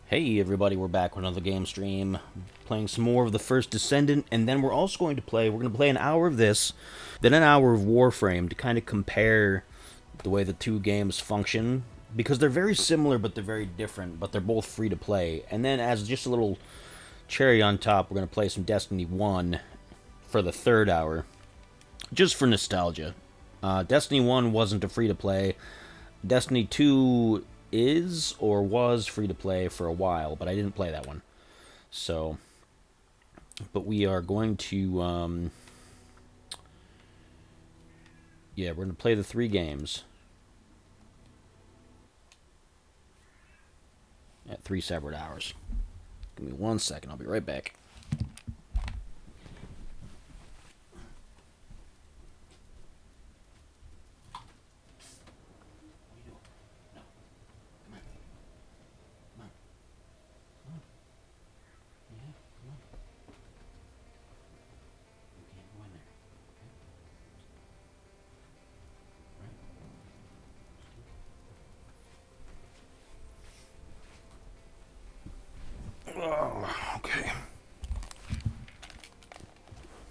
Hey everybody, we're back with another game stream, playing some more of the first Descendant, and then we're also we're going to play an hour of this, then an hour of Warframe to kind of compare the way the two games function, because they're very similar but they're very different, but they're both free to play. And then as just a little cherry on top, we're going to play some Destiny 1 for the third hour, just for nostalgia. Destiny 1 wasn't a free to play. Destiny 2 is or was free to play for a while, but I didn't play that one. So, but we are going to, yeah, we're going to play the three games at 3 separate hours. Give me 1 second, I'll be right back. Okay.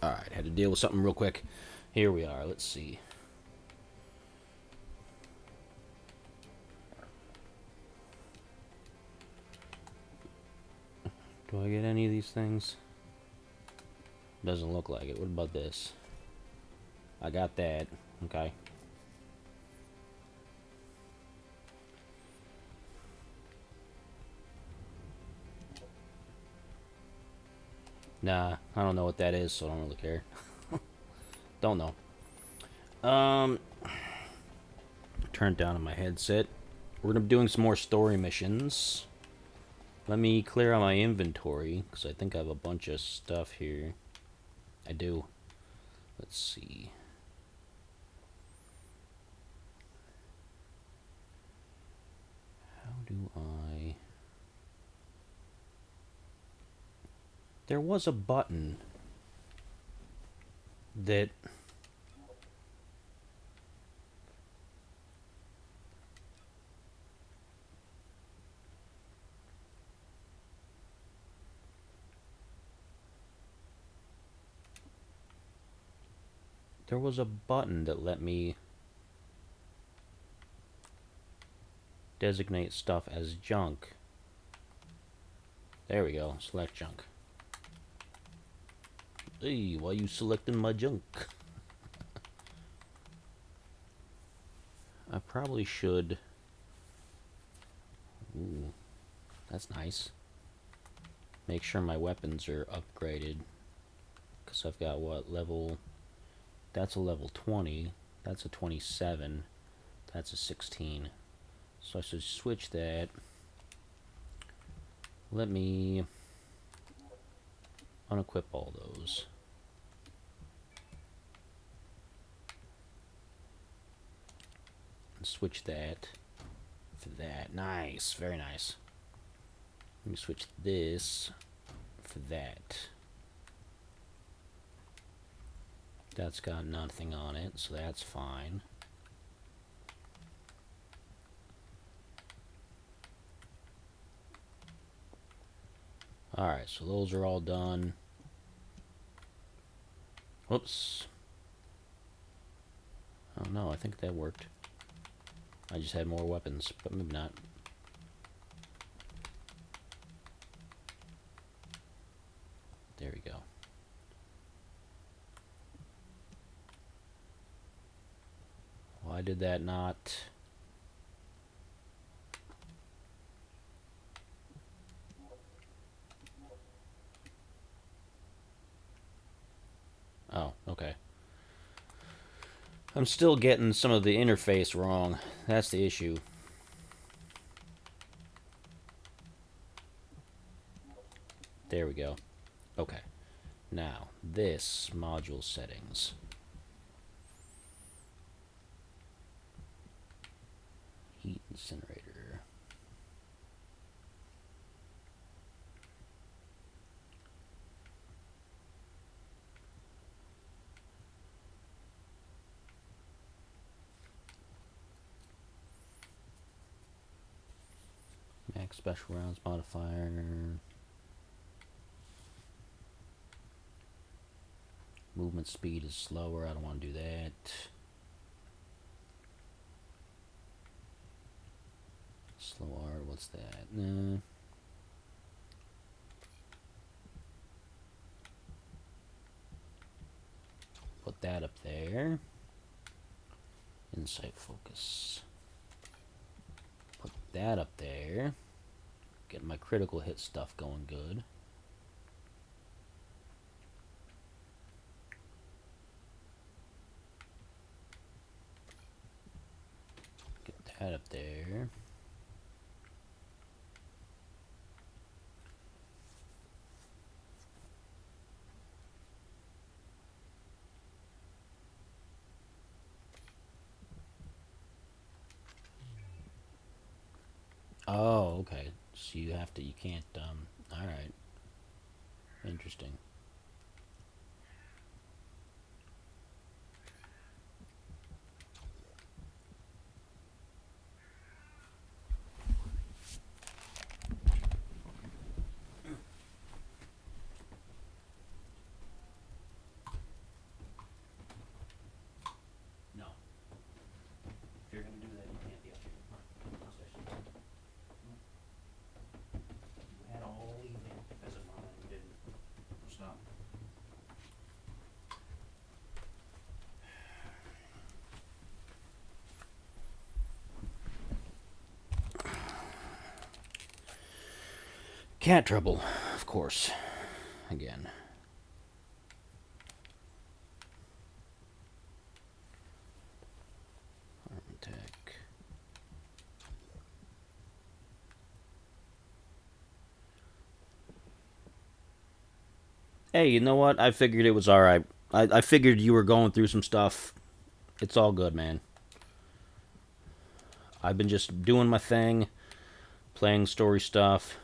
Alright, had to deal with something real quick. Here we are, let's see. Do I get any of these things? Doesn't look like it. What about this? I got that. Okay. Nah, I don't know what that is, so I don't really care. Don't know. Turn it down on my headset. We're gonna be doing some more story missions. Let me clear out my inventory, because I think I have a bunch of stuff here. I do. Let's see. How do I... There was a button that... There was a button that let me designate stuff as junk. There we go. Select junk. Hey, why you selecting my junk? I probably should... Ooh, that's nice. Make sure my weapons are upgraded. Because I've got, what, level... That's a level 20. That's a 27. That's a 16. So I should switch that. Let me unequip all those. And switch that for that. Nice. Very nice. Let me switch this for that. That's got nothing on it, so that's fine. Alright, so those are all done. Whoops. Oh no, I think that worked. I just had more weapons, but maybe not. There we go. Why did that not... Oh, okay. I'm still getting some of the interface wrong. That's the issue. There we go. Okay. Now, this module settings. Heat incinerator. Attack, special rounds modifier. Movement speed is slower. I don't want to do that. Slow art, what's that? Nah. Put that up there. Insight focus. Put that up there. Get my critical hit stuff going good. Get that up there. Oh, okay. So you have to, you can't, alright. Interesting. No. If you're gonna do that, you can't be up here. You had all evening as a mom, and you didn't. Stop. Cat trouble, of course. Again. Attack. Hey, you know what? I figured it was alright. I figured you were going through some stuff. It's all good, man. I've been just doing my thing, playing story stuff.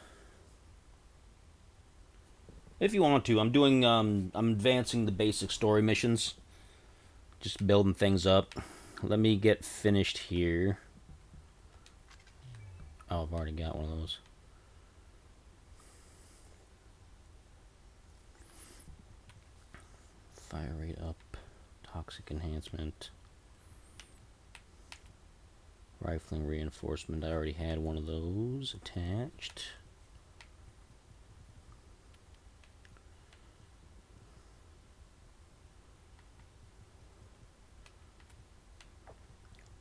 If you want to, I'm advancing the basic story missions. Just building things up. Let me get finished here. Oh, I've already got one of those. Fire rate up. Toxic enhancement. Rifling reinforcement. I already had one of those attached.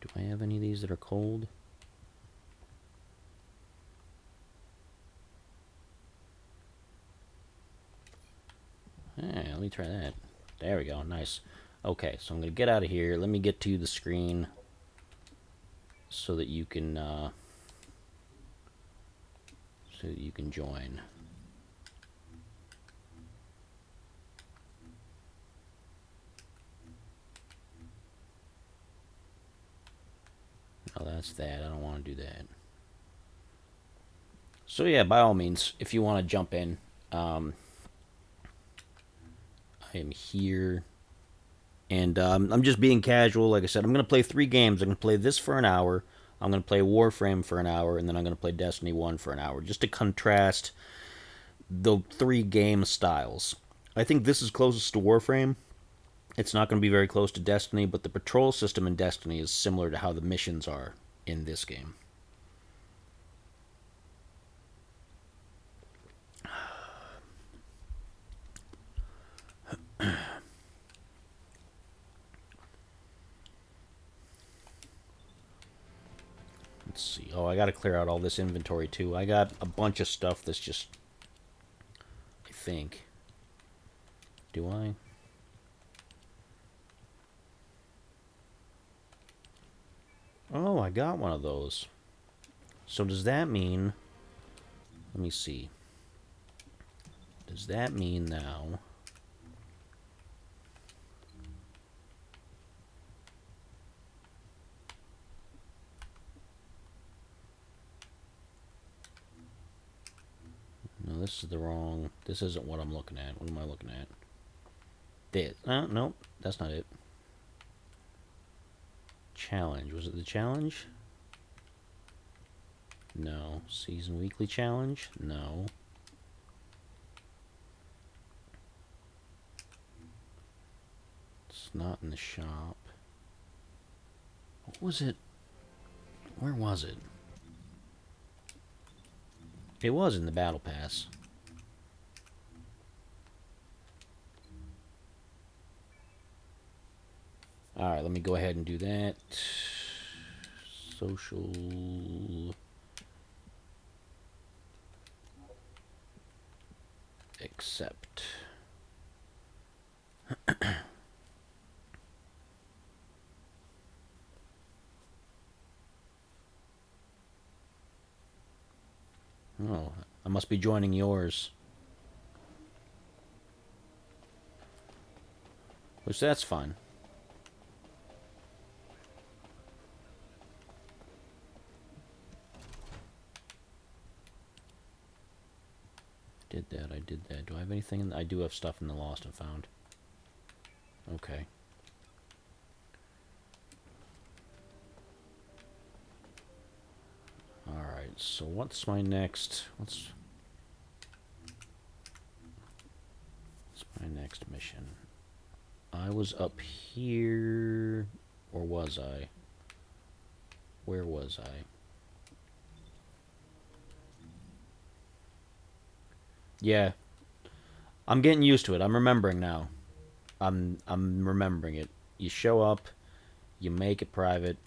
Do I have any of these that are cold? Hey, let me try that. There we go, nice. Okay, so I'm gonna get out of here. Let me get to the screen so that you can join. Oh, that's that. I don't want to do that. So yeah, by all means, if you want to jump in, I am here. And I'm just being casual. Like I said, I'm going to play 3 games. I'm going to play this for an hour. I'm going to play Warframe for an hour. And then I'm going to play Destiny 1 for an hour. Just to contrast the 3 game styles. I think this is closest to Warframe. It's not going to be very close to Destiny, but the patrol system in Destiny is similar to how the missions are in this game. Let's see. Oh, I got to clear out all this inventory too. I got a bunch of stuff that's just... I think. Do I? Oh, I got one of those. So does that mean... Let me see. Does that mean now... No, this is the wrong... This isn't what I'm looking at. What am I looking at? This. Nope. That's not it. Challenge. Was it the challenge? No. Season weekly challenge? No. It's not in the shop. What was it? Where was it? It was in the battle pass. Alright, let me go ahead and do that. Social... Accept. Oh, I must be joining yours. Which, that's fine. I did that. Do I have anything in I do have stuff in the Lost and Found. Okay. Alright, so what's my next... What's my next mission? I was up here... Or was I? Where was I? Yeah. I'm getting used to it. I'm remembering now. I'm remembering it. You show up, you make it private,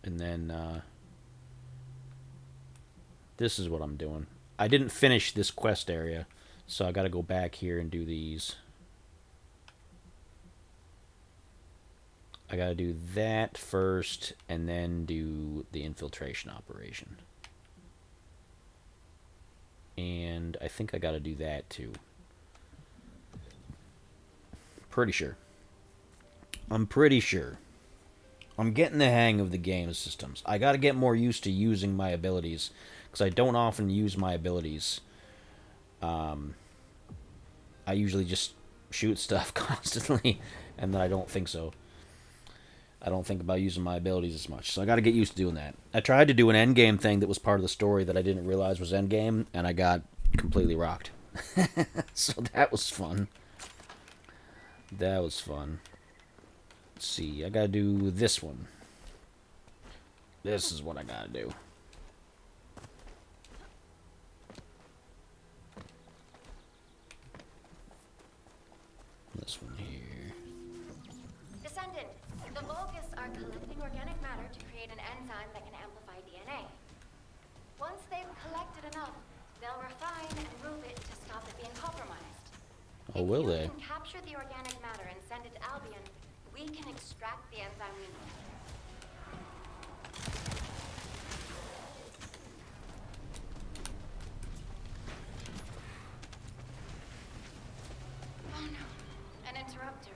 and then this is what I'm doing. I didn't finish this quest area, so I gotta go back here and do these. I gotta do that first, and then do the infiltration operation. And I think I gotta do that too. Pretty sure. I'm pretty sure. I'm getting the hang of the game systems. I gotta get more used to using my abilities, because I don't often use my abilities. I usually just shoot stuff constantly, and then I don't think so. I don't think about using my abilities as much, so I gotta get used to doing that. I tried to do an endgame thing that was part of the story that I didn't realize was endgame, and I got completely rocked. So that was fun. That was fun. Let's see, I gotta do this one. This is what I gotta do. This one here. Descendant, the Vulgus are collecting organic matter to create an enzyme that can amplify DNA. Once they've collected enough, they'll refine and move it to stop it being compromised. Oh, will they? If you can capture the organic matter and send it to Albion, we can extract the enzyme we need. Oh no, an interrupter.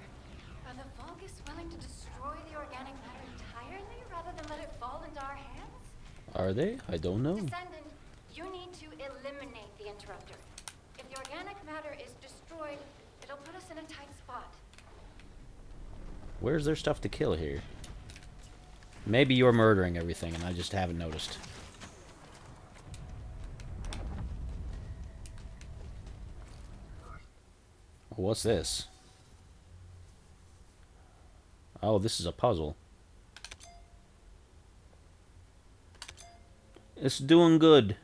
Are the Vulgus willing to destroy the organic matter entirely rather than let it fall into our hands? Are they? I don't know. Descendant, you need to eliminate the interrupter. If the organic matter is destroyed, it'll put us in a tight spot. Where's there stuff to kill here? Maybe you're murdering everything and I just haven't noticed. What's this? Oh, this is a puzzle. It's doing good,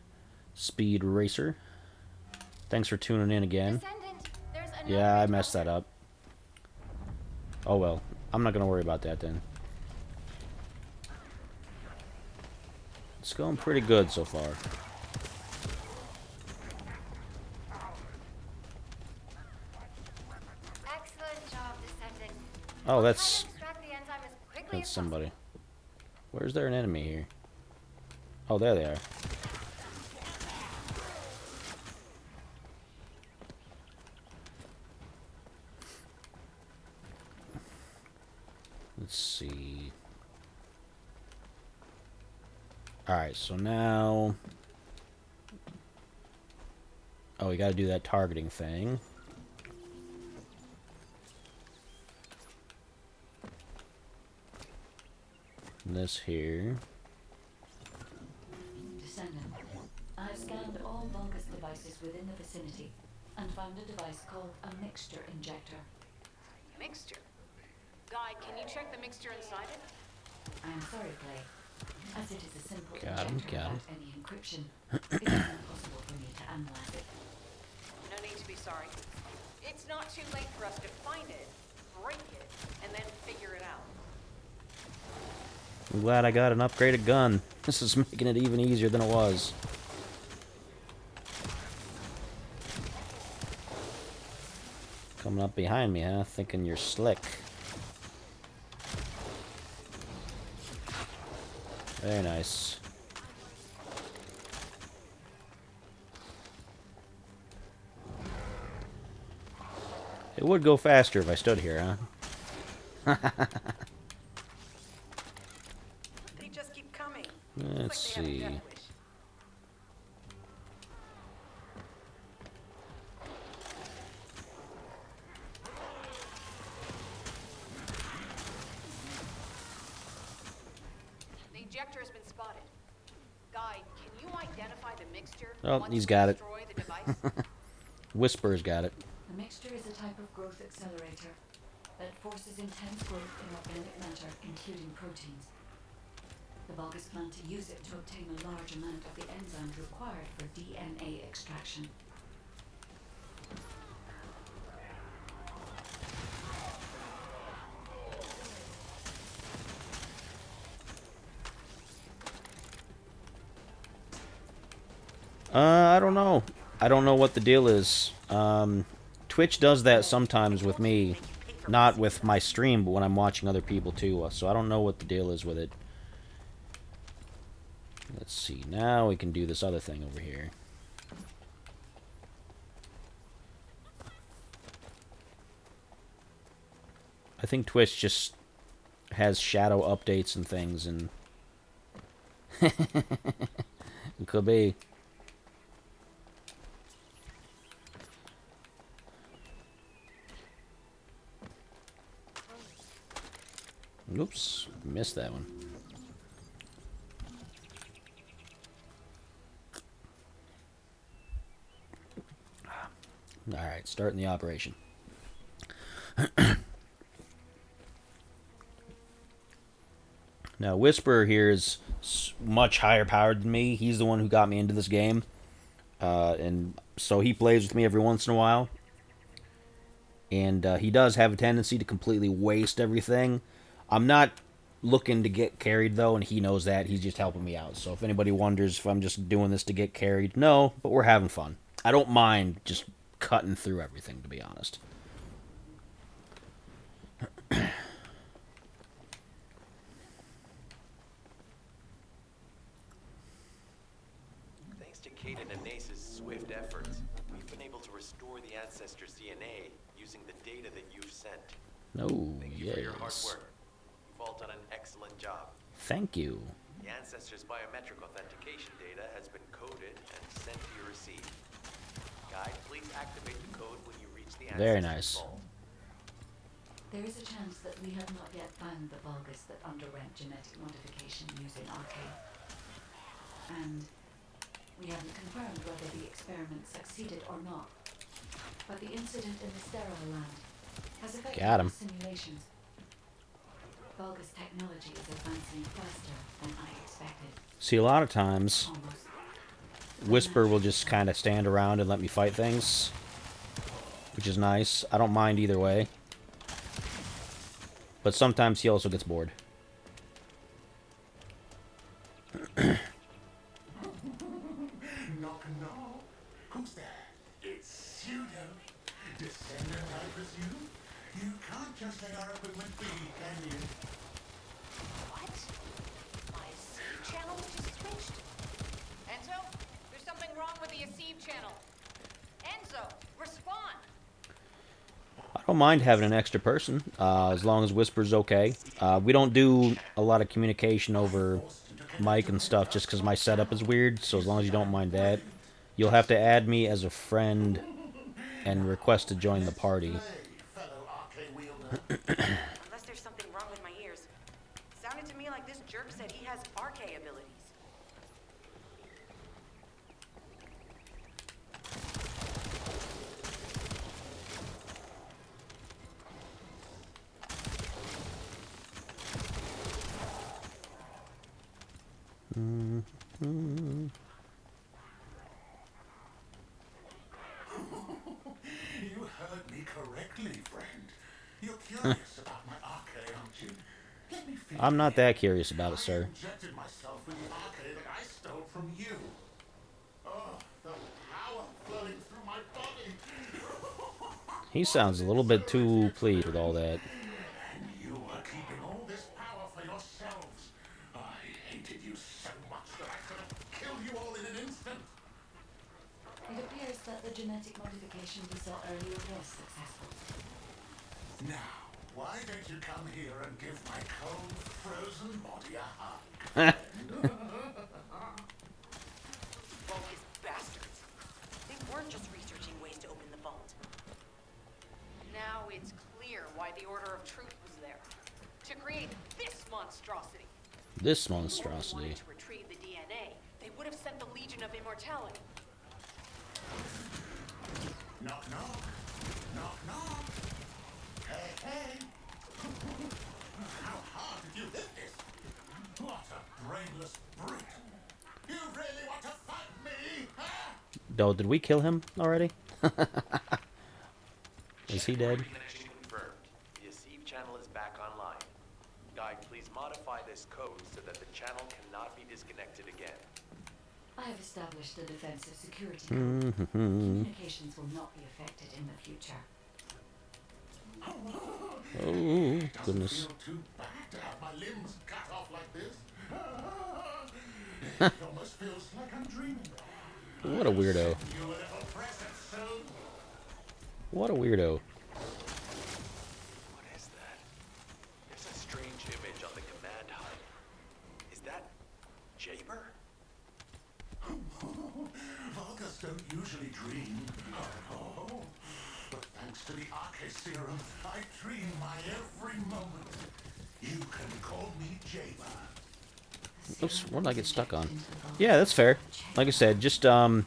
Speed Racer. Thanks for tuning in again. Yeah, I messed that up. Oh well, I'm not gonna worry about that then. It's going pretty good so far. Excellent job, Descendant. Oh, that's Extract the enzyme as quickly as somebody. Where's there an enemy here? Oh, there they are. Let's see. Alright, so now... Oh, we gotta do that targeting thing. this here. Descendant. I've scanned all Vulgus devices within the vicinity and found a device called a mixture injector. Mixture? Guy, can you check the mixture inside it? I am sorry, Clay. As it is a simple Got him, injector got him. without any encryption, it is impossible for me to analyze it. No need to be sorry. It's not too late for us to find it, break it, and then figure it out. I'm glad I got an upgraded gun. This is making it even easier than it was. Coming up behind me, huh? Thinking you're slick. Very nice. It would go faster if I stood here, huh? They just keep coming. Let's see. The injector has been spotted. Guy, can you identify the mixture? Oh, once he's we got it. destroy the device? Whisper's got it. The mixture is a type of growth accelerator that forces intense growth in organic matter, including proteins. The Vulgus plan to use it to obtain a large amount of the enzymes required for DNA extraction. I don't know. I don't know what the deal is. Twitch does that sometimes with me. Not with my stream, but when I'm watching other people too. So I don't know what the deal is with it. Let's see. Now we can do this other thing over here. I think Twitch just has shadow updates and things, and it could be. Oops, missed that one. Alright, starting the operation. Now, Whisperer here is much higher powered than me. He's the one who got me into this game. And so he plays with me every once in a while. And he does have a tendency to completely waste everything. I'm not looking to get carried, though, and he knows that. He's just helping me out. So if anybody wonders if I'm just doing this to get carried, no, but we're having fun. I don't mind just cutting through everything, to be honest. Thanks to Caden and Nace's swift efforts, we've been able to restore the ancestors' DNA using the data that you've sent. No, Thank you for your hard work. You've all done an excellent job. Thank you. The ancestors' biometric authentication data has been coded and sent to your receipt. Guide, please activate the code when you reach the ancestors' Very nice. vault. There is a chance that we have not yet found the Vulgus that underwent genetic modification using Arcane. And we haven't confirmed whether the experiment succeeded or not. But the incident in the sterile land has affected Got him. our simulations. Vulgus technology is advancing faster than I expected. See, a lot of times, Almost. Whisper will just kind of stand around and let me fight things, which is nice. I don't mind either way. But sometimes he also gets bored. Knock, knock. Who's there? It's Pseudo. Descendant, I presume? You can't just let our equipment be, can you? What? My channel just switched. Enzo, there's something wrong with the Aceve channel. Enzo, respond. I don't mind having an extra person, as long as Whisper's okay. We don't do a lot of communication over mic and stuff just because my setup is weird, so as long as you don't mind that. You'll have to add me as a friend and request to join the party. Fellow Arcane wielder. Unless there's something wrong with my ears. Sounded to me like this jerk You heard me correctly, friend. You're curious about my arcade, aren't you? Let me feel I'm it not here. that curious about it, I sir. injected myself with the arcade that I stole from you. Oh, the power flowing through my body. He sounds a little bit too pleased with all that. And you were keeping all this power for yourselves. I hated you so much that I could have killed you all in an instant. It appears that the genetic modification we saw earlier was successful. Now, why don't you come here and give my cold, frozen body a hug? Bogus bastards. They weren't just researching ways to open the vault. Now it's clear why the Order of Truth was there. To create this monstrosity. This If they monstrosity. wanted to retrieve the DNA, they would have sent the Legion of Immortality. Knock, knock. Knock, knock. Hey, hey. How hard did you hit this? What a brainless brute. You really want to fight me, huh? Oh, did we kill him already? Is he dead? Connection confirmed. The Deceive channel is back online. Guide, please modify this code so that the channel cannot be disconnected again. I have established a defensive security code. Communications will not be affected in the future. Oh, Doesn't goodness. feel too bad to have my limbs cut off like this. It almost feels like I'm dreaming. What a weirdo. You a little present soon. What a weirdo. What is that? There's a strange image on the command HUD. Is that Jaber? Vulgus don't usually dream. Oh, no. But thanks to the Arche serum, I dream my every moment. You can call me Jaber. Oops, what did I get stuck on? Yeah, that's fair. Like I said, just, Barnhart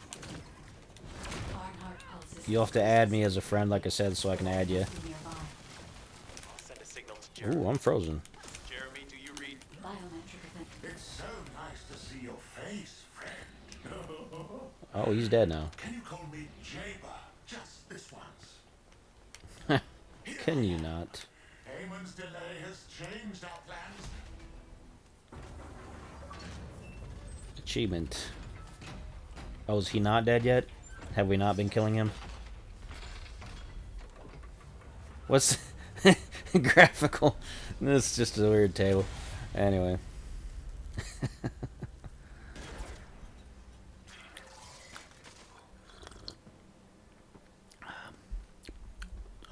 pulses you'll have to add me as a friend, like I said, so I can add you. nearby. I'll send a signal to Jeremy. Ooh, I'm frozen. Jeremy, do you read? Biometric event. It's so nice to see your face, friend. Oh, he's dead now. Can you call me Jaber just this once? Can you not? Eamon's delay has changed our plans. Achievement. Oh, is he not dead yet? Have we not been killing him? What's graphical? This is just a weird table. Anyway.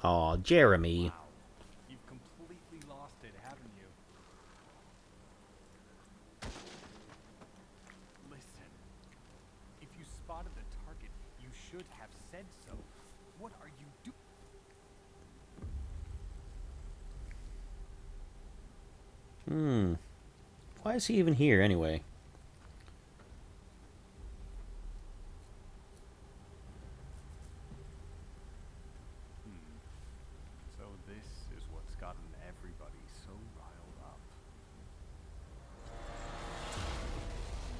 Aw, Jeremy. You've completely lost it, haven't you? Listen, if you spotted the target, you should have said so. What are you doing? Why is he even here anyway? So this is what's gotten everybody so riled up.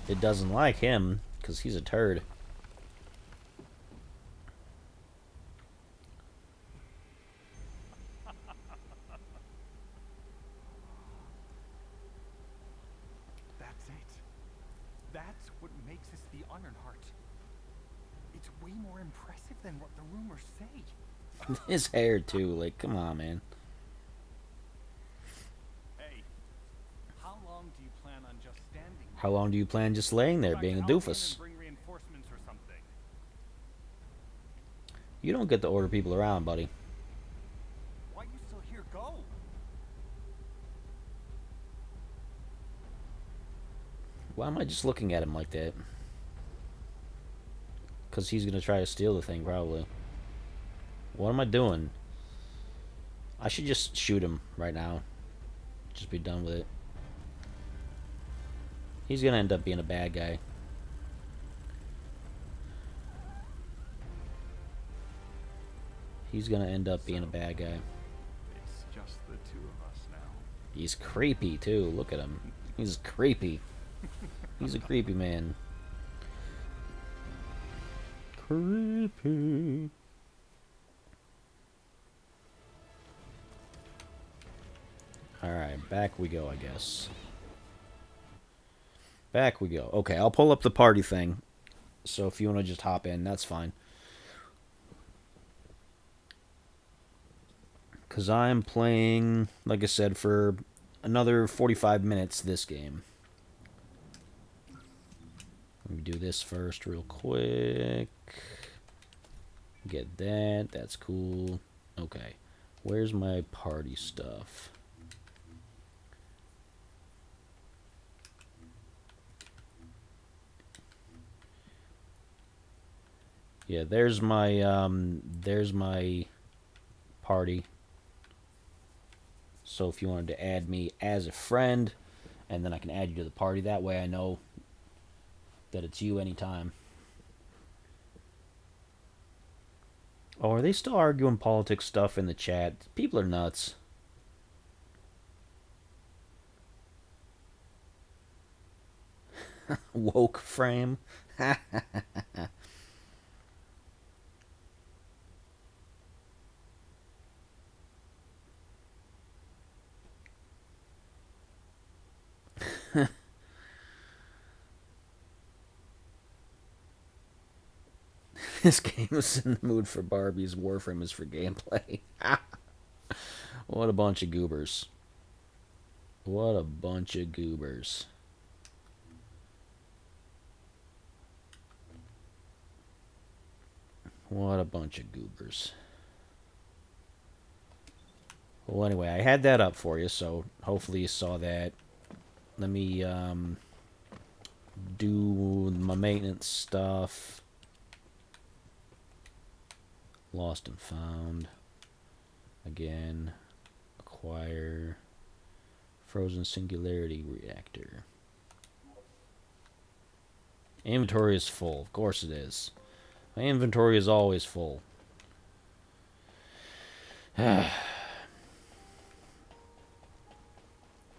It doesn't like him, because he's a turd. That's it. That's what makes us the Ironheart. It's way more impressive than what the rumors say. His hair, too. Like, come on, man. Hey, how long do you plan on just standing? How long do you plan just laying there, Back being a out in doofus? and bring reinforcements or something. You don't get to order people around, buddy. Why you still here? Go! Why am I just looking at him like that? Because he's going to try to steal the thing, probably. What am I doing? I should just shoot him right now. Just be done with it. He's going to end up being a bad guy. He's going to end up being a bad guy. It's just the two of us now. He's creepy, too. Look at him. He's creepy. He's a creepy man. Creepy. Alright, back we go, I guess. Back we go. Okay, I'll pull up the party thing. So if you want to just hop in, that's fine. Because I'm playing, like I said, for another 45 minutes this game. Let me do this first real quick. Get that. That's cool. Okay. Where's my party stuff? Yeah, there's my party. So if you wanted to add me as a friend, and then I can add you to the party, that way I know that it's you anytime. Oh, are they still arguing politics stuff in the chat? People are nuts. Woke frame. This game is in the mood for Barbies. Warframe is for gameplay. What a bunch of goobers. What a bunch of goobers. What a bunch of goobers. Well, anyway, I had that up for you, so hopefully you saw that. Let me do my maintenance stuff. Lost and found. Again. Acquire. Frozen singularity reactor. Inventory is full. Of course it is. My inventory is always full.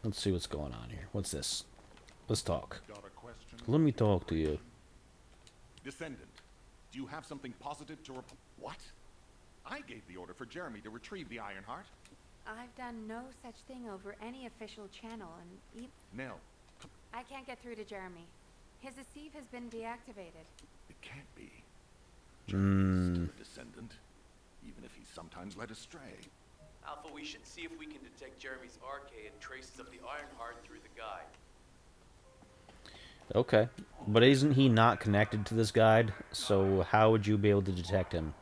Let's see what's going on here. What's this? Let's talk. Got a question? Let me talk to you. Descendant, do you have something positive to report? What? I gave the order for Jeremy to retrieve the Ironheart. I've done no such thing over any official channel, and Nell, I can't get through to Jeremy. His receive has been deactivated. it can't be. Jeremy's still a descendant, even if he's sometimes led astray. Alpha, we should see if we can detect Jeremy's arcade and traces of the Ironheart through the guide. Okay. But isn't he not connected to this guide? So how would you be able to detect him?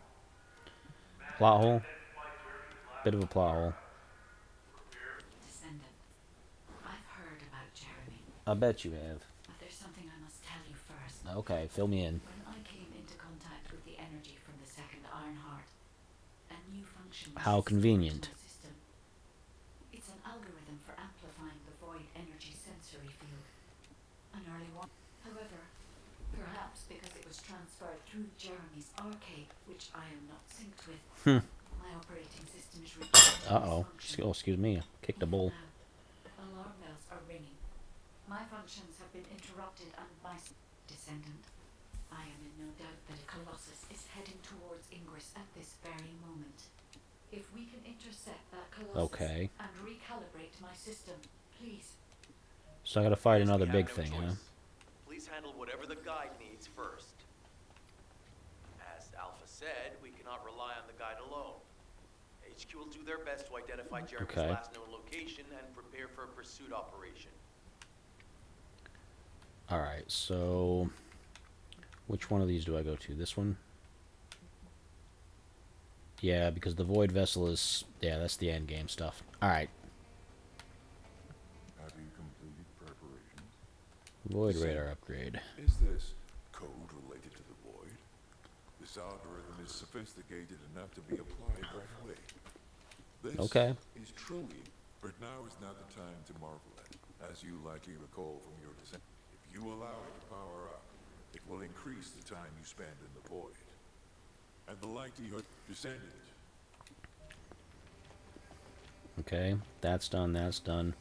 Plot hole? Bit of a plot hole. Descendant, I've heard about Jeremy, I bet you have. but there's something I must tell you first. Okay, fill me in. When I came into contact with the energy from the second Ironheart, a new function was How discovered convenient. in my system. It's an algorithm for amplifying the void energy sensory field. An early one. However, perhaps because it was transferred through Jeremy's arcade, which I am not synced with, my operating system is Uh-oh. Oh, excuse me. Kicked a bull. Alarm bells are ringing. My functions have been interrupted and my descendant. I am in no doubt that a colossus is heading towards Ingress at this very moment. If we can intercept that colossus Okay. and recalibrate my system, please. So I gotta fight Guess another we big have no thing, huh? choice. Please handle whatever the guide needs first. As Alpha said, we cannot rely on the guide alone. HQ will do their best to identify Jeremy's Okay. last known location and prepare for a pursuit operation. Alright, so... Which one of these do I go to? This one? Yeah, because the Void Vessel is... Yeah, that's the end game stuff. Alright. Have you completed preparations? Void Radar upgrade. Is this code related to the Void? This algorithm is sophisticated enough to be applied right away. This Okay. is truly, but now is not the time to marvel at it. As you likely recall from your descent, if you allow it to power up, it will increase the time you spend in the Void. And the likelihood descendant. Okay, that's done, that's done.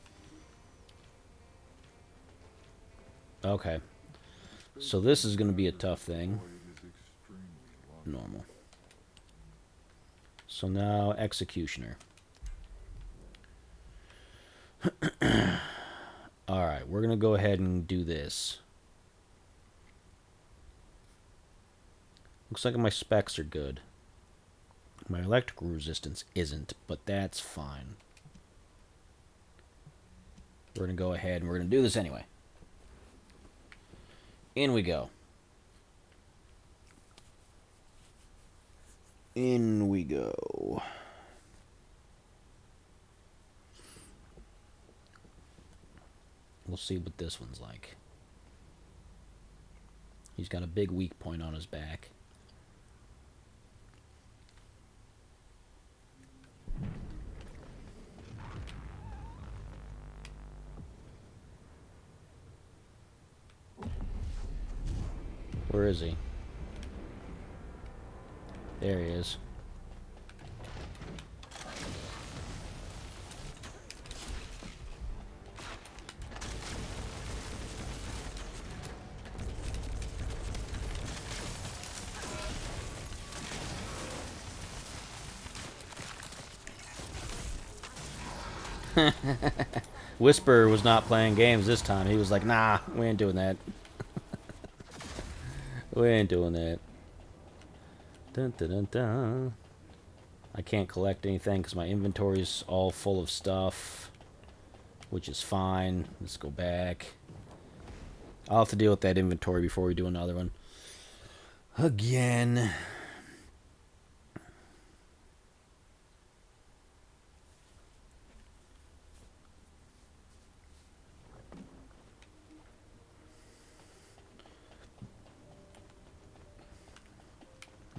Okay. So this is going to be a tough thing. Normal. So now Executioner. Alright, we're going to go ahead and do this. Looks like my specs are good. My electrical resistance isn't, but that's fine. We're going to go ahead and we're going to do this anyway. In we go. In we go. We'll see what this one's like. He's got a big weak point on his back. Where is he? There he is. Whisper was not playing games this time. He was like, nah, we ain't doing that. We ain't doing that. Dun, dun, dun, dun. I can't collect anything because my inventory's all full of stuff, which is fine. Let's go back. I'll have to deal with that inventory before we do another one. Again.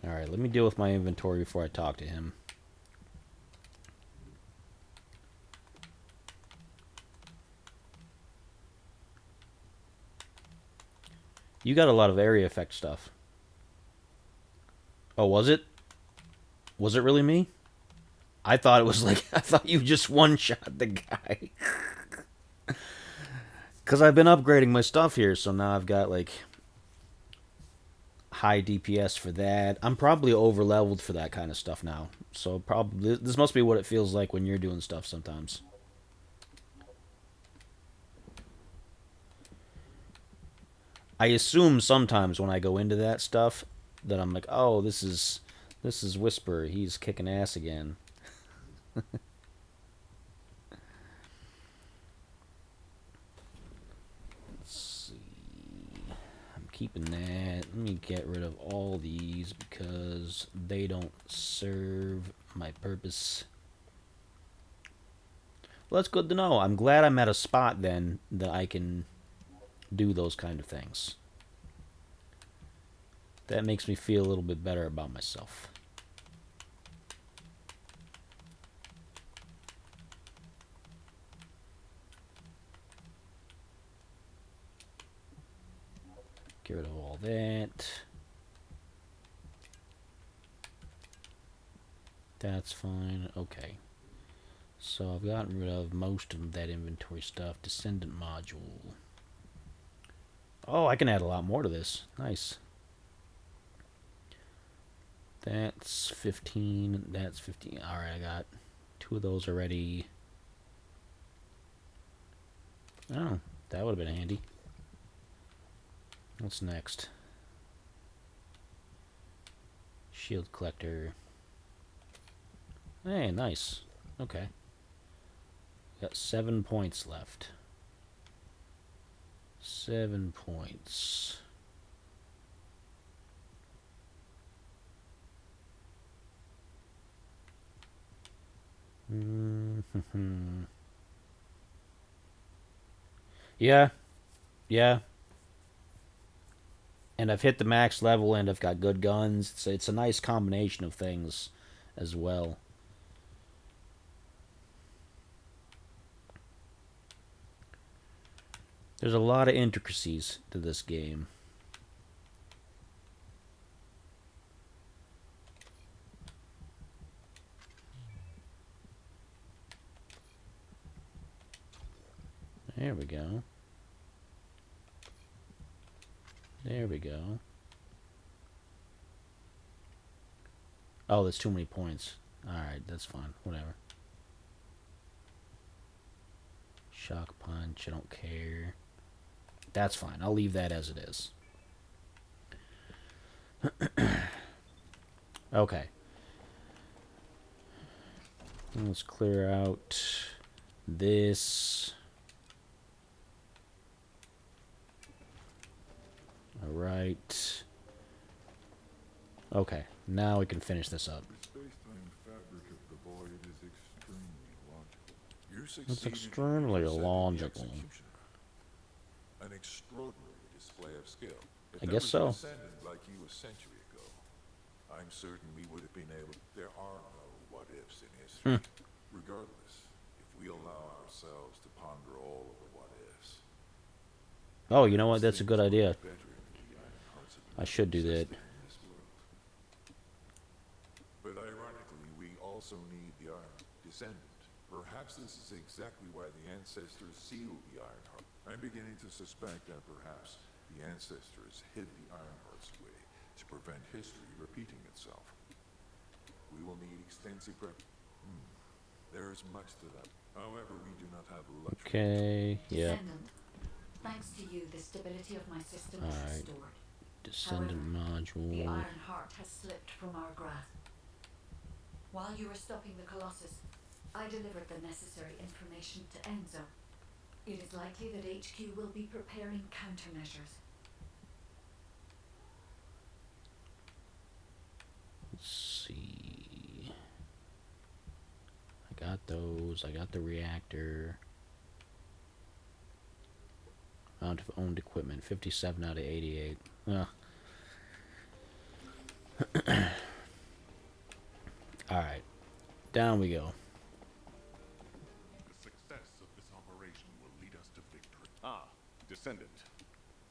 Alright, let me deal with my inventory before I talk to him. You got a lot of area effect stuff. Oh, was it? Was it really me? I thought it was like, I thought you just one-shot the guy. Because I've been upgrading my stuff here, so now I've got, like, high DPS for that. I'm probably over-leveled for that kind of stuff now. So probably, this must be what it feels like when you're doing stuff sometimes. I assume sometimes when I go into that stuff that I'm like, oh, this is Whisper. He's kicking ass again. Let's see. I'm keeping that. Let me get rid of all these because they don't serve my purpose. Well, that's good to know. I'm glad I'm at a spot then that I can do those kind of things. That makes me feel a little bit better about myself. Get rid of all that. That's fine. Okay. So I've gotten rid of most of that inventory stuff. Descendant module. Oh, I can add a lot more to this. Nice. That's 15. That's 15. Alright, I got 2 of those already. Oh, that would have been handy. What's next? Shield collector. Hey, nice. Okay. Got 7 points left. 7 points. Yeah. Yeah. And I've hit the max level and I've got good guns. It's a nice combination of things as well. There's a lot of intricacies to this game. There we go. There we go. Oh, there's too many points. Alright, that's fine. Whatever. Shock punch, I don't care. That's fine. I'll leave that as it is. Okay. Let's clear out this. Alright. Okay, now we can finish this up. The space-time fabric of the void is extremely logical. You It's succeeded in extremely intercepting the logical. executioner. An extraordinary display of skill. If I there guess was so. a descendant like you a century ago, I'm certain we would have been able. There are no what-ifs in history. Regardless, if we allow ourselves to ponder all of the what-ifs. Oh, you know what? That's a good idea. better than the iron hearts of I should do that. existing in this world. But ironically, we also need the Iron Descendant. Perhaps this is exactly why the ancestors sealed the Iron Heart. I'm beginning to suspect that perhaps the ancestors hid the Iron Hearts away to prevent history repeating itself. We will need extensive prep. There is much to that. However, we do not have the luxury. Okay, yeah. Descendant, thanks to you, the stability of my system is Alright. restored. Descendant However, the module. Iron Heart has slipped from our grasp. While you were stopping the Colossus, I delivered the necessary information to Enzo. It is likely that HQ will be preparing countermeasures. Let's see. I got those. I got the reactor. Amount of owned equipment, 57 out of 88. Alright. Down we go. The success of this operation will lead us to victory. Ah, Descendant.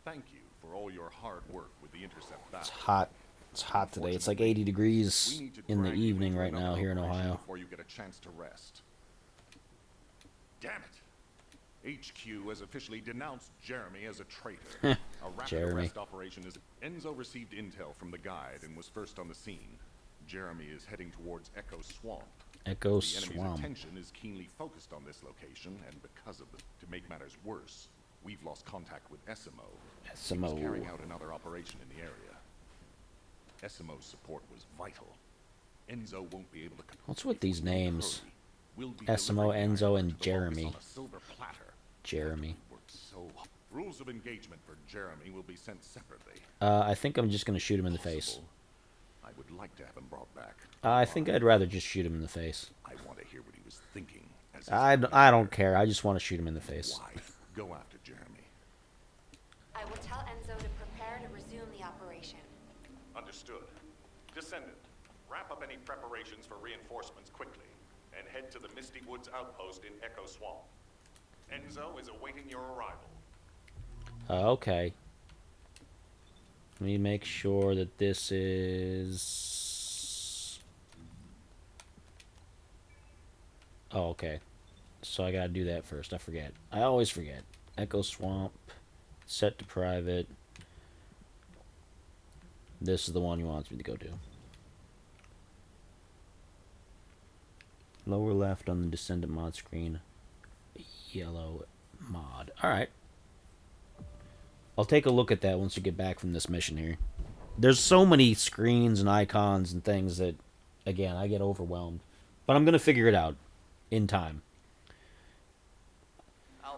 Thank you for all your hard work with the intercept It's battle. hot. It's hot today. It's like 80 degrees We need to in the drag you evening into right now another here in operation Ohio. Before you get a chance to rest. Damn it! HQ has officially denounced Jeremy as a traitor. A rapid Jeremy. arrest operation is. Enzo received intel from the guide and was first on the scene. Jeremy is heading towards Echo Swamp. Echo The enemy's Swamp. attention is keenly focused on this location, and because of this, to make matters worse, we've lost contact with Essimo. He was carrying out another operation in the area. Essimo's support was vital. Enzo won't be able to. What's with these names? We'll be Essimo, delivering Enzo, the and to the Jeremy. Vulgus on a silver platter. Jeremy. Worked so hard. Rules of engagement for Jeremy will be sent separately. I think I'm just going to shoot him in the face. Possible. I would like to have him brought back. I think I'd rather just shoot him in the face. I want to hear what he was thinking. As his I commander. don't care. I just want to shoot him in the face. Why? Go after Jeremy. I will tell Enzo to prepare to resume the operation. Understood. Descendant, wrap up any preparations for reinforcements quickly, and head to the Misty Woods outpost in Echo Swamp. Enzo is awaiting your arrival. Okay. Let me make sure that this is... Oh, okay. So I gotta do that first. I forget. I always forget. Echo Swamp. Set to private. This is the one he wants me to go to. Lower left on the Descendant mod screen. Yellow mod. Alright. I'll take a look at that once we get back from this mission here. There's so many screens and icons and things that, again, I get overwhelmed. But I'm going to figure it out in time.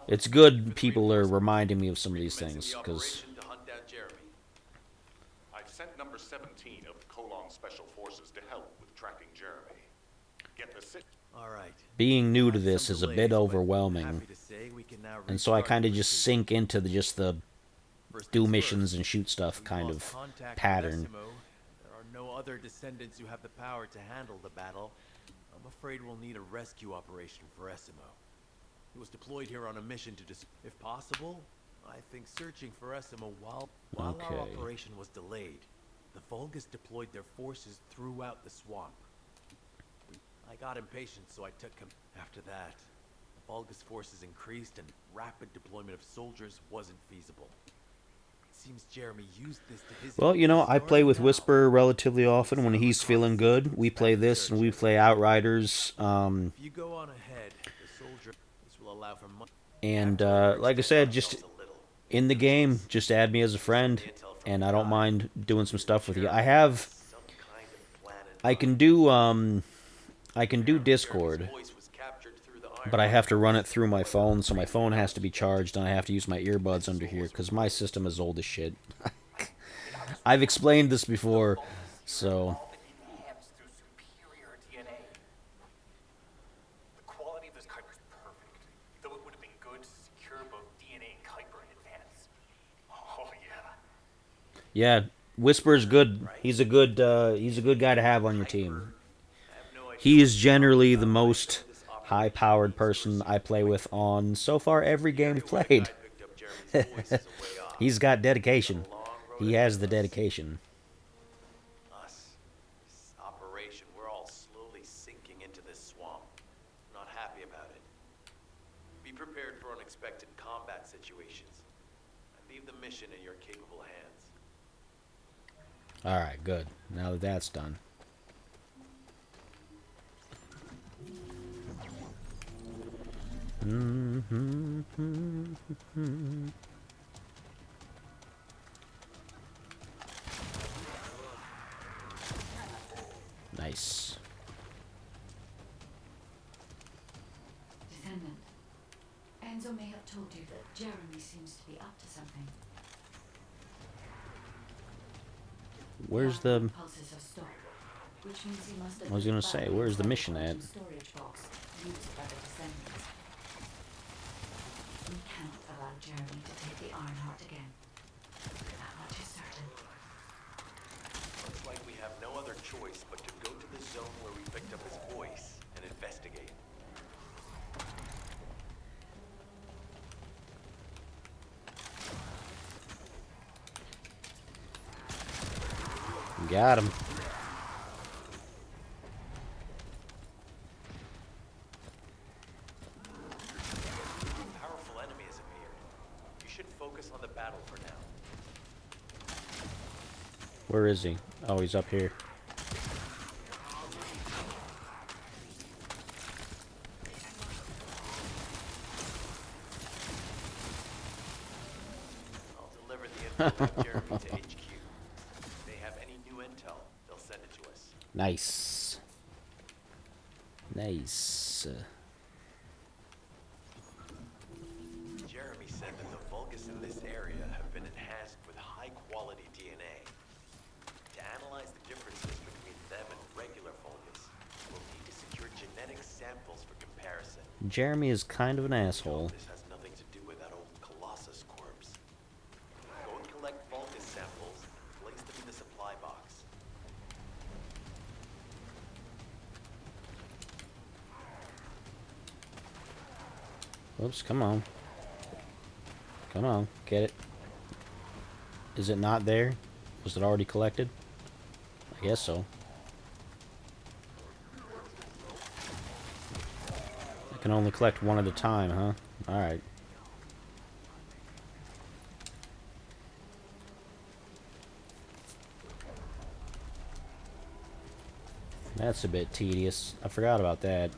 It's good people are reminding me of some of these things, because... I've sent number 17 of the Colon Special Forces to help with tracking Jeremy. Get the sit. All right. being new to this is a bit overwhelming. Happy to say we can now And so I restart kind of the just pursuit. sink into just the First do things missions first, and shoot stuff we've kind lost of contact with pattern. Essimo. There are no other descendants who have the power to handle the battle. I'm afraid we'll need a rescue operation for Essimo. He was deployed here on a mission to if possible, I think searching for Essimo while our Okay. operation was delayed. The Vulgus deployed their forces throughout the swamp. I got impatient, so I took him. After that, the Vulgus forces increased and rapid deployment of soldiers wasn't feasible. It seems Jeremy used this to his Well, you know, I play with now. Whisper relatively often. When he's feeling good, we play this and we play Outriders. If you go on ahead, the soldier this will allow for money. And like I said, just in the game, just add me as a friend, and I don't mind doing some stuff with you. I can do Discord, but I have to run it through my phone, so my phone has to be charged, and I have to use my earbuds under here because my system is old as shit. I've explained this before, so. The quality of this Kuiper's perfect, though it would have been good to secure both DNA and Kuiper in advance. Oh yeah. Yeah, Whisper's good. He's a good guy to have on your team. He is generally the most high-powered person I play with on so far every game we've played. He's got dedication. He has the dedication. Us, this operation, we're all slowly sinking into this swamp. Not happy about it. Be prepared for unexpected combat situations. And leave the mission in your capable hands. Alright, good. Now that that's done. Nice. Descendant, Enzo may have told you that Jeremy seems to be up to something. Where's the... Pulses have stopped, which means he must have I was gonna say, where's the mission at? storage box used by the Descendants. We cannot allow Jeremy to take the Ironheart again. That much is certain. Looks like we have no other choice but to go to the zone where we picked up his voice and investigate. Got him. Powerful enemy has appeared. You should focus on the battle for now. Where is he? Oh, he's up here. I'll deliver the info of Jeremy to HQ. If they have any new intel, they'll send it to us. Nice. Nice. Jeremy said that the Vulgus in this area have been enhanced with high-quality DNA. To analyze the differences between them and regular Vulgus, we'll need to secure genetic samples for comparison. Jeremy is kind of an asshole. This has nothing to do with that old Colossus corpse. Go and collect Vulgus samples and place them in the supply box. Oops, come on. Come on, get it. Is it not there? Was it already collected? I guess so. I can only collect one at a time, huh? Alright. That's a bit tedious. I forgot about that.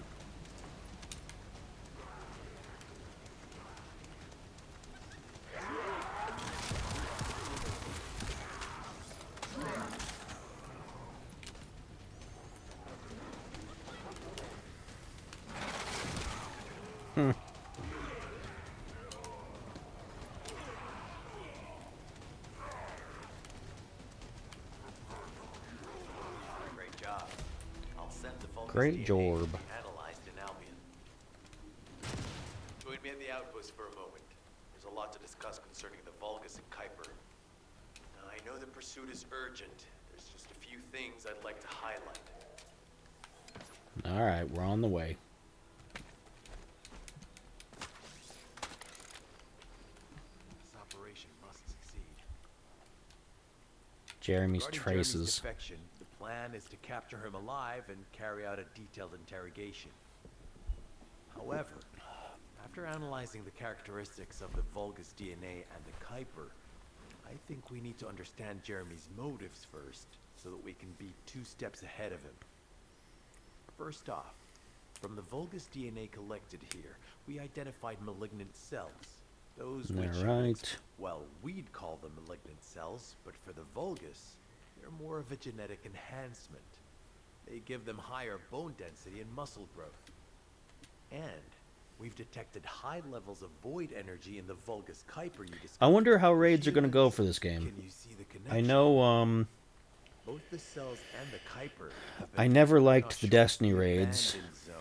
Great job. I'll send the Vulgus Great DNA job. to be analyzed in Albion. Join me at the outpost for a moment. There's a lot to discuss concerning the Vulgus and Kuiper. Now, I know the pursuit is urgent. There's just a few things I'd like to highlight. Alright, we're on the way. This operation must succeed. Jeremy's Regarding traces. Jeremy's defection, the plan is to capture him alive and carry out a detailed interrogation. However, after analyzing the characteristics of the Vulgus DNA and the Kuiper, I think we need to understand Jeremy's motives first, so that we can be 2 steps ahead of him. First off, from the Vulgus DNA collected here, we identified malignant cells. Those which, Right. well, we'd call them malignant cells, but for the Vulgus, they're more of a genetic enhancement. They give them higher bone density and muscle growth. And we've detected high levels of void energy in the Vulgus Kuiper you discovered. I wonder how raids are going to go for this game. Can you see the connection? I know, Both the cells and the Kuiper have been I never not liked the sure, Destiny the raids. abandoned zone.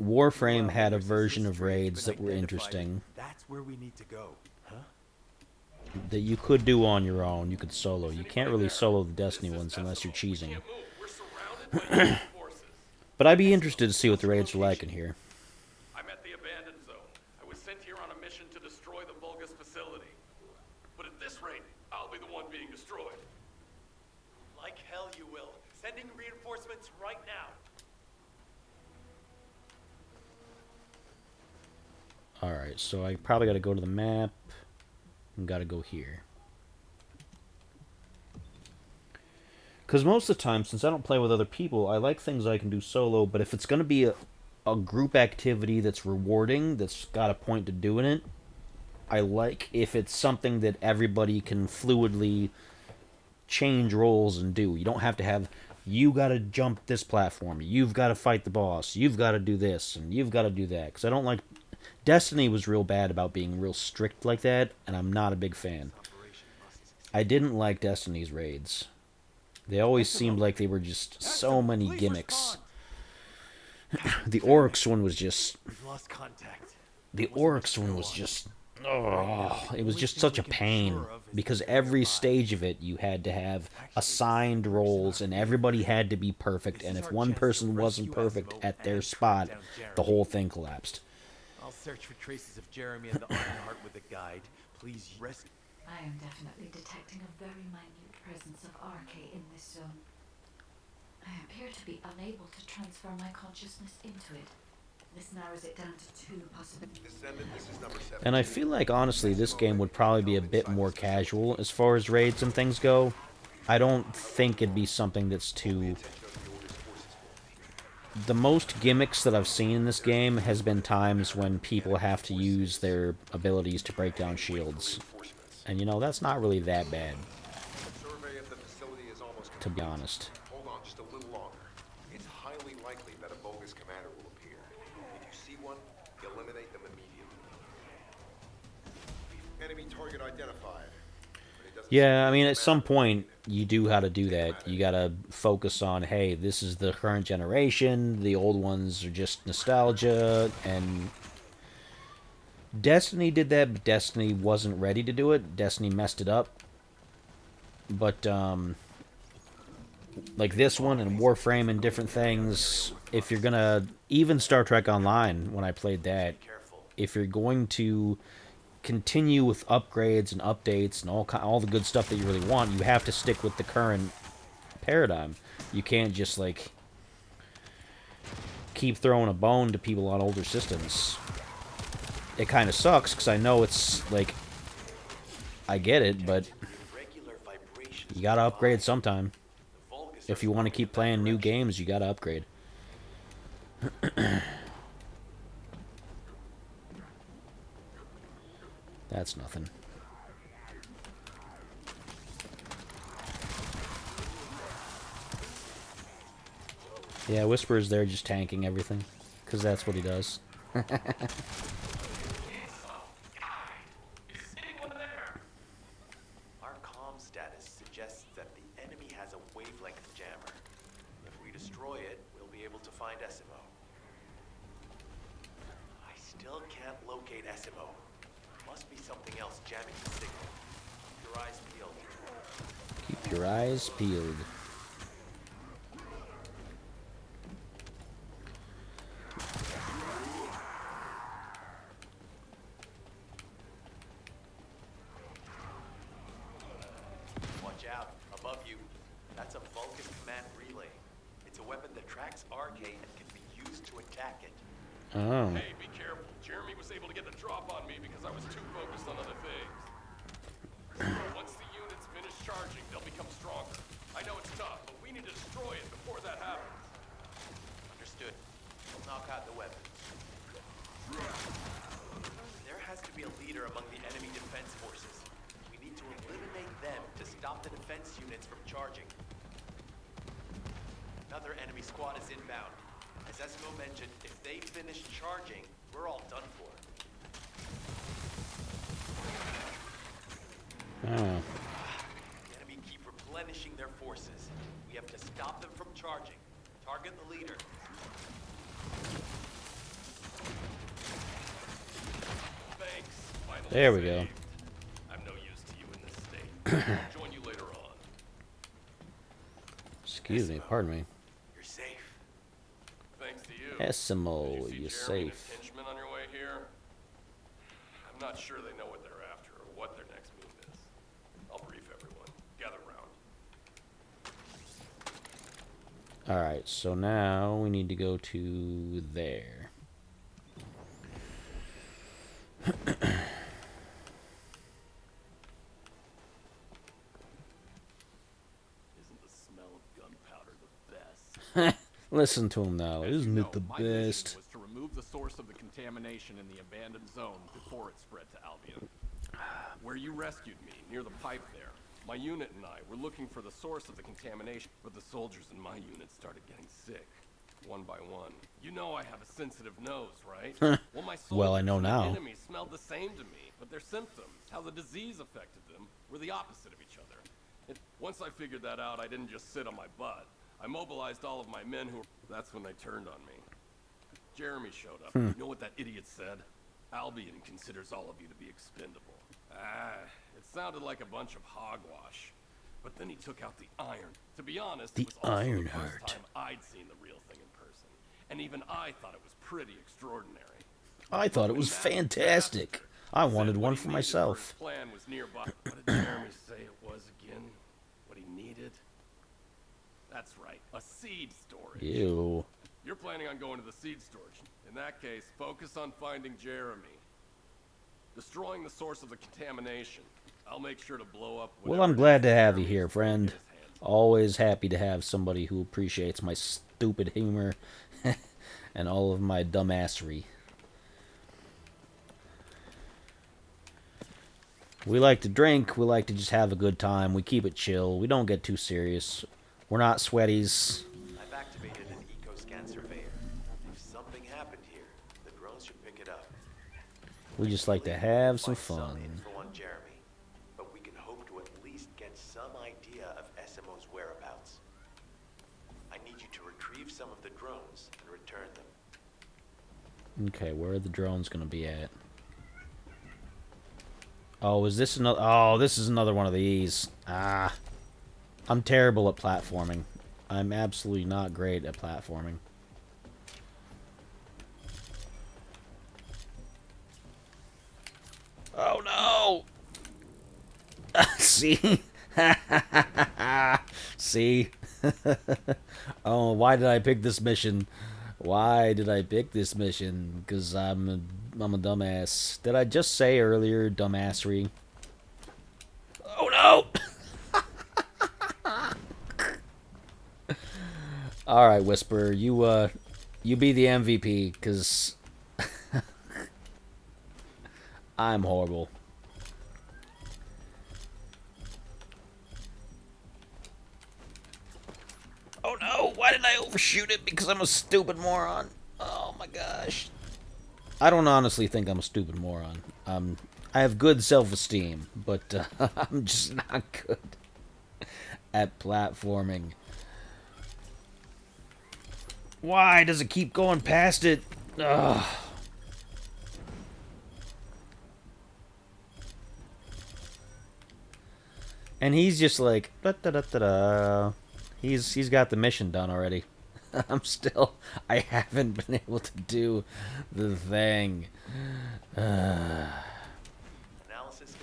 Warframe Well, had a there's this version of history raids been that were identified. interesting That's where we need to go, huh? that you could do on your own. You could solo. You can't really solo the Destiny ones unless you're cheesing. But I'd be interested to see what the raids are like in here. I'm at the abandoned zone. I was sent here on a mission to destroy the Vulgus facility. But at this rate, I'll be the one being destroyed. Like hell you will. Sending reinforcements right now. Alright, so I probably got to go to the map and got to go here. Because most of the time, since I don't play with other people, I like things I can do solo, but if it's going to be a group activity that's rewarding, that's got a point to doing it, I like if it's something that everybody can fluidly change roles and do. You don't have to have, you got to jump this platform, you've got to fight the boss, you've got to do this, and you've got to do that. Because I don't like... Destiny was real bad about being real strict like that, and I'm not a big fan. I didn't like Destiny's raids. They always seemed like they were just so many gimmicks. The Oryx one was just... We've lost contact. The Oryx one was just... Oh, it was just such a pain. Because every stage of it, you had to have assigned roles, and everybody had to be perfect, and if one person wasn't perfect at their spot, the whole thing collapsed. I'll search for traces of Jeremy and the Ironheart with a guide. Please rescue. I am definitely detecting a very minute presence of RK in this zone. I appear to be unable to transfer my consciousness into it. This narrows it down to 2 possible. And I feel like, honestly, this game would probably be a bit more casual as far as raids and things go. I don't think it'd be something that's too... The most gimmicks that I've seen in this game has been times when people have to use their abilities to break down shields. And, you know, that's not really that bad, to be honest. Hold on just a little longer. It's highly likely that a Vulgus commander will appear. If you see one, eliminate them immediately. Enemy target identified. Yeah, I mean, at some point, you do how to do that. You gotta focus on, hey, this is the current generation, the old ones are just nostalgia, and... Destiny did that, but Destiny wasn't ready to do it. Destiny messed it up. But, like this one and Warframe and different things, if you're gonna... Even Star Trek Online, when I played that, if you're going to continue with upgrades and updates and all the good stuff that you really want, you have to stick with the current paradigm. You can't just, like, keep throwing a bone to people on older systems. It kind of sucks, because I know it's, like, I get it, but you gotta upgrade sometime. If you want to keep playing new games, you gotta upgrade. That's nothing. Yeah, Whisper's there just tanking everything, because that's what he does. Our comm status suggests that the enemy has a wavelength jammer. If we destroy it, we'll be able to find SMO. I still can't locate SMO. Must be something else jamming the signal. Keep your eyes peeled. Keep your eyes peeled. Watch out, above you. That's a Vulcan command relay. It's a weapon that tracks RK and can be used to attack it. Oh. Hey, be careful. Jeremy was able to get the drop on me because I was too focused on other things. Once the charging, they'll become stronger. I know it's tough, but we need to destroy it before that happens. Understood. We'll knock out the weapons. There has to be a leader among the enemy defense forces. We need to eliminate them to stop the defense units from charging. Another enemy squad is inbound. As Esmo mentioned, if they finish charging, we're all done for. Oh. The enemy keep replenishing their forces. We have to stop them from charging. Target the leader. Thanks. Finally There we go. saved. I'm no use to you in this state. I'll join you later on. Excuse me, pardon me. You're safe. Thanks to you. Essimo, Did you you're see Jeremy and safe. his henchmen on your way here? I'm not sure they know what they're after or what their next move is. I'll brief everyone. Gather round. Alright, so now we need to go to there. Isn't the smell of gunpowder the best? Listen to him now. As you Isn't know, it the my mission best? was to remove the source of the contamination in the abandoned zone before it spread to Albion. Where you rescued me, near the pipe there, my unit and I were looking for the source of the contamination, but the soldiers in my unit started getting sick, one by one. You know I have a sensitive nose, right? Well, my soldiers Well, I know and the now. enemies smelled the same to me, but their symptoms, how the disease affected them, were the opposite of each other. Once I figured that out, I didn't just sit on my butt. I mobilized all of my men who... That's when they turned on me. Jeremy showed up. You know what that idiot said? Albion considers all of you to be expendable. It sounded like a bunch of hogwash. But then he took out the iron. To be honest, The it was also Iron the Heart. first time I'd seen the real thing in person. And even I thought it was pretty extraordinary. I thought it was fantastic. I wanted one for myself. His plan was nearby. What did Jeremy say it was again? What he needed? That's right, a seed storage. Ew. You're planning on going to the seed storage. In that case, focus on finding Jeremy. Destroying the source of the contamination. I'll make sure to blow up. Well, I'm glad to have you here, friend. Always happy to have somebody who appreciates my stupid humor and all of my dumbassery. We like to drink. We like to just have a good time. We keep it chill. We don't get too serious. We're not sweaties. I've activated an eco-scan surveyor. If something happened here, the drones should pick it up. We just like to have some Find fun. info on Jeremy, but we can hope to at least get some idea of SMO's whereabouts. I need you to retrieve some of the drones and return them. Okay, where are the drones gonna be at? Oh, is this another? Oh, this is another one of these. Ah, I'm terrible at platforming. I'm absolutely not great at platforming. Oh no! See? See? Oh, why did I pick this mission? Why did I pick this mission? Because I'm a dumbass. Did I just say earlier dumbassery? Oh no! Alright, Whisper, you be the MVP, because I'm horrible. Oh no, why did I overshoot it? Because I'm a stupid moron. Oh my gosh. I don't honestly think I'm a stupid moron. I have good self-esteem, but I'm just not good at platforming. Why does it keep going past it? Ugh. And he's just like, da da da da da. He's got the mission done already. I haven't been able to do the thing. Analysis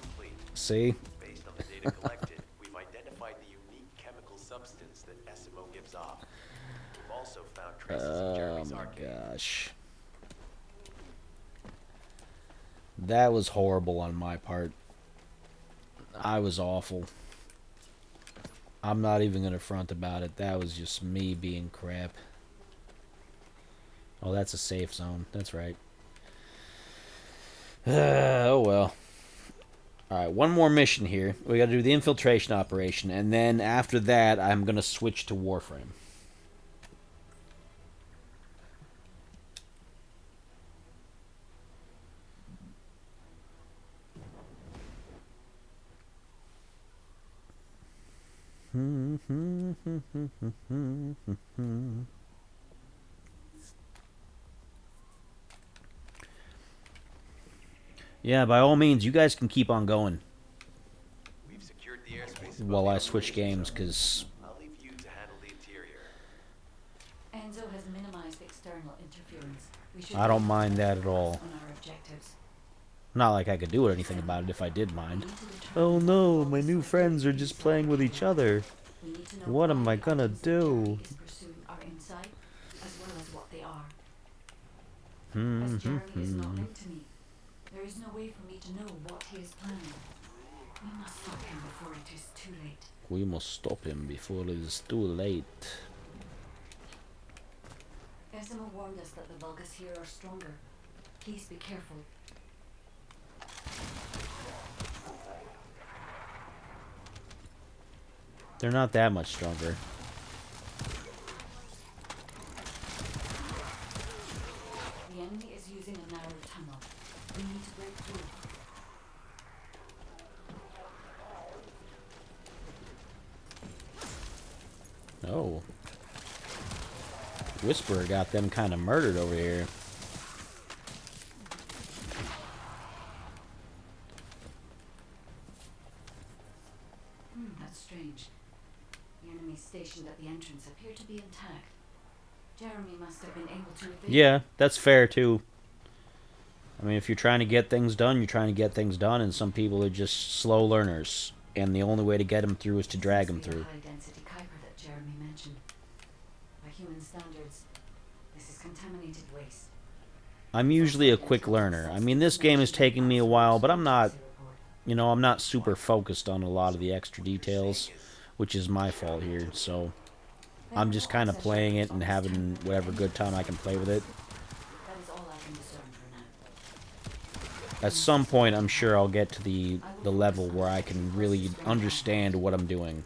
complete. See? Based on the data collected, we've identified the unique chemical substance that SMO gives off. We've also found traces of Oh Jeremy's my arcade. gosh. That was horrible on my part. I was awful. I'm not even gonna front about it. That was just me being crap. Oh, that's a safe zone. That's right. Oh well. Alright, one more mission here. We gotta do the infiltration operation, and then after that, I'm gonna switch to Warframe. Yeah, by all means, you guys can keep on going We've secured the airspace while I switch games, because I'll leave you to handle the interior. Enzo has minimized external interference. We should I don't mind that at all. on our objectives. Not like I could do anything about it if I did mind. Oh no, my new friends are just playing with each other. We need to know What am why I the gonna items that do? Jeremy is pursuing are inside, as well as what they are. As Jeremy is not linked to me, there is no way for me to know what he is planning. We must stop him before it is too late. We must stop him before it is too late. Ezima warned us that the Vulgus here are stronger. Please be careful. They're not that much stronger. The enemy is using a narrow tunnel. We need to break through. Oh. Whisperer got them kind of murdered over here. That's strange. The enemies stationed at the entrance appear to be intact. Jeremy must have been able to evade. Yeah, that's fair too. I mean, if you're trying to get things done, you're trying to get things done, and some people are just slow learners, and the only way to get them through is to drag them through. High-density Kuiper that Jeremy mentioned. By human standards, this is contaminated waste. I'm usually a quick learner. I mean, this game is taking me a while, but I'm not, you know, I'm not super focused on a lot of the extra details, which is my fault here, so I'm just kind of playing it and having whatever good time I can play with it. That is all I can discern for now. At some point, I'm sure I'll get to the level where I can really understand what I'm doing.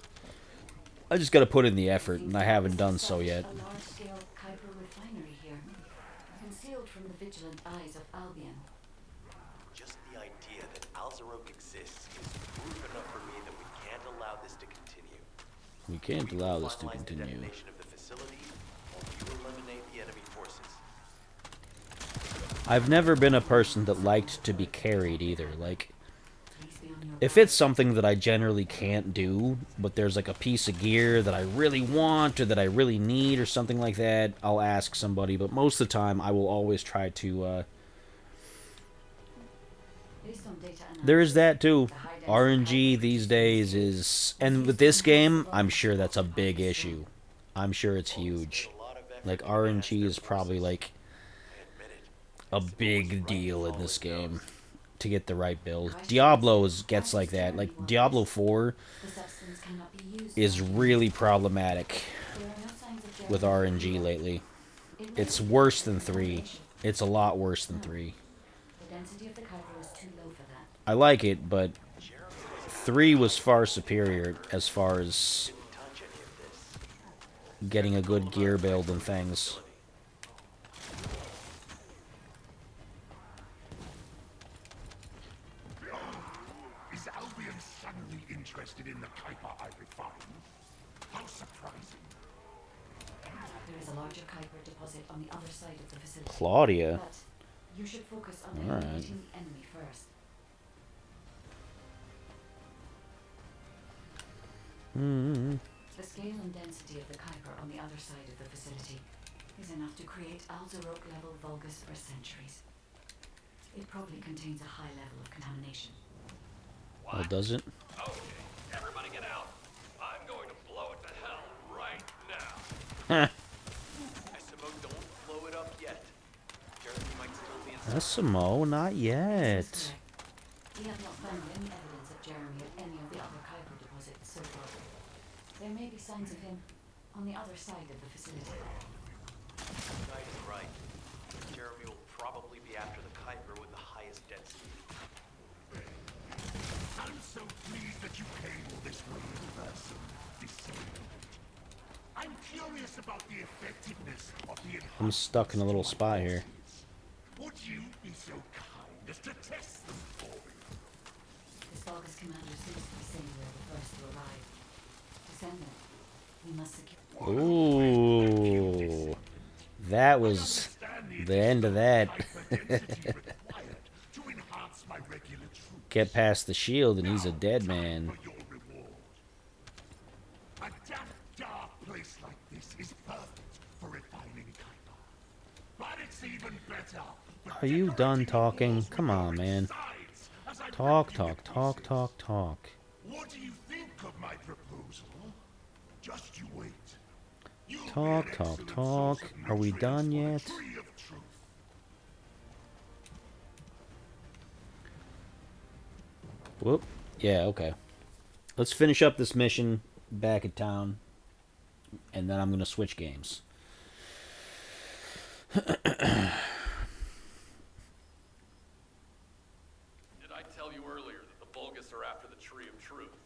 I just gotta put in the effort, and I haven't done so yet. A large-scale Kuiper refinery here, concealed from the vigilant eyes of Albion. Just the idea that Alzarok exists is proof enough for me that we can't allow this to continue. We can't allow this to Finalize the continue. detonation of the facility, while you eliminate the enemy forces. I've never been a person that liked to be carried either. Like, Please be on your if it's something that I generally can't do, but there's like a piece of gear that I really want or that I really need or something like that, I'll ask somebody. But most of the time, I will always try to... based on data There is that too. the high-density RNG Kuiper these days is... And with this game, I'm sure that's a big issue. I'm sure it's huge. Like, RNG is probably like a big deal in this game to get the right build. Diablo gets like that. Like, Diablo 4 the substance cannot be used. is really problematic There are no signs of with Jeremy. RNG lately. It may It's be worse than 3. contamination. It's a lot worse than 3. The density of the Kuiper is too low for that. I like it, but 3 was far superior as far as getting a good gear build and things. Is Albion suddenly interested in the Kuiper I refined? How surprising. There is a larger Kuiper deposit on the other side of the facility. Claudia. But you should focus on Alright. eliminating the enemy first. The scale and density of the Kuiper on the other side of the facility is enough to create Alzarok-level Vulgus for centuries. It probably contains a high level of contamination. Oh, does it? Okay, everybody get out. I'm going to blow it to hell right now. SMO, don't blow it up yet. Jeremy might still be inside. Essimo, not That yet. is correct. We have not found any evidence of Jeremy at any of the other Kuiper deposits so far. There may signs of him on the other side of the facility. Guy is right. Jeremy will probably be after the Kuiper with the highest density. I'm so pleased that you came all this way in person. I'm curious about the effectiveness of the enhanced. I'm stuck in a little spot here. Would you be so kind as to test them for me? This Vulgus commander seems to be saying we're the first to arrive. Descendant, we must secure. Ooh, that was the end of that. Get past the shield and he's a dead man. A damp, dark place like this is perfect for refining Kuiper. But it's even better. Are you done talking? Come on, man. Talk, talk, talk, talk, talk. What do you think of my proposal? Just you wait. Talk, talk, talk. Are we done yet? Whoop. Yeah, okay. Let's finish up this mission back at town, and then I'm going to switch games. Did I tell you earlier that the Vulgus are after the Tree of Truth?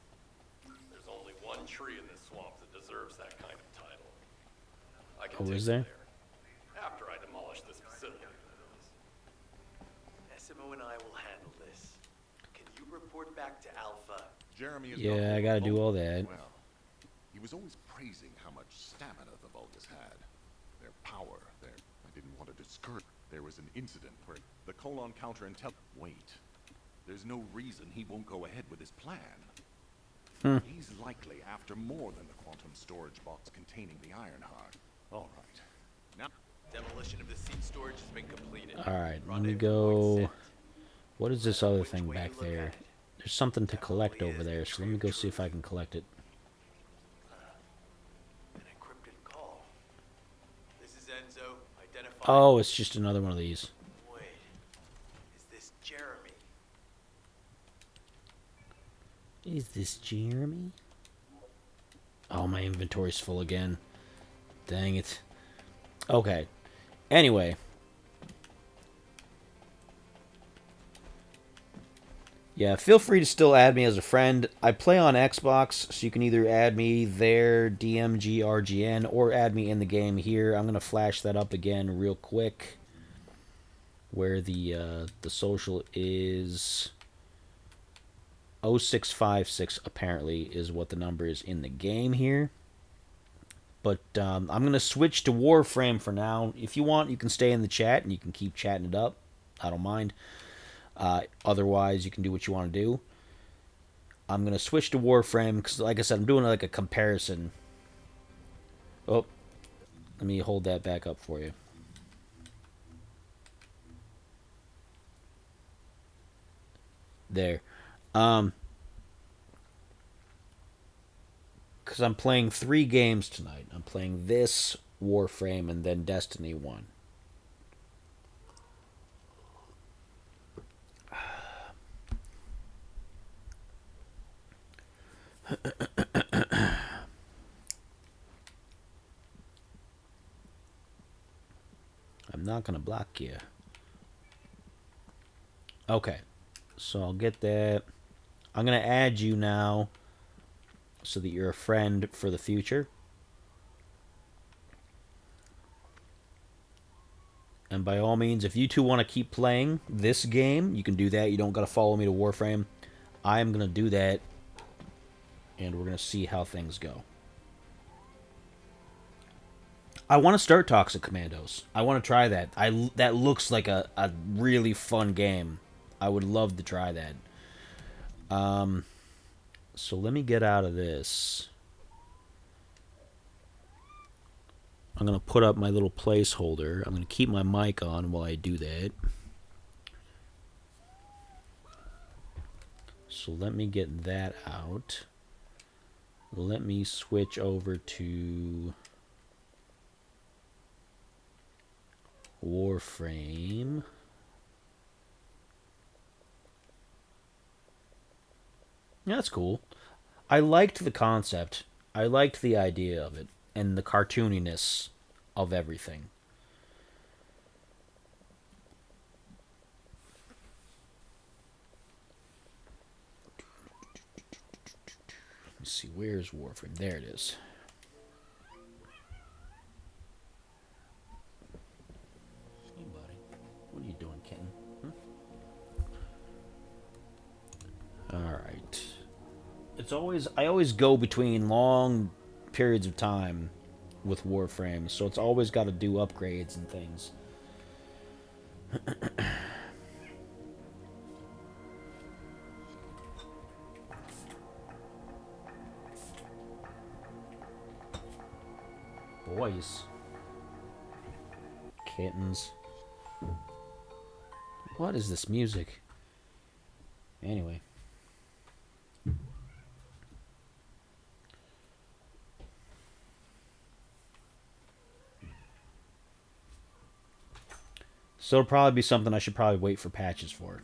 There's only one tree in this swamp that deserves that kind of title. I can take is you there? after I demolish this facility. Essimo and I will handle this. Can you report back to Alpha? Jeremy is Yeah, not I gotta do all Vulgus. that. Well, he was always praising how much stamina the Vulgus had. Their power, I didn't want to discourage. There was an incident where the colon counterintel. Wait. There's no reason he won't go ahead with his plan. He's likely after more than the quantum storage box containing the Ironheart. All right. Now, Demolition of the seed storage has been completed. Alright, let me Rendezvous point go... set. What is this other Which thing way back you look there? at it. There's something to collect Definitely over is there, the so Tree let me of go see if Truth. I can collect it. An encrypted call. This is Enzo. Identify. Oh, it's just another one of these. Wait. Is this Jeremy? Is this Jeremy? Oh, my inventory's full again. Dang it. Okay. Anyway. Yeah, feel free to still add me as a friend. I play on Xbox, so you can either add me there, DMGRGN, or add me in the game here. I'm going to flash that up again real quick. Where the social is 0656, apparently, is what the number is in the game here. But I'm going to switch to Warframe for now. If you want, you can stay in the chat and you can keep chatting it up. I don't mind. Otherwise, you can do what you want to do. I'm going to switch to Warframe because, like I said, I'm doing like a comparison. Oh, let me hold that back up for you. There. Because I'm playing 3 games tonight. I'm playing this, Warframe, and then Destiny 1. I'm not going to block you. Okay. So I'll get that. I'm going to add you now so that you're a friend for the future. And by all means, if you two want to keep playing this game, you can do that. You don't got to follow me to Warframe. I'm going to do that. And we're going to see how things go. I want to start Toxic Commandos. I want to try that. That looks like a really fun game. I would love to try that. So let me get out of this. I'm going to put up my little placeholder. I'm going to keep my mic on while I do that. So let me get that out. Let me switch over to Warframe. Yeah, that's cool. I liked the concept. I liked the idea of it and the cartooniness of everything. Let's see, where's Warframe? There it is. Hey, buddy. What are you doing, kitten? Alright. I always go between long periods of time with Warframe, so it's always got to do upgrades and things. Boys. Kittens. What is this music? Anyway. So it'll probably be something I should probably wait for patches for.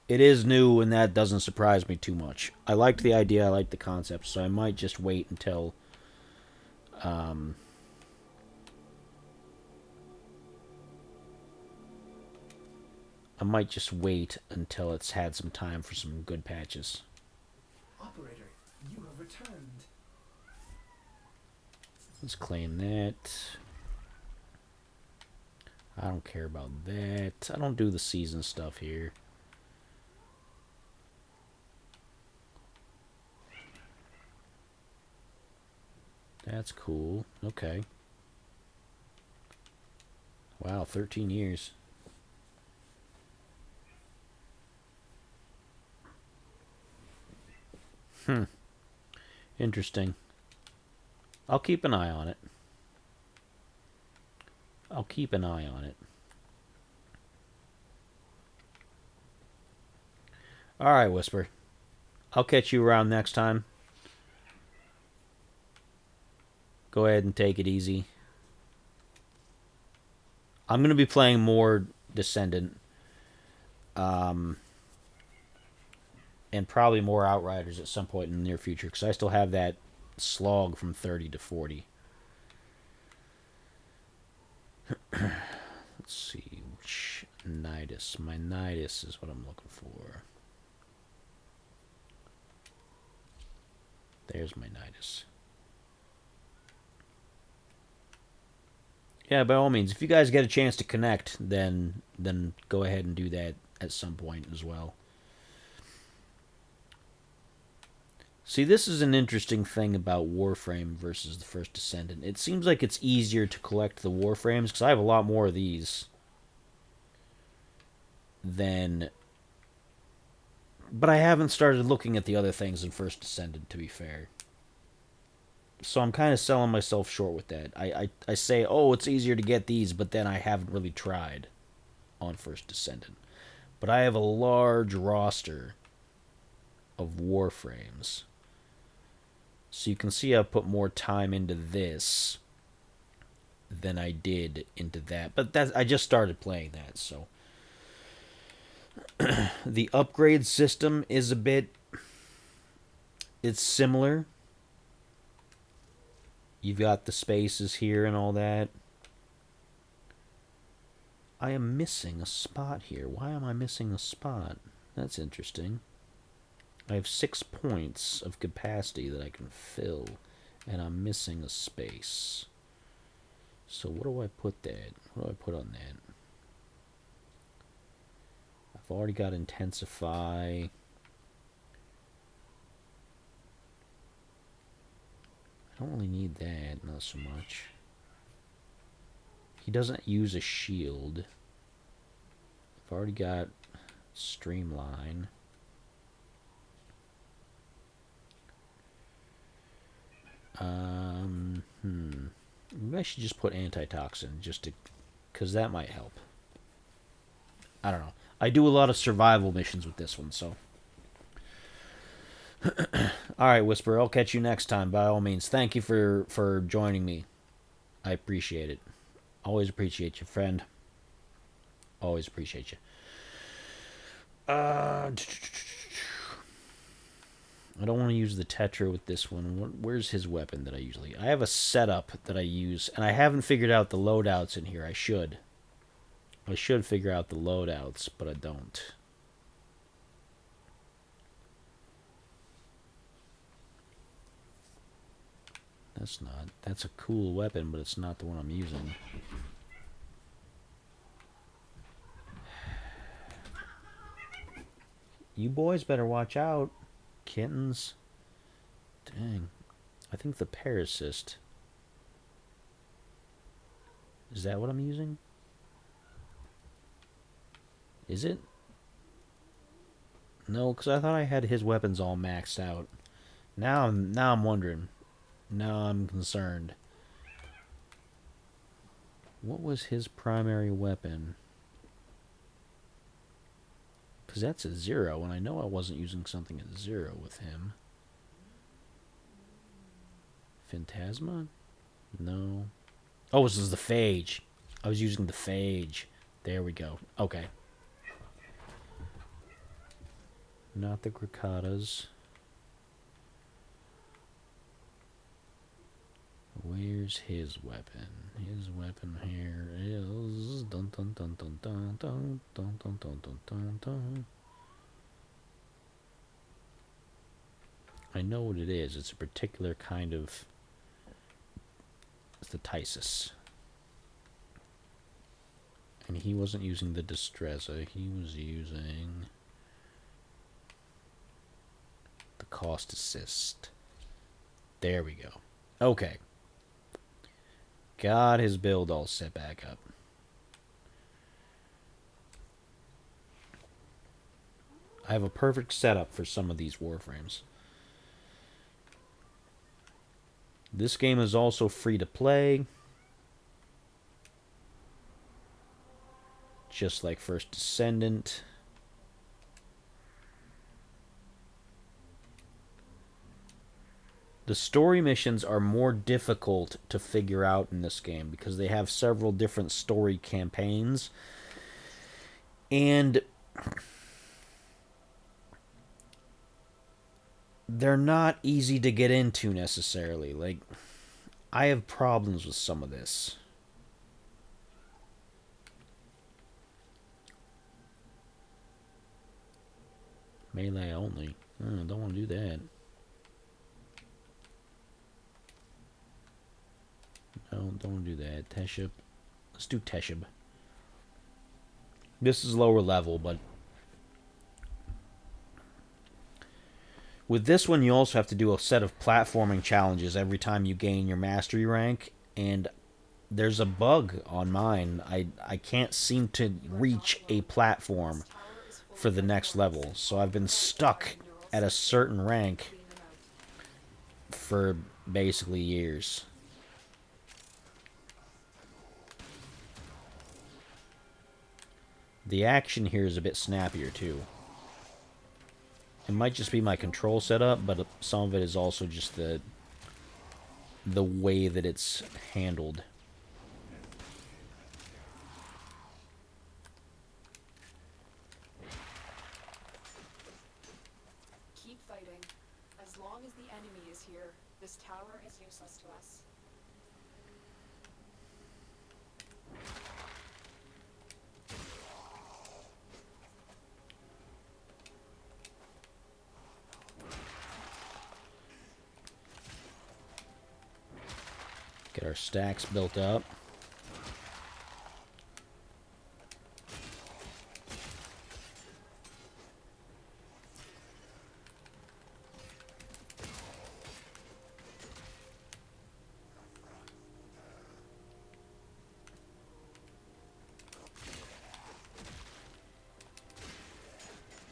It is new, and that doesn't surprise me too much. I liked the idea, I liked the concept, so I might just wait until... I might just wait until it's had some time for some good patches. Operator, you have returned. Let's claim that. I don't care about that. I don't do the season stuff here. That's cool. Okay. Wow, 13 years. Interesting. I'll keep an eye on it. I'll keep an eye on it. Alright, Whisper. I'll catch you around next time. Go ahead and take it easy. I'm going to be playing more Descendant. And probably more Outriders at some point in the near future, because I still have that slog from 30 to 40. Let's see, which Nidus. My Nidus is what I'm looking for. There's my Nidus. Yeah, by all means, if you guys get a chance to connect, then go ahead and do that at some point as well. See, this is an interesting thing about Warframe versus the first Descendant. It seems like it's easier to collect the Warframes, because I have a lot more of these than... But I haven't started looking at the other things in first Descendant, to be fair. So I'm kind of selling myself short with that. I say, oh, it's easier to get these, but then I haven't really tried on first Descendant. But I have a large roster of Warframes. So you can see I put more time into this than I did into that. But I just started playing that, so... The upgrade system is a bit... It's similar. You've got the spaces here and all that. I am missing a spot here. Why am I missing a spot? That's interesting. I have 6 points of capacity that I can fill, and I'm missing a space. So what do I put that? What do I put on that? I've already got Intensify. I don't really need that, not so much. He doesn't use a shield. I've already got Streamline. Maybe I should just put Antitoxin, just to, because that might help. I don't know. I do a lot of survival missions with this one, so. Alright, Whisper, I'll catch you next time, by all means. Thank you for joining me. I appreciate it. Always appreciate you, friend. Always appreciate you. I don't want to use the Tetra with this one. Where's his weapon that I usually... I have a setup that I use, and I haven't figured out the loadouts in here. I should. I should figure out the loadouts, but I don't. That's not... That's a cool weapon, but it's not the one I'm using. You boys better watch out. Kittens. Dang. I think the Parasist. Is that what I'm using? Is it? No, because I thought I had his weapons all maxed out. Now I'm wondering. Now I'm concerned. What was his primary weapon? Because that's a 0, and I know I wasn't using something at 0 with him. Phantasma? No. Oh, this is the Phage. I was using the Phage. There we go. Okay. Not the Grakatas. Where's his weapon? His weapon here is dun dun dun dun dun dun dun dun dun dun dun dun. I know what it is. It's a particular kind of... It's the Tysus. And he wasn't using the Destreza. He was using the Cost Assist. There we go. Okay. Got his build all set back up. I have a perfect setup for some of these Warframes. This game is also free to play. Just like First Descendant. The story missions are more difficult to figure out in this game because they have several different story campaigns. And they're not easy to get into necessarily. Like, I have problems with some of this. Melee only. Oh, don't want to do that. No, don't do that. Teshub. Let's do Teshub. This is lower level, but with this one, you also have to do a set of platforming challenges every time you gain your mastery rank, and there's a bug on mine. I can't seem to reach a platform for the next level, so I've been stuck at a certain rank for basically years. The action here is a bit snappier too. It might just be my control setup, but some of it is also just the way that it's handled. Keep fighting. As long as the enemy is here, this tower is useless to us. Get our stacks built up.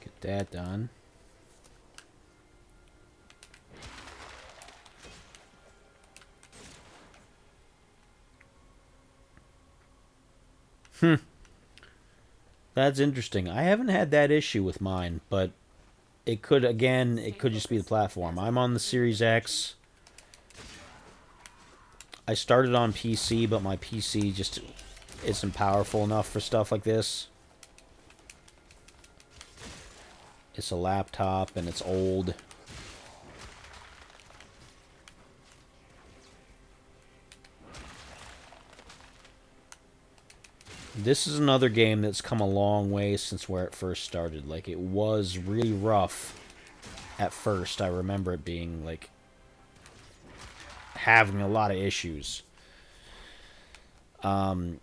Get that done. That's interesting. I haven't had that issue with mine, but it could, again, it could just be the platform. I'm on the Series X. I started on PC, but my PC just isn't powerful enough for stuff like this. It's a laptop, and it's old. This is another game that's come a long way since where it first started. Like, it was really rough at first. I remember it being, like, having a lot of issues. When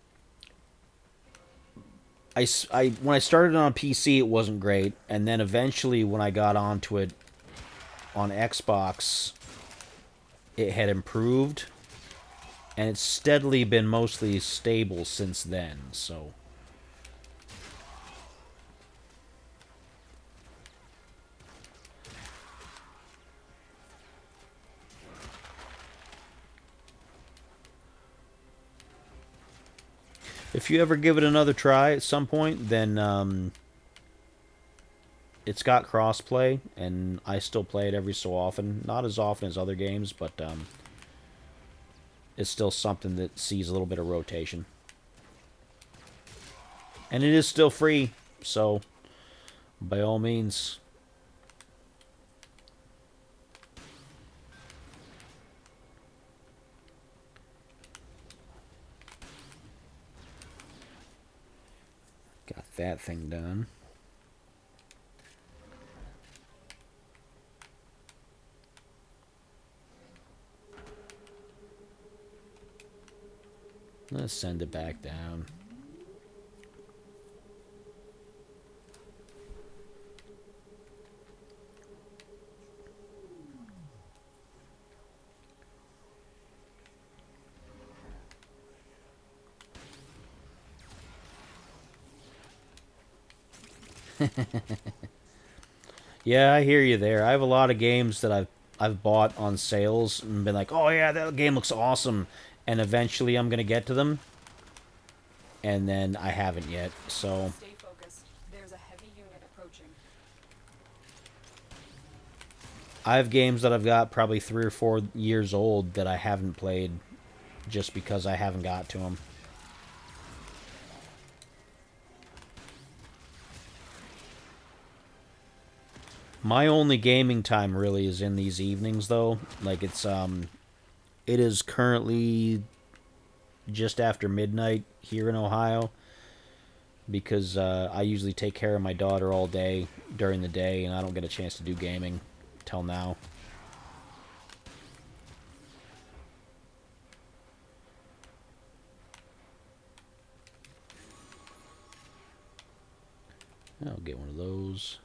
I started on PC, it wasn't great. And then eventually, when I got onto it on Xbox, it had improved. And it's steadily been mostly stable since then, so... If you ever give it another try at some point, then it's got crossplay, and I still play it every so often. Not as often as other games, but it's still something that sees a little bit of rotation. And it is still free, so by all means... Got that thing done. Let's send it back down. Yeah, I hear you there. I have a lot of games that I've bought on sales and been like, "Oh yeah, that game looks awesome," and eventually I'm gonna get to them, and then I haven't yet. So Stay focused. There's a heavy unit approaching. I have games that I've got probably 3 or 4 years old that I haven't played just because I haven't got to them. My only gaming time really is in these evenings, though. Like, it is currently just after midnight here in Ohio, because I usually take care of my daughter all day during the day, and I don't get a chance to do gaming till now. I'll get one of those.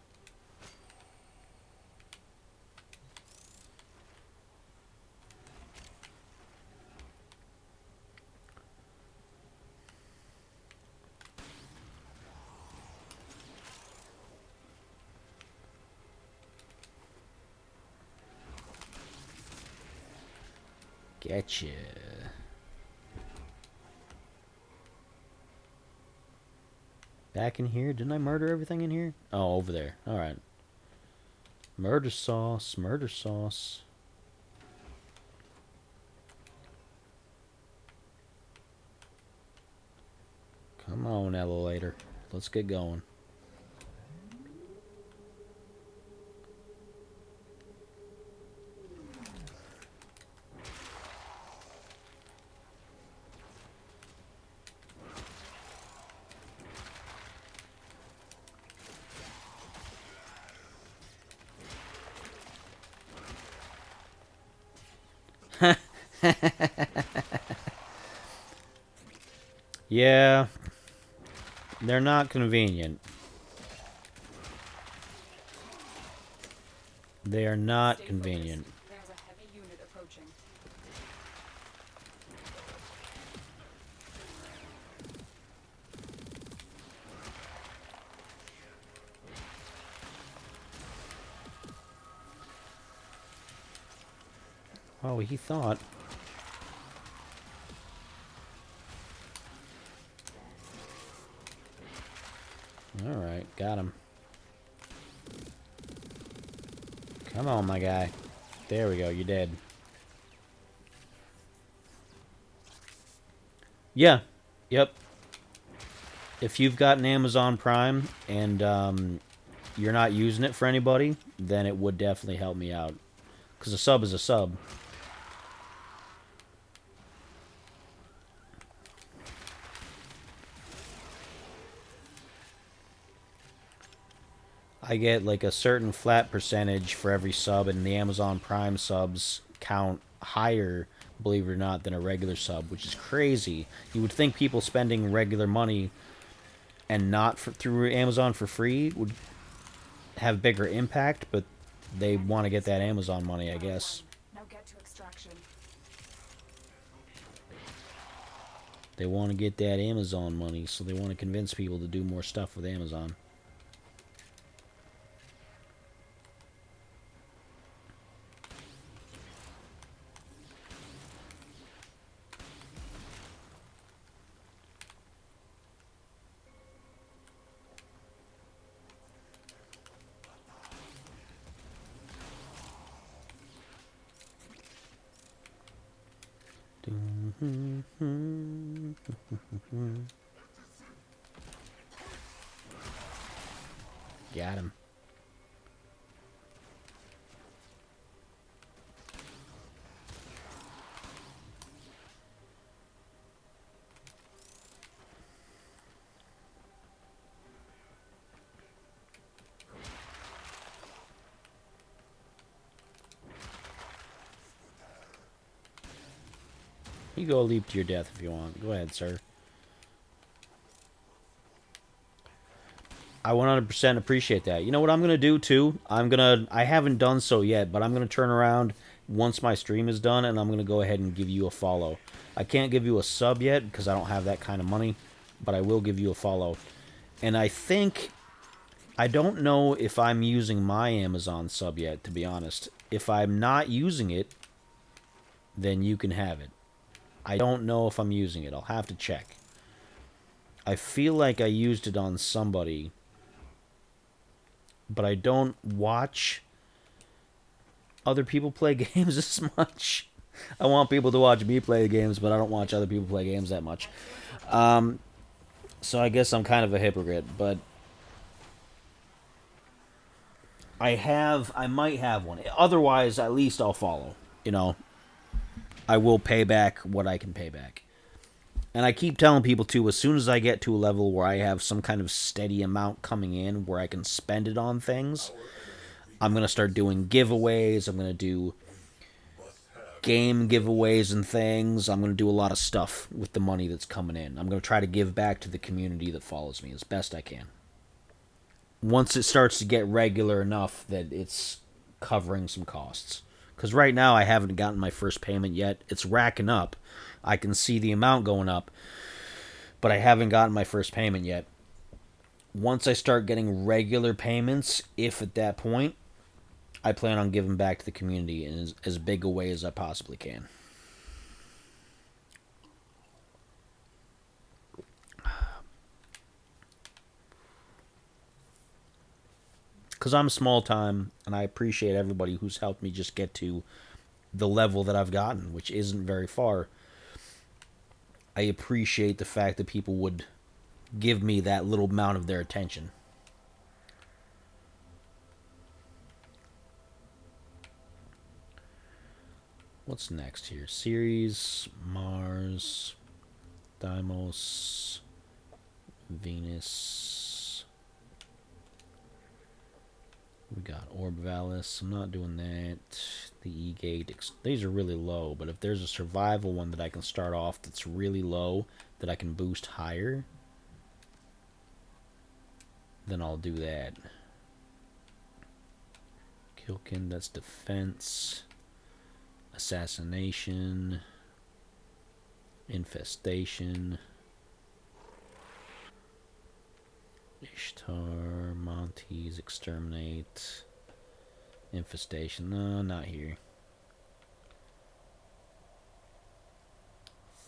Getcha. Back in here? Didn't I murder everything in here? Oh, over there. Alright. Murder sauce. Murder sauce. Come on, elevator. Let's get going. Yeah. They're not convenient. They are not convenient. There's a heavy unit approaching. Oh, he thought. Alright, got him. Come on, my guy. There we go, you're dead. Yeah. Yep. If you've got an Amazon Prime and you're not using it for anybody, then it would definitely help me out. Because a sub is a sub. I get like a certain flat percentage for every sub, and the Amazon Prime subs count higher, believe it or not, than a regular sub, which is crazy. You would think people spending regular money and not through Amazon for free would have bigger impact, but they want to get that Amazon money, I guess. Now get to extraction. They want to get that Amazon money, so they want to convince people to do more stuff with Amazon. Got him. You go leap to your death if you want. Go ahead, sir. I 100% appreciate that. You know what I'm going to do, too? I haven't done so yet, but I'm going to turn around once my stream is done, and I'm going to go ahead and give you a follow. I can't give you a sub yet, because I don't have that kind of money, but I will give you a follow. And I don't know if I'm using my Amazon sub yet, to be honest. If I'm not using it, then you can have it. I don't know if I'm using it. I'll have to check. I feel like I used it on somebody, but I don't watch other people play games as much. I want people to watch me play games, but I don't watch other people play games that much. So I guess I'm kind of a hypocrite, but I might have one. Otherwise, at least I'll follow. You know, I will pay back what I can pay back. And I keep telling people, too, as soon as I get to a level where I have some kind of steady amount coming in where I can spend it on things, I'm going to start doing giveaways. I'm going to do game giveaways and things. I'm going to do a lot of stuff with the money that's coming in. I'm going to try to give back to the community that follows me as best I can. Once it starts to get regular enough that it's covering some costs. Because right now I haven't gotten my first payment yet. It's racking up. I can see the amount going up. But I haven't gotten my first payment yet. Once I start getting regular payments, if at that point, I plan on giving back to the community in as big a way as I possibly can. Because I'm small time, and I appreciate everybody who's helped me just get to the level that I've gotten, which isn't very far. I appreciate the fact that people would give me that little amount of their attention. What's next here? Ceres, Mars, Deimos, Venus. We got Orb Valis. I'm not doing that. The E-Gate. These are really low, but if there's a survival one that I can start off that's really low, that I can boost higher, then I'll do that. Kilkin, that's defense. Assassination. Infestation. Ishtar, Montes, Exterminate, Infestation. No, not here.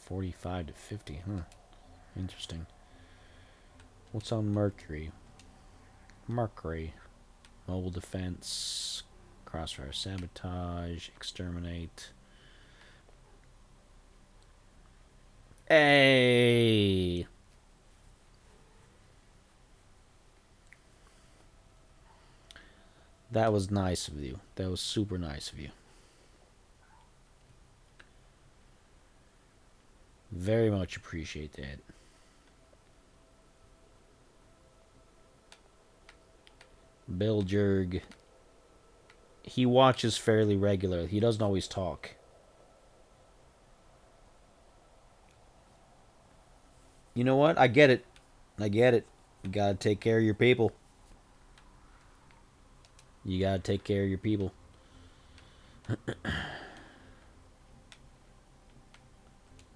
45 to 50, huh? Interesting. What's on Mercury? Mercury. Mobile Defense, Crossfire Sabotage, Exterminate. Hey! That was nice of you. That was super nice of you. Very much appreciate that. Bilgerg. He watches fairly regularly. He doesn't always talk. You know what? I get it. I get it. You gotta take care of your people. You gotta take care of your people.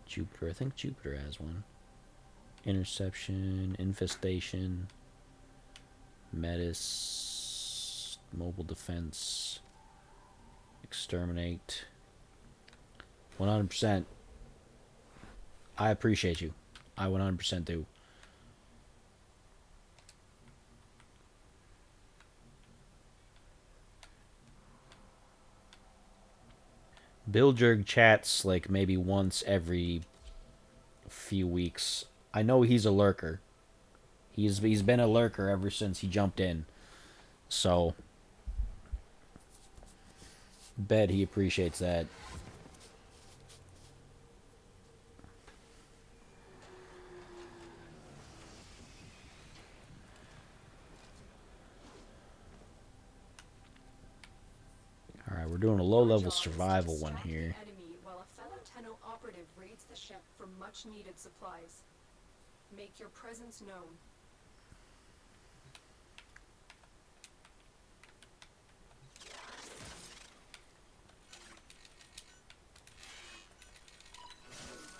Jupiter. I think Jupiter has one. Interception, infestation, metis, mobile defense, exterminate. 100%. I appreciate you. I 100% do. Bilgerg chats like maybe once every few weeks. I know he's a lurker. He's been a lurker ever since he jumped in. So bet he appreciates that. Alright, we're doing a low-level survival one here. Enemy while a fellow Tenno operative raids the ship for much-needed supplies. Make your presence known.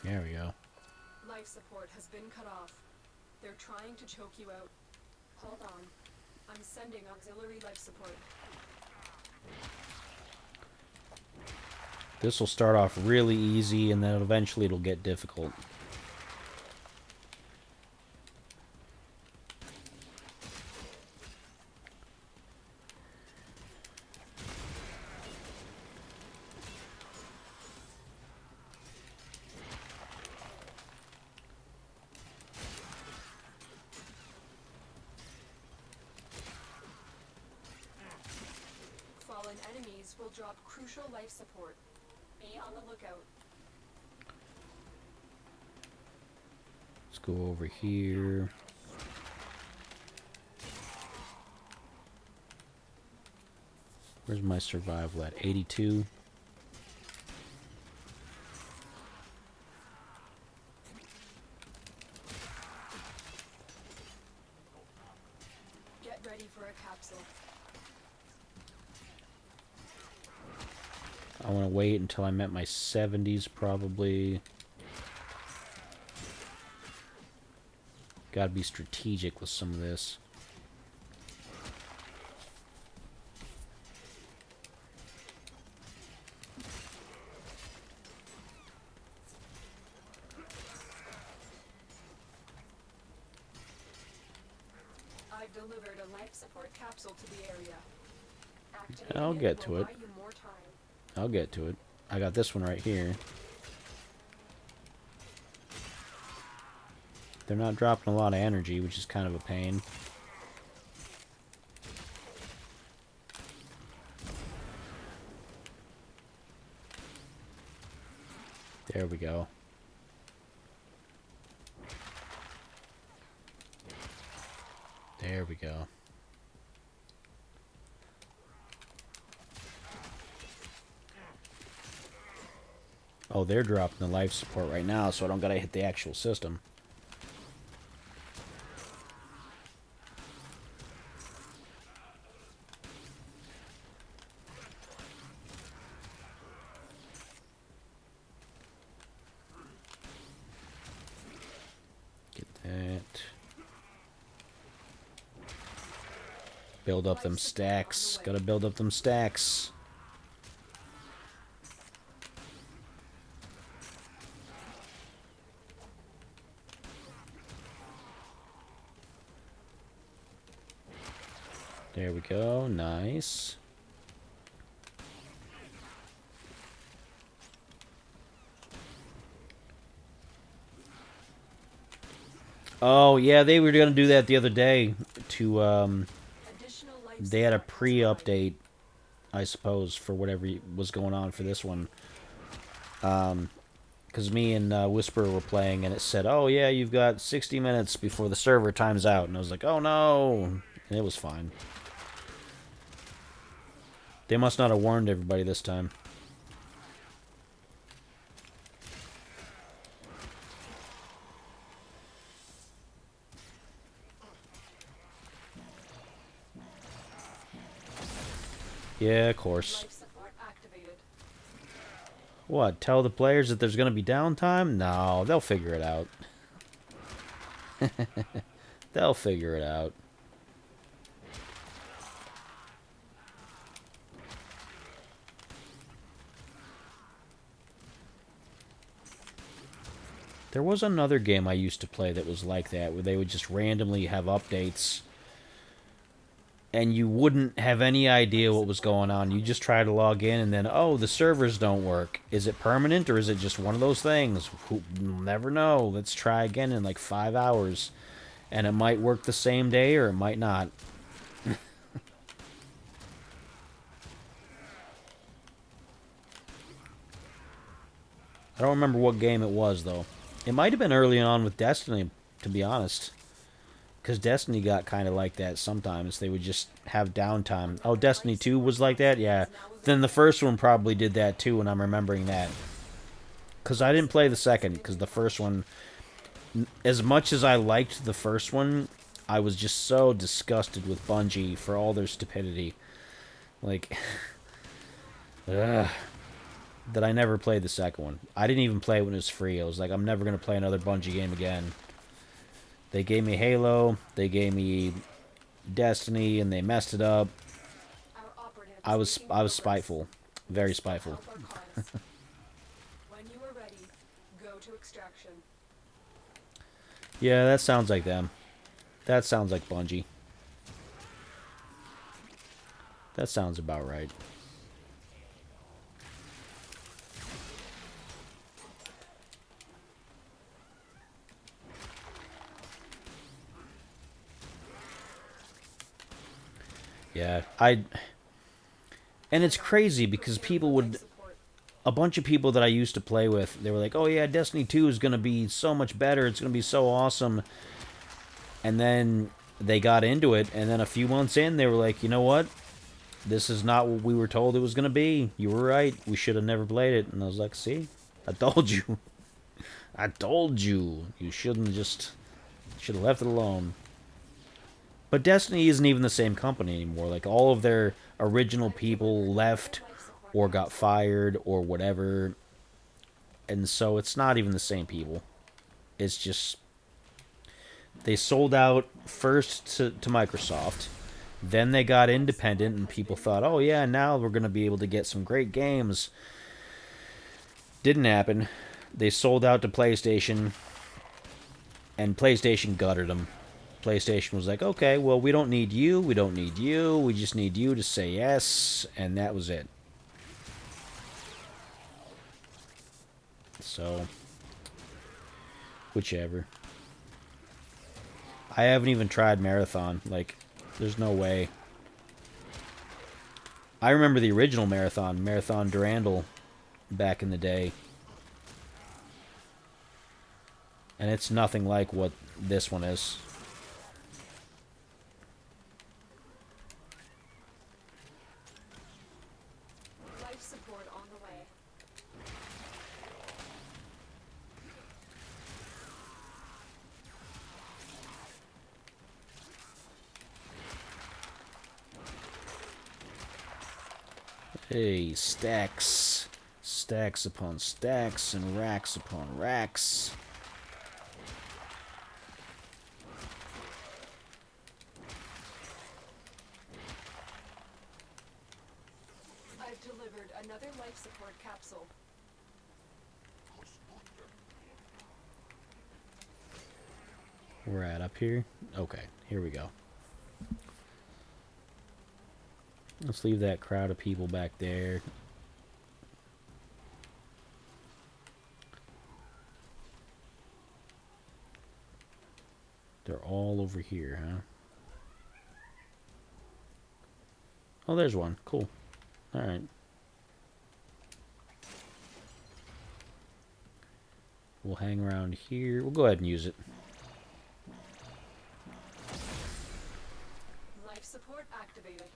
There we go. Life support has been cut off. They're trying to choke you out. Hold on. I'm sending auxiliary life support. This will start off really easy, and then eventually it'll get difficult. Fallen enemies will drop crucial life support. Be on the lookout. Let's go over here. Where's my survival at? 82. Get ready for a capsule. I want to wait until I'm at my 70s, probably. Gotta be strategic with some of this. I've delivered a life support capsule to the area. I'll get to it. Buy you more time. I'll get to it. I got this one right here. They're not dropping a lot of energy, which is kind of a pain. There we go. There we go. Oh, they're dropping the life support right now, so I don't gotta hit the actual system. Get that. Build up them stacks. Gotta build up them stacks. There we go. Nice. Oh, yeah, they were going to do that the other day to, they had a pre-update, I suppose, for whatever was going on for this one. Because me and Whisperer were playing, and it said, oh, yeah, you've got 60 minutes before the server times out. And I was like, oh, no. And it was fine. They must not have warned everybody this time. Yeah, of course. Life support activated. What, tell the players that there's going to be downtime? No, they'll figure it out. They'll figure it out. There was another game I used to play that was like that, where they would just randomly have updates, and you wouldn't have any idea what was going on. You just try to log in, and then, oh, the servers don't work. Is it permanent, or is it just one of those things? We'll never know. Let's try again in like 5 hours. And it might work the same day, or it might not. I don't remember what game it was, though. It might have been early on with Destiny, to be honest. Because Destiny got kind of like that sometimes. They would just have downtime. Oh, Destiny 2 was like that? Yeah. Then the first one probably did that too, and I'm remembering that. Because I didn't play the second, because the first one... As much as I liked the first one, I was just so disgusted with Bungie for all their stupidity. Like... ugh. That I never played the second one. I didn't even play it when it was free. I was like, I'm never going to play another Bungie game again. They gave me Halo, they gave me Destiny, and they messed it up. I was spiteful. Very spiteful. When you are ready, go to extraction. Yeah, that sounds like them. That sounds like Bungie. That sounds about right. Yeah, and it's crazy because people would, a bunch of people that I used to play with, they were like, oh yeah, Destiny 2 is going to be so much better, it's going to be so awesome, and then they got into it, and then a few months in, they were like, you know what, this is not what we were told it was going to be, you were right, we should have never played it, and I was like, see, I told you, I told you, you should have left it alone. But Destiny isn't even the same company anymore. Like, all of their original people left or got fired or whatever. And so it's not even the same people. It's just... They sold out first to Microsoft. Then they got independent and people thought, oh yeah, now we're going to be able to get some great games. Didn't happen. They sold out to PlayStation. And PlayStation gutted them. PlayStation was like, okay, well, we don't need you, we just need you to say yes, and that was it. So, whichever. I haven't even tried Marathon, like, there's no way. I remember the original Marathon Durandal, back in the day. And it's nothing like what this one is. Hey, stacks. Stacks upon stacks and racks upon racks. I've delivered another life support capsule. We're at up here? Okay, here we go. Let's leave that crowd of people back there. They're all over here, huh? Oh, there's one. Cool. Alright. We'll hang around here. We'll go ahead and use it. Life support activated.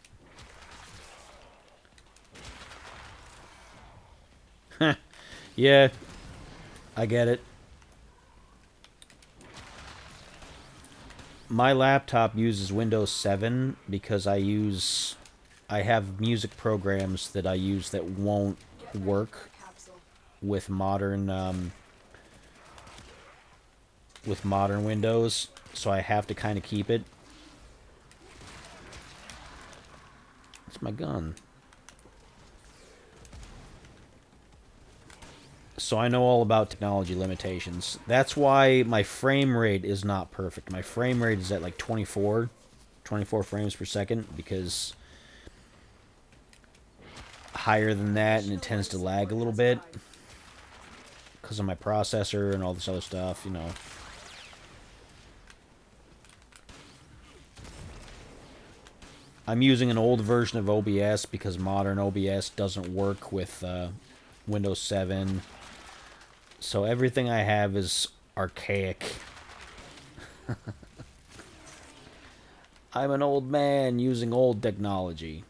Yeah, I get it. My laptop uses Windows 7 because I have music programs that I use that won't work with modern Windows, so I have to kind of keep it. It's my gun. So I know all about technology limitations. That's why my frame rate is not perfect. My frame rate is at like 24 frames per second, because higher than that and it tends to lag a little bit because of my processor and all this other stuff, you know. I'm using an old version of OBS because modern OBS doesn't work with Windows 7. So everything I have is archaic. I'm an old man using old technology.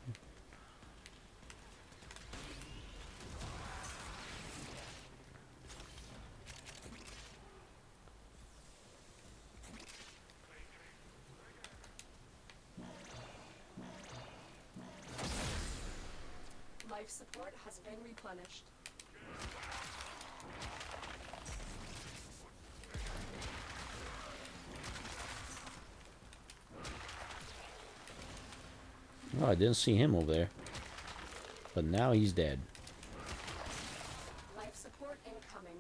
Life support has been replenished. Oh, I didn't see him over there. But now he's dead. Life support incoming.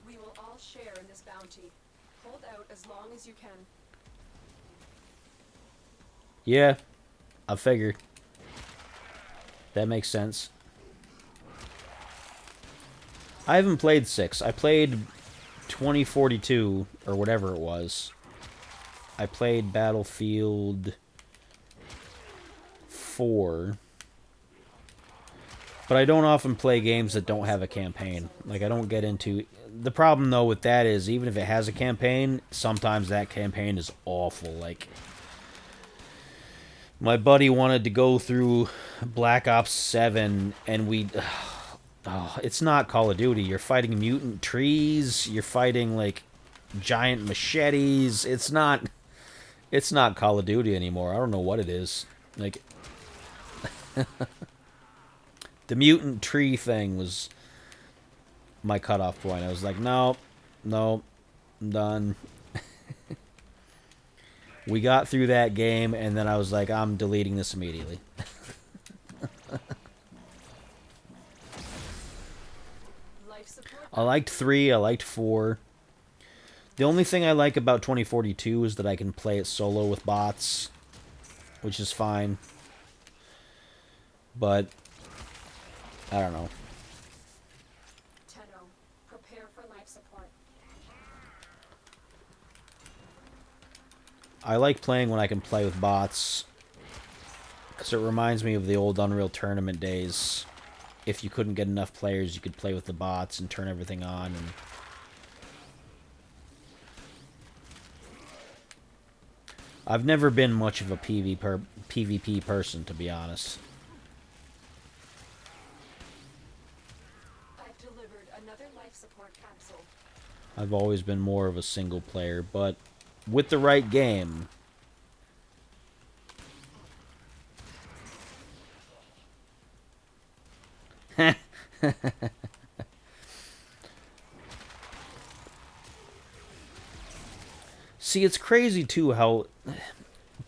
We will all share in this bounty. Hold out as long as you can. Yeah, I figured. That makes sense. I haven't played 6. I played 2042, or whatever it was. I played Battlefield 4. But I don't often play games that don't have a campaign. Like, I don't get into... The problem, though, with that is, even if it has a campaign, sometimes that campaign is awful. Like, my buddy wanted to go through Black Ops 7, and we... Oh, it's not Call of Duty. You're fighting mutant trees. You're fighting, like, giant machetes. It's not Call of Duty anymore. I don't know what it is. Like... The mutant tree thing was my cutoff point. I was like, no, I'm done. We got through that game, and then I was like, I'm deleting this immediately. I liked 3, I liked 4. The only thing I like about 2042 is that I can play it solo with bots, which is fine. But I don't know. Tenno, prepare for life support. I like playing when I can play with bots, because it reminds me of the old Unreal Tournament days. If you couldn't get enough players, you could play with the bots and turn everything on. And I've never been much of a PvP person, to be honest. I've delivered another life support capsule. I've always been more of a single player, but with the right game. See, it's crazy, too, how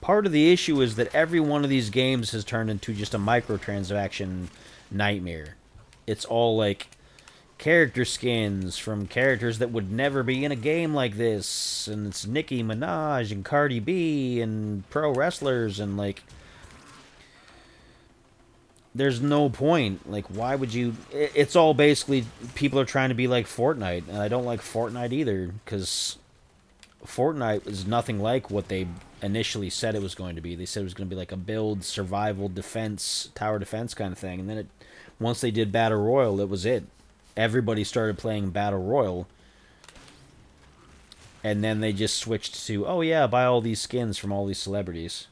part of the issue is that every one of these games has turned into just a microtransaction nightmare. It's all, like, character skins from characters that would never be in a game like this, and it's Nicki Minaj and Cardi B and pro wrestlers, and, like, there's no point. Like, why would you... It's all basically people are trying to be like Fortnite, and I don't like Fortnite either, because Fortnite is nothing like what they initially said it was going to be. They said it was going to be like a build, survival, defense, tower defense kind of thing, and then once they did Battle Royale, it was it. Everybody started playing Battle Royale, and then they just switched to, oh yeah, buy all these skins from all these celebrities.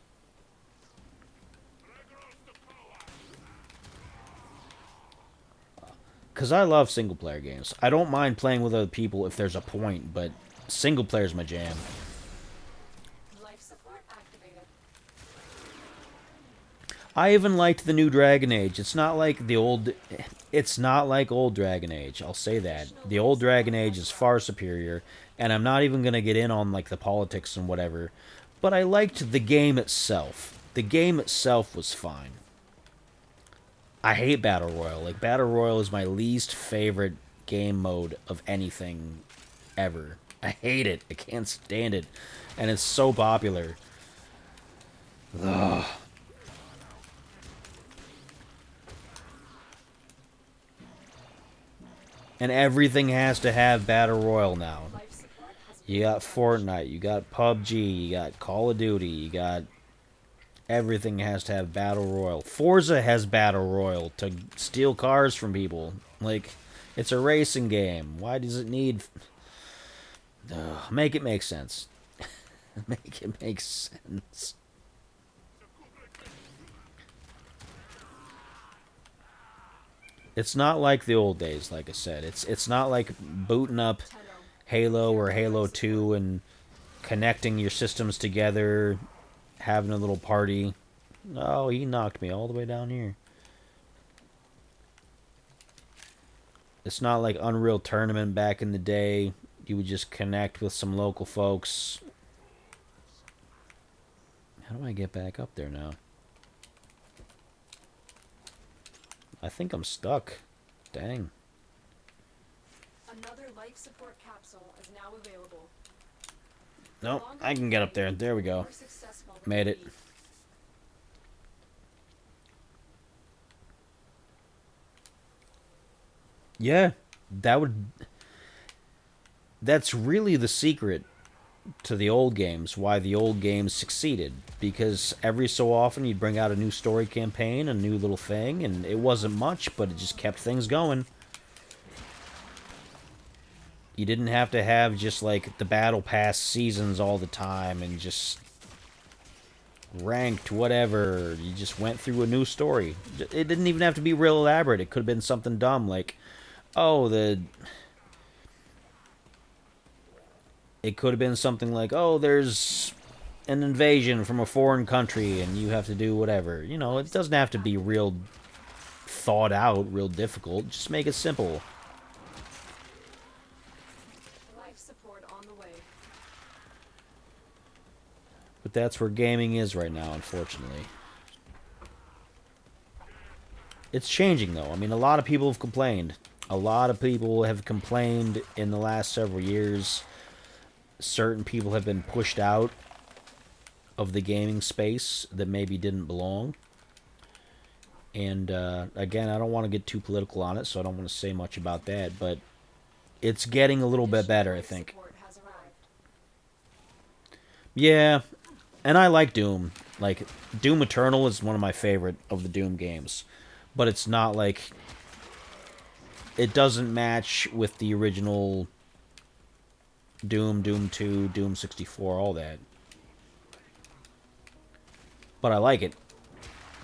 because I love single player games. I don't mind playing with other people if there's a point, but single player is my jam. Life support activated. I even liked the new Dragon Age. It's not like the old. It's not like old Dragon Age. I'll say that. The old Dragon Age is far superior, and I'm not even gonna get in on like the politics and whatever. But I liked the game itself. The game itself was fine. I hate Battle Royale. Like, Battle Royale is my least favorite game mode of anything ever. I hate it. I can't stand it. And it's so popular. Ugh. And everything has to have Battle Royale now. You got Fortnite, you got PUBG, you got Call of Duty, you got... Everything has to have Battle Royale. Forza has Battle Royale to steal cars from people. Like, it's a racing game. Why does it need... make it make sense. Make it make sense. It's not like the old days, like I said. It's not like booting up Halo or Halo 2 and connecting your systems together, having a little party. Oh, he knocked me all the way down here. It's not like Unreal Tournament back in the day. You would just connect with some local folks. How do I get back up there now? I think I'm stuck. Dang. Another life support capsule is now available. Nope, I can get up there. There we go. Made it. Yeah, that's really the secret to the old games, why the old games succeeded. Because every so often you'd bring out a new story campaign, a new little thing, and it wasn't much, but it just kept things going. You didn't have to have just like the battle pass seasons all the time and just ranked whatever. You just went through a new story. It didn't even have to be real elaborate. It could have been something dumb like, oh, it could have been something like, oh, there's an invasion from a foreign country and you have to do whatever. You know, it doesn't have to be real thought out, real difficult. Just make it simple. Life support on the way. But that's where gaming is right now, unfortunately. It's changing, though. I mean, a lot of people have complained. A lot of people have complained in the last several years. Certain people have been pushed out of the gaming space that maybe didn't belong. And, again, I don't want to get too political on it, so I don't want to say much about that. But it's getting a little bit better, I think. Yeah, and I like Doom. Like, Doom Eternal is one of my favorite of the Doom games. But it's not like... It doesn't match with the original Doom, Doom 2, Doom 64, all that. But I like it.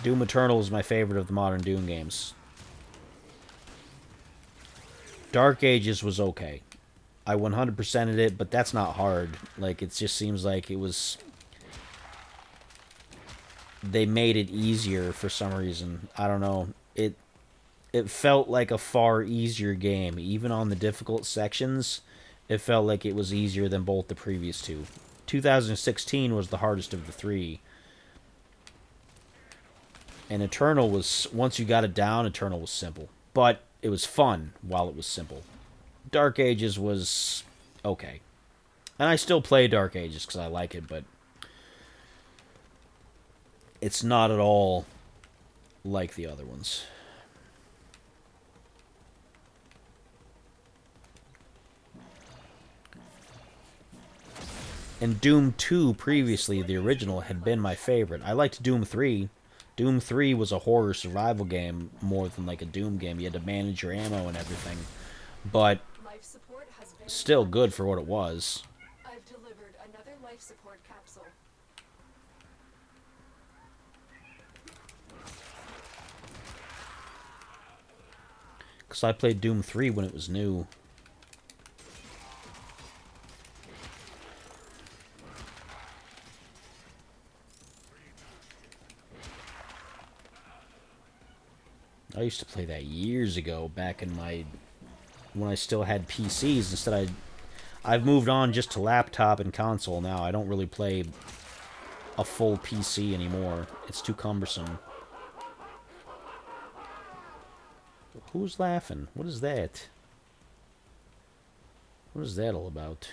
Doom Eternal is my favorite of the modern Doom games. Dark Ages was okay. I 100%ed it, but that's not hard. Like, it just seems like it was... They made it easier for some reason. I don't know. It felt like a far easier game. Even on the difficult sections, it felt like it was easier than both the previous two. 2016 was the hardest of the three. And Eternal was... Once you got it down, Eternal was simple. But it was fun while it was simple. Dark Ages was okay. And I still play Dark Ages because I like it, but... It's not at all like the other ones. And Doom 2, previously, the original, had been my favorite. I liked Doom 3. Doom 3 was a horror survival game more than like a Doom game. You had to manage your ammo and everything. But still good for what it was. I've delivered another life support capsule. Because I played Doom 3 when it was new. I used to play that years ago, back in my... when I still had PCs. Instead, I've moved on just to laptop and console now. I don't really play a full PC anymore. It's too cumbersome. Who's laughing? What is that? What is that all about?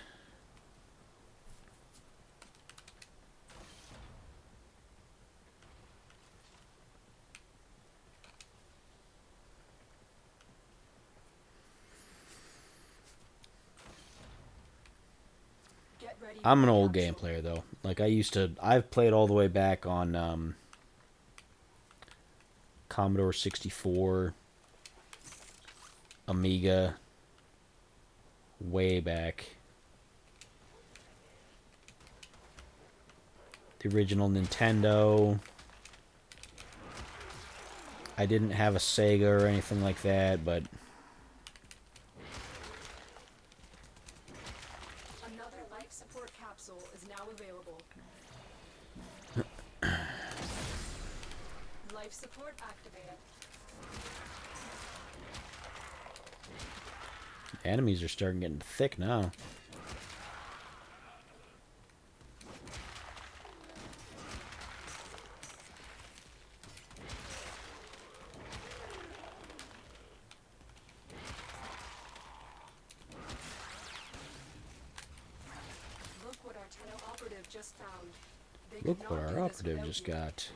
I'm an old game player, though. Like, I've played all the way back on Commodore 64, Amiga, way back. The original Nintendo. I didn't have a Sega or anything like that, but... Another life support capsule is now available. Life support activated. Enemies are starting getting thick now. Look what our operative just got.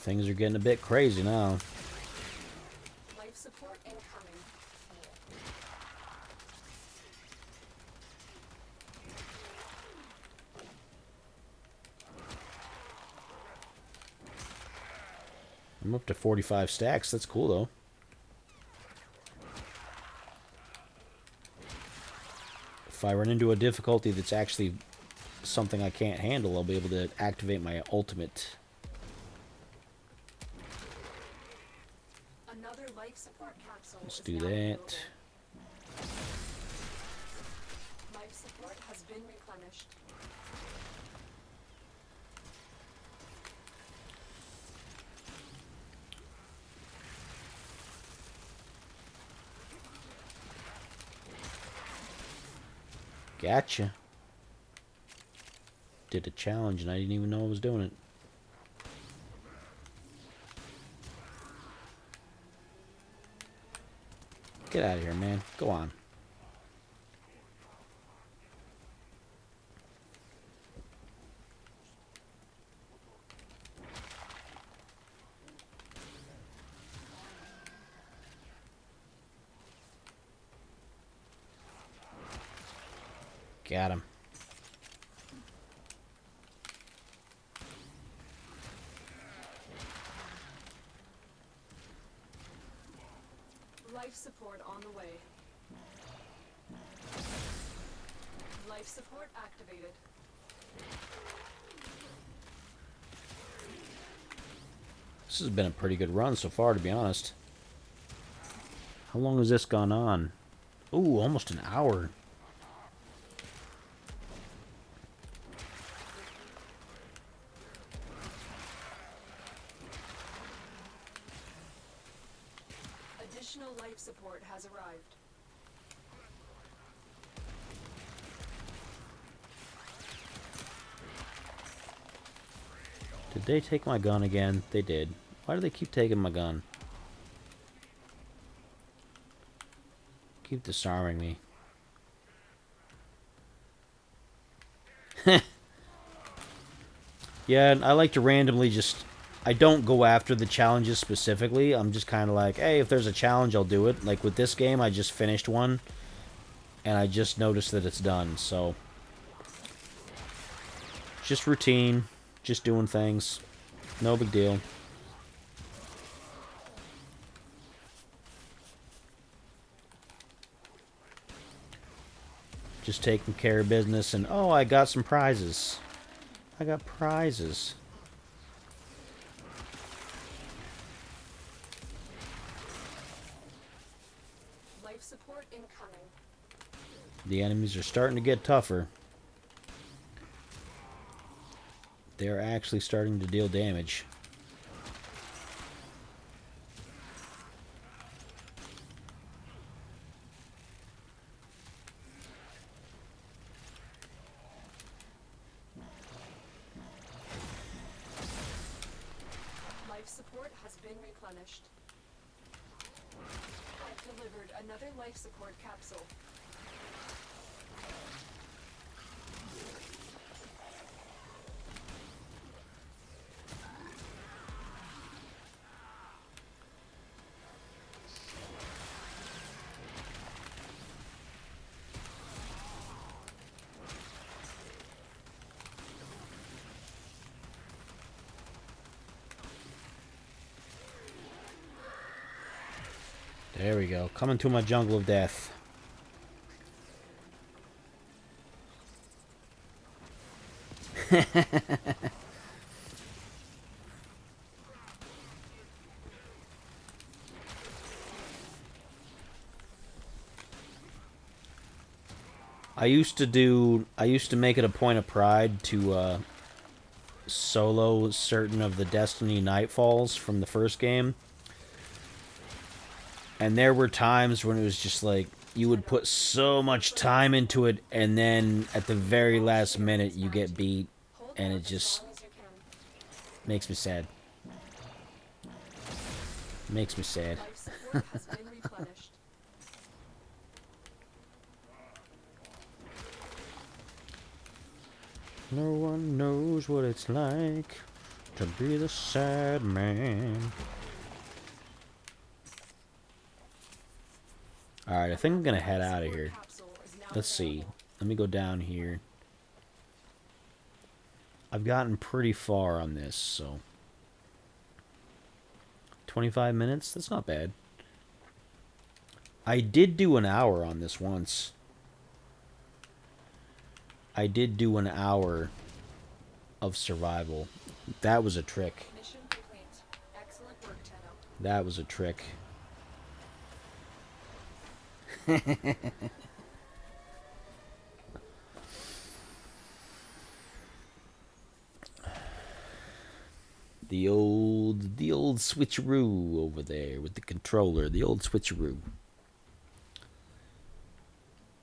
Things are getting a bit crazy now. Life support incoming. I'm up to 45 stacks. That's cool, though. If I run into a difficulty that's actually something I can't handle, I'll be able to activate my ultimate. Another life support capsule. Let's do that. Life support has been replenished. Gotcha. Did a challenge and I didn't even know I was doing it. Get out of here, man. Go on. Got him. Life support on the way. Life support activated. This has been a pretty good run so far, to be honest. How long has this gone on? Ooh, almost an hour. Additional life support has arrived. Did they take my gun again? They did. Why do they keep taking my gun? Keep disarming me. Yeah, I like to randomly just... I don't go after the challenges specifically. I'm just kind of like, hey, if there's a challenge, I'll do it. Like with this game, I just finished one. And I just noticed that it's done, so... Just routine. Just doing things. No big deal. Just taking care of business, and oh, I got some prizes. I got prizes. Life support incoming. The enemies are starting to get tougher. They're actually starting to deal damage. Life support has been replenished. I've delivered another life support capsule. There we go. Coming to my jungle of death. I used to make it a point of pride to solo certain of the Destiny Nightfalls from the first game. And there were times when it was just like, you would put so much time into it, and then at the very last minute you get beat, and it just makes me sad. Makes me sad. Life support has been replenished. No one knows what it's like to be the sad man. Alright, I think I'm gonna head out of here. Let's see. Let me go down here. I've gotten pretty far on this, so 25 minutes? That's not bad. I did do an hour on this once. I did do an hour of survival. That was a trick. Mission complete. Excellent work, Tenno. That was a trick. The old switcheroo over there with the controller, the old switcheroo.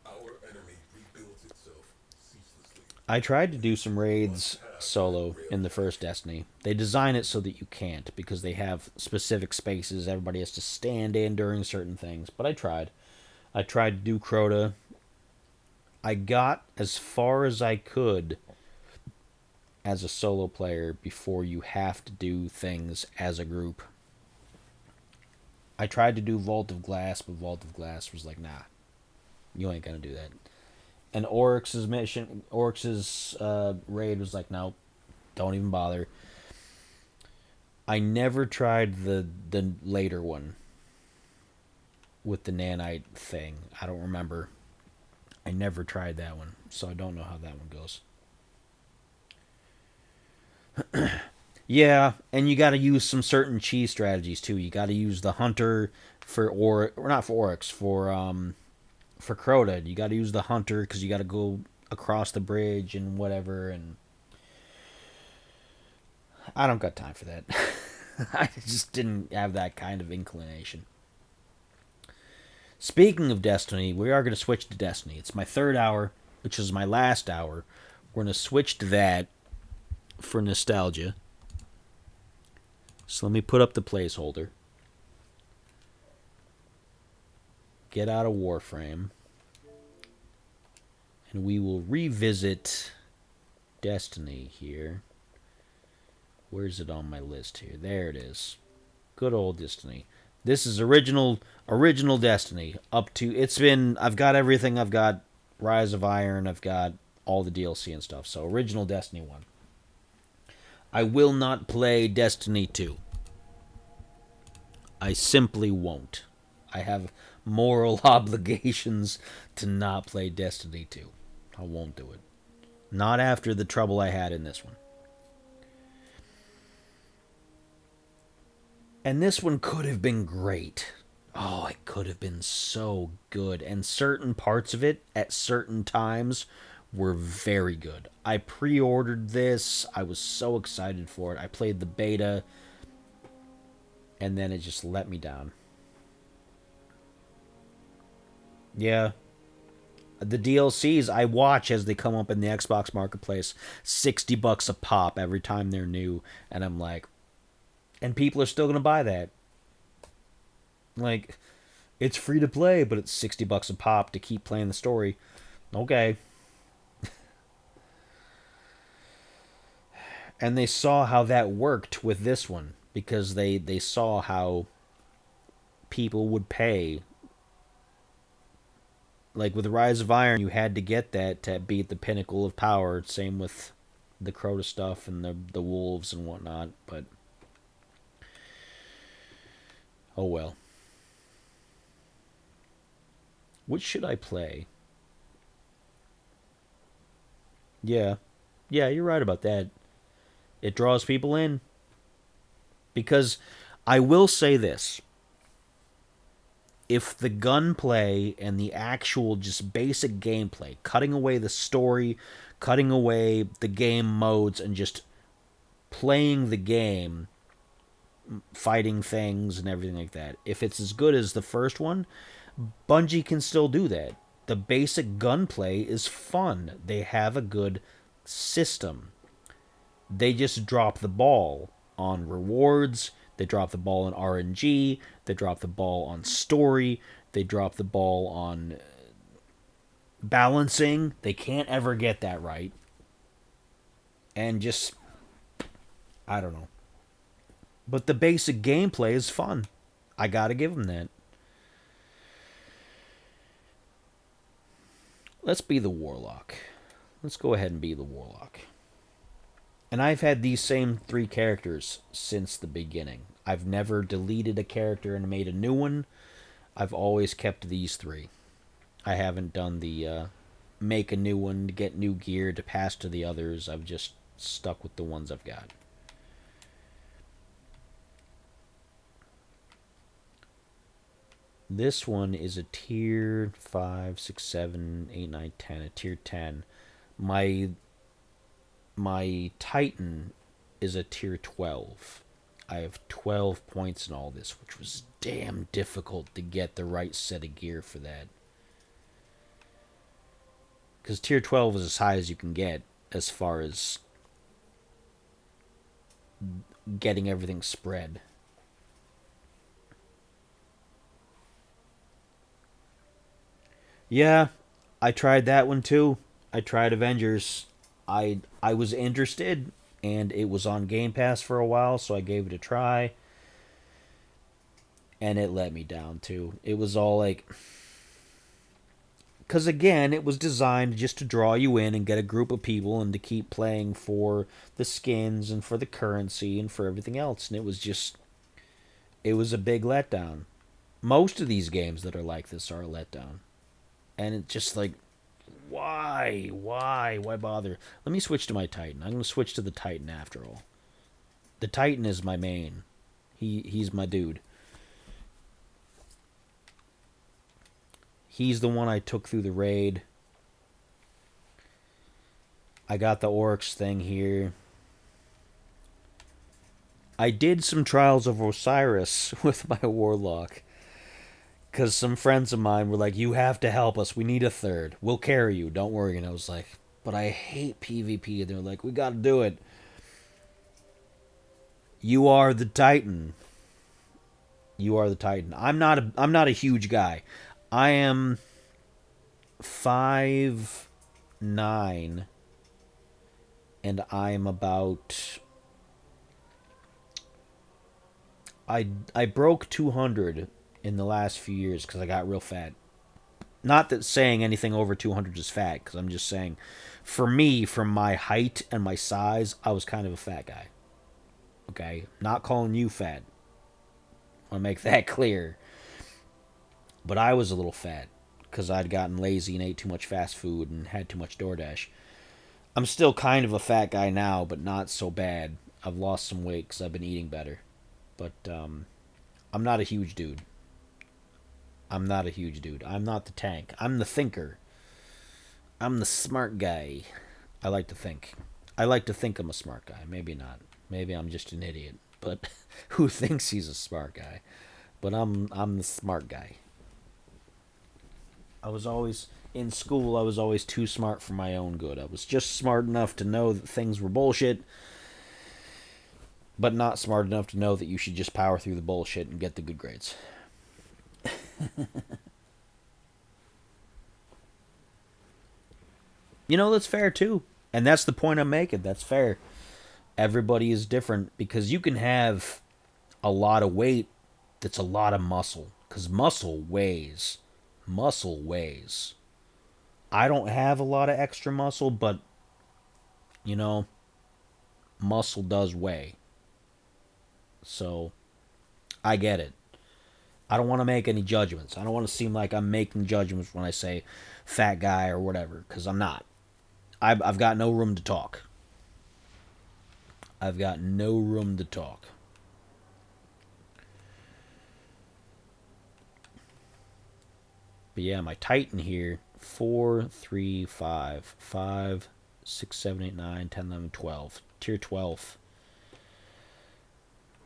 Our enemy rebuilds itself ceaselessly. I tried to do some raids solo in the first Destiny. They design it so that you can't, because they have specific spaces everybody has to stand in during certain things. But I tried. I tried to do Crota. I got as far as I could as a solo player before you have to do things as a group. I tried to do Vault of Glass, but Vault of Glass was like, nah, you ain't gonna do that. And Oryx's mission, Oryx's raid was like, nope, don't even bother. I never tried the later one with the nanite thing. I don't remember. I never tried that one, so I don't know how that one goes. Yeah, and you got to use some certain cheese strategies too. You got to use the hunter or not for Oryx, for Crota. You got to use the hunter because you got to go across the bridge and whatever. And I don't got time for that. I just didn't have that kind of inclination. Speaking of Destiny, we are going to switch to Destiny. It's my third hour, which is my last hour. We're going to switch to that for nostalgia. So let me put up the placeholder. Get out of Warframe. And we will revisit Destiny here. Where's it on my list here? There it is. Good old Destiny. This is original Destiny. Up to, it's been, I've got everything. I've got Rise of Iron. I've got all the DLC and stuff. So original Destiny 1. I will not play Destiny 2. I simply won't. I have moral obligations to not play Destiny 2. I won't do it. Not after the trouble I had in this one. And this one could have been great. Oh, it could have been so good. And certain parts of it at certain times were very good. I pre-ordered this. I was so excited for it. I played the beta. And then it just let me down. Yeah. The DLCs I watch as they come up in the Xbox Marketplace, $60 a pop every time they're new. And I'm like, and people are still going to buy that. Like, it's free to play, but it's $60 a pop to keep playing the story. Okay. And they saw how that worked with this one, because they saw how people would pay. Like with the Rise of Iron, you had to get that to be at the pinnacle of power. Same with the Crota stuff and the wolves and whatnot, but oh well. Which should I play? Yeah. Yeah, you're right about that. It draws people in. Because I will say this. If the gunplay and the actual just basic gameplay, cutting away the story, cutting away the game modes, and just playing the game, fighting things and everything like that, if it's as good as the first one, Bungie can still do that. The basic gunplay is fun. They have a good system. They just drop the ball on rewards. They drop the ball on RNG. They drop the ball on story. They drop the ball on balancing. They can't ever get that right. And just, I don't know. But the basic gameplay is fun. I gotta give them that. Let's be the Warlock. Let's go ahead and be the Warlock. And I've had these same 3 characters since the beginning. I've never deleted a character and made a new one. I've always kept these 3. I haven't done the make a new one to get new gear to pass to the others. I've just stuck with the ones I've got. This one is a tier 5, 6, 7, 8, 9, 10. A tier 10. My Titan is a tier 12. I have 12 points in all this, which was damn difficult to get the right set of gear for that. Because tier 12 is as high as you can get as far as getting everything spread. Yeah, I tried that one too. I tried Avengers. I was interested, and it was on Game Pass for a while, so I gave it a try. And it let me down too. It was all like, because again, it was designed just to draw you in and get a group of people and to keep playing for the skins and for the currency and for everything else. And it was a big letdown. Most of these games that are like this are a letdown. And it's just like, why bother? Let me switch to my Titan. I'm going to switch to the Titan after all. The Titan is my main. He's my dude. He's the one I took through the raid. I got the Oryx thing here. I did some Trials of Osiris with my Warlock. Because some friends of mine were like, you have to help us. We need a third. We'll carry you. Don't worry. And I was like, but I hate PvP. And they're like, we got to do it. You are the Titan. You are the Titan. I'm not a huge guy. I am 5'9", and I'm about... I broke 200 in the last few years because I got real fat. Not that saying anything over 200 is fat, because I'm just saying, for me, from my height and my size, I was kind of a fat guy. Okay? Not calling you fat. I want to make that clear. But I was a little fat because I'd gotten lazy and ate too much fast food and had too much DoorDash. I'm still kind of a fat guy now, but not so bad. I've lost some weight because I've been eating better. But I'm not a huge dude. I'm not a huge dude. I'm not the tank. I'm the thinker. I'm the smart guy. I like to think. I like to think I'm a smart guy. Maybe not. Maybe I'm just an idiot. But who thinks he's a smart guy? But I'm the smart guy. I was always in school. I was always too smart for my own good. I was just smart enough to know that things were bullshit, but not smart enough to know that you should just power through the bullshit and get the good grades. You know, that's fair too. And that's the point I'm making. That's fair. Everybody is different because you can have a lot of weight that's a lot of muscle. Because muscle weighs. Muscle weighs. I don't have a lot of extra muscle, but, you know, muscle does weigh. So, I get it. I don't want to make any judgments. I don't want to seem like I'm making judgments when I say fat guy or whatever, because I'm not. I've got no room to talk. I've got no room to talk. But yeah, my Titan here, 4, 3, 5, 5, 6, 7, 8, 9, 10, 11, 12. Tier 12.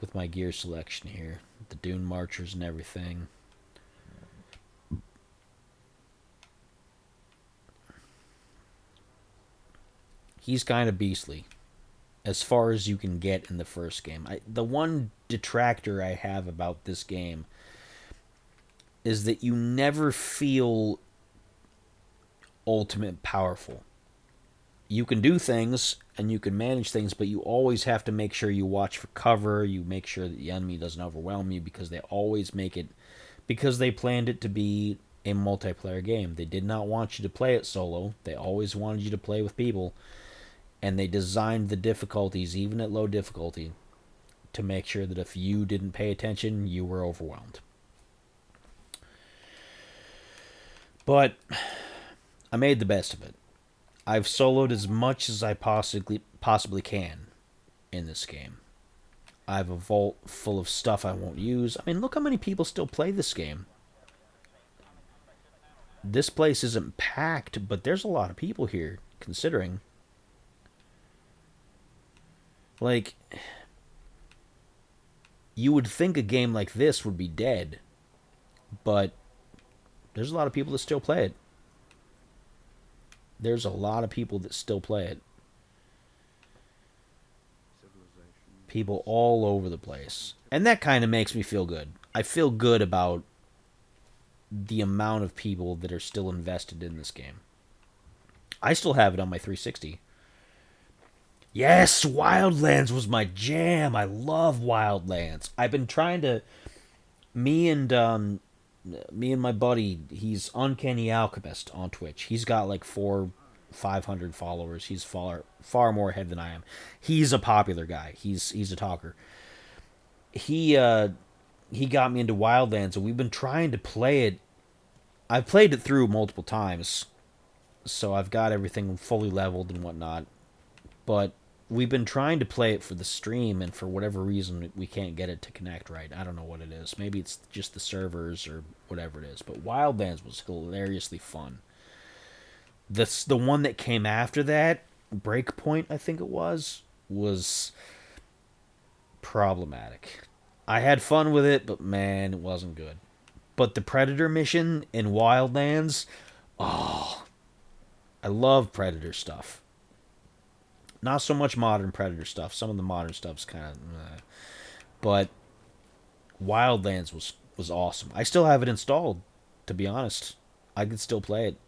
With my gear selection here. The Dune Marchers and everything. He's kind of beastly. As far as you can get in the first game. The one detractor I have about this game is that you never feel ultimate powerful. You can do things and you can manage things, but you always have to make sure you watch for cover. You make sure that the enemy doesn't overwhelm you because they always make it, because they planned it to be a multiplayer game. They did not want you to play it solo. They always wanted you to play with people. And they designed the difficulties, even at low difficulty, to make sure that if you didn't pay attention, you were overwhelmed. But I made the best of it. I've soloed as much as I possibly can in this game. I have a vault full of stuff I won't use. I mean, look how many people still play this game. This place isn't packed, but there's a lot of people here, considering. Like, you would think a game like this would be dead, but there's a lot of people that still play it. There's a lot of people that still play it. People all over the place. And that kind of makes me feel good. I feel good about the amount of people that are still invested in this game. I still have it on my 360. Yes, Wildlands was my jam. I love Wildlands. I've been trying to... Me and my buddy, he's Uncanny Alchemist on Twitch. He's got like 500 followers. He's far more ahead than I am. He's a popular guy. He's a talker. He got me into Wildlands, and we've been trying to play it. I've played it through multiple times, so I've got everything fully leveled and whatnot. But we've been trying to play it for the stream, and for whatever reason, we can't get it to connect right. I don't know what it is. Maybe it's just the servers or whatever it is. But Wildlands was hilariously fun. The one that came after that, Breakpoint, I think it was problematic. I had fun with it, but man, it wasn't good. But the Predator mission in Wildlands, oh, I love Predator stuff. Not so much modern Predator stuff. Some of the modern stuff's kind of... But Wildlands was awesome. I still have it installed, to be honest. I could still play it.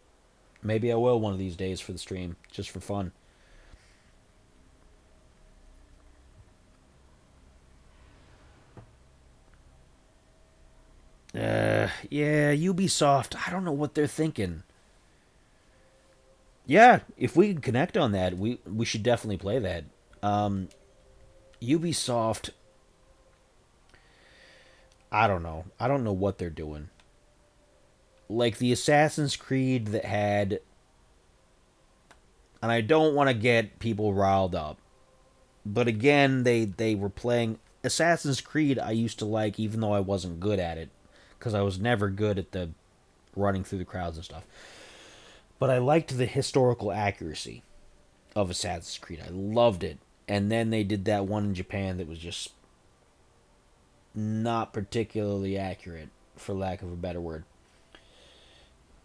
Maybe I will one of these days for the stream, just for fun. Yeah, Ubisoft, I don't know what they're thinking. Yeah, if we can connect on that, we should definitely play that. Ubisoft, I don't know. I don't know what they're doing. Like the Assassin's Creed that had, and I don't want to get people riled up, but again, they were playing Assassin's Creed. I used to like, even though I wasn't good at it, because I was never good at the running through the crowds and stuff. But I liked the historical accuracy of Assassin's Creed. I loved it. And then they did that one in Japan that was just not particularly accurate, for lack of a better word.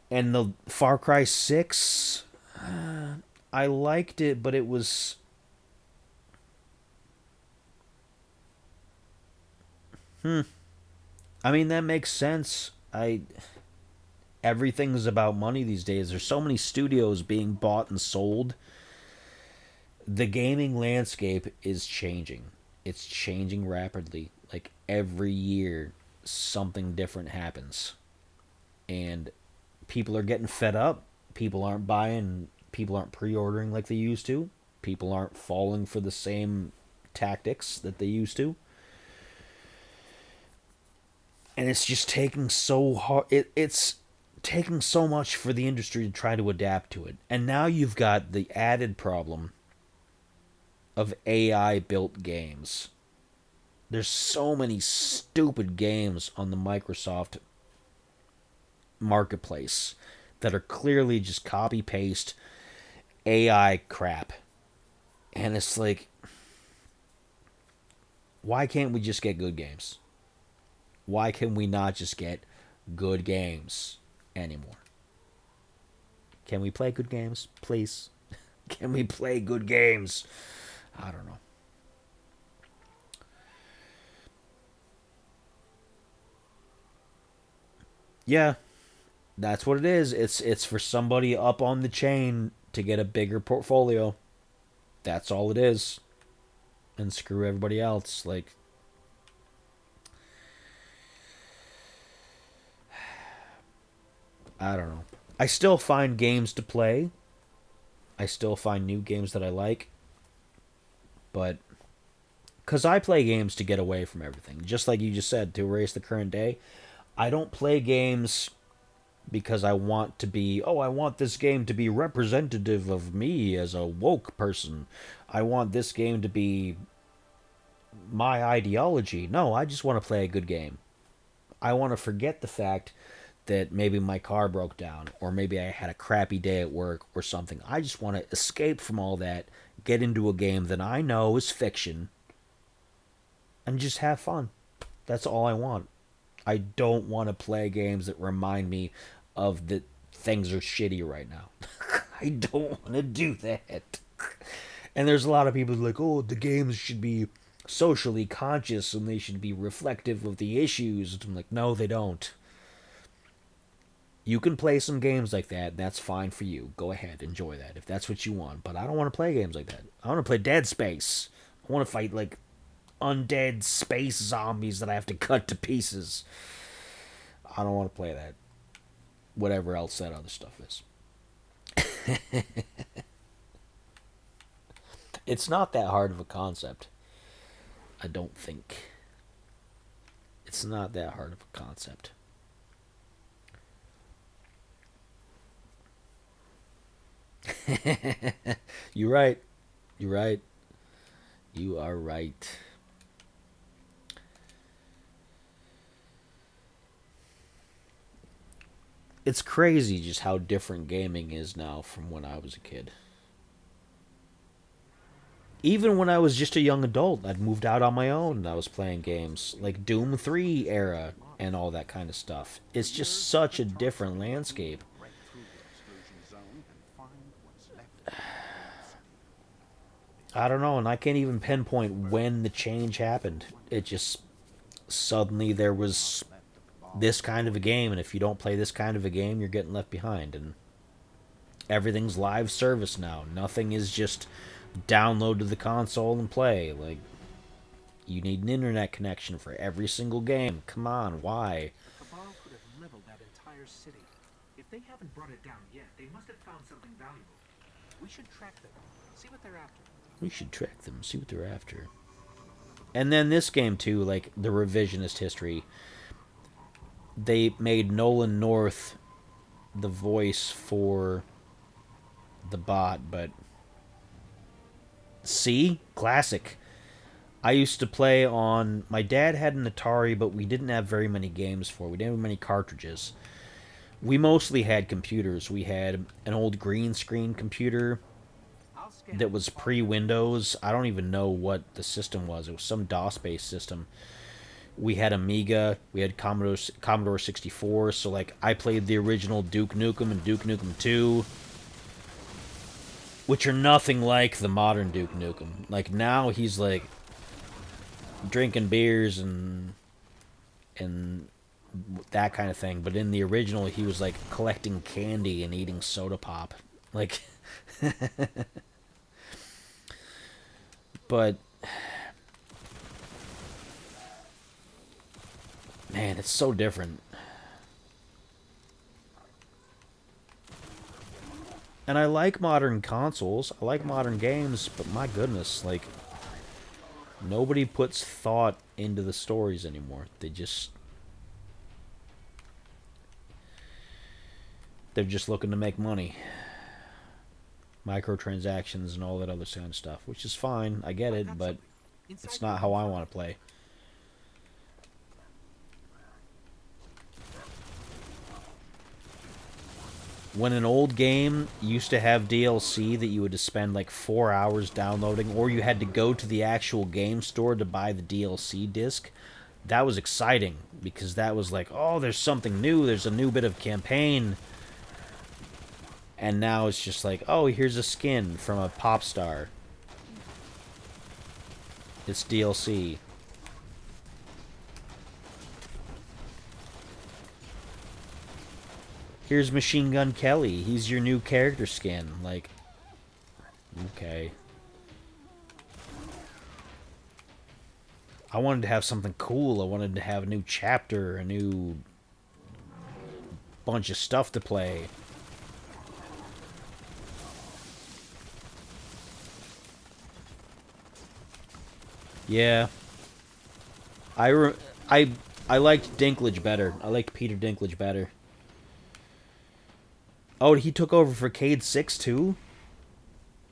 And the Far Cry 6, I liked it, but it was... I mean, that makes sense. Everything's about money these days. There's so many studios being bought and sold. The gaming landscape is changing. It's changing rapidly. Like every year, something different happens. And people are getting fed up. People aren't buying. People aren't pre-ordering like they used to. People aren't falling for the same tactics that they used to. And it's just taking so hard. It's taking so much for the industry to try to adapt to it. And now you've got the added problem of AI built games. There's so many stupid games on the Microsoft marketplace that are clearly just copy paste AI crap. And it's like, why can't we just get good games? Why can we not just get good games anymore? Can we play good games, please? Can we play good games? I don't know. Yeah, that's what it is. It's for somebody up on the chain to get a bigger portfolio. That's all it is. And screw everybody else. Like, I don't know. I still find games to play. I still find new games that I like. But because I play games to get away from everything, just like you just said, to erase the current day. I don't play games because I want to be, I want this game to be representative of me as a woke person. I want this game to be my ideology. No, I just want to play a good game. I want to forget the fact that maybe my car broke down or maybe I had a crappy day at work or something. I just want to escape from all that, get into a game that I know is fiction, and just have fun. That's all I want. I don't want to play games that remind me of that things are shitty right now. I don't want to do that. And there's a lot of people like, oh, the games should be socially conscious and they should be reflective of the issues. I'm like, no, they don't. You can play some games like that. That's fine for you. Go ahead, enjoy that if that's what you want. But I don't want to play games like that. I want to play Dead Space. I want to fight like undead space zombies that I have to cut to pieces. I don't want to play that. Whatever else that other stuff is. It's not that hard of a concept. I don't think. It's not that hard of a concept. You're right. You're right. You are right. It's crazy just how different gaming is now from when I was a kid. Even when I was just a young adult, I'd moved out on my own and I was playing games like Doom 3 era and all that kind of stuff. It's just such a different landscape. I don't know, and I can't even pinpoint when the change happened. It just suddenly there was this kind of a game, and if you don't play this kind of a game, you're getting left behind. And everything's live service now. Nothing is just download to the console and play. Like, you need an internet connection for every single game. Come on, why? Cabal could have leveled that entire city. If they haven't brought it down yet, they must have found something valuable. We should track them, see what they're after. We should track them, see what they're after. And then this game too, like the revisionist history. They made Nolan North the voice for the bot, but see? Classic. I used to play on... My dad had an Atari, but we didn't have very many games for it. We didn't have many cartridges. We mostly had computers. We had an old green screen computer that was pre-Windows. I don't even know what the system was. It was some DOS-based system. We had Amiga. We had Commodore 64. So, like, I played the original Duke Nukem and Duke Nukem 2, which are nothing like the modern Duke Nukem. Like, now he's, like, drinking beers and that kind of thing. But in the original, he was, like, collecting candy and eating soda pop. Like... But... Man, it's so different. And I like modern consoles. I like modern games, but my goodness, like... Nobody puts thought into the stories anymore. They're just looking to make money. Microtransactions and all that other kind of stuff, which is fine. I get it, but it's not how I want to play. When an old game used to have DLC that you had to spend like 4 hours downloading, or you had to go to the actual game store to buy the DLC disc, that was exciting, because that was like, oh, there's something new, there's a new bit of campaign. And now it's just like, oh, here's a skin from a pop star. It's DLC. Here's Machine Gun Kelly. He's your new character skin. Like, okay. I wanted to have something cool. I wanted to have a new chapter, a new bunch of stuff to play. Yeah. I liked Dinklage better. I liked Peter Dinklage better. Oh, he took over for Cade 6 too?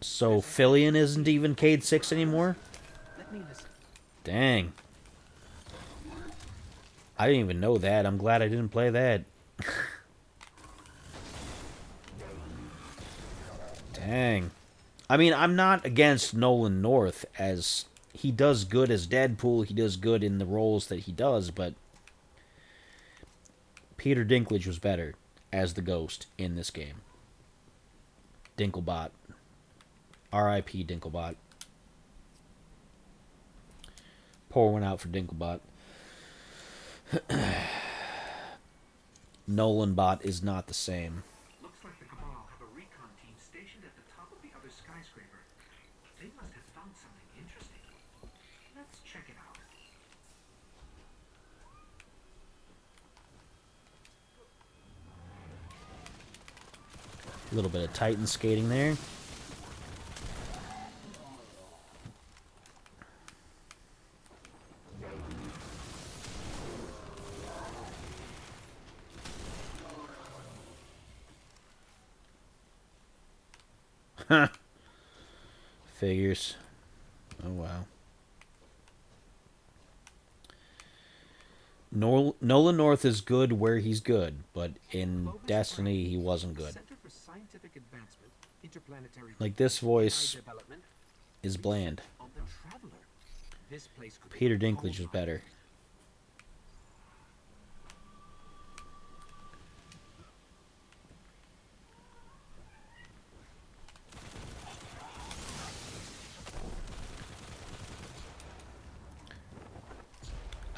So Fillion isn't even Cade 6 anymore? Dang. I didn't even know that. I'm glad I didn't play that. Dang. I mean, I'm not against Nolan North, as he does good as Deadpool, he does good in the roles that he does, but Peter Dinklage was better as the Ghost in this game. Dinklebot. R.I.P. Dinklebot. Pour one out for Dinklebot. Nolanbot is not the same. Looks like the Cabal have a recon team stationed at the top of the other skyscraper. They must have found something interesting. Let's check it out. A little bit of Titan skating there. Figures. Oh, wow. Nolan North is good where he's good, but in Destiny he wasn't good. Like, this voice is bland. Peter Dinklage was better.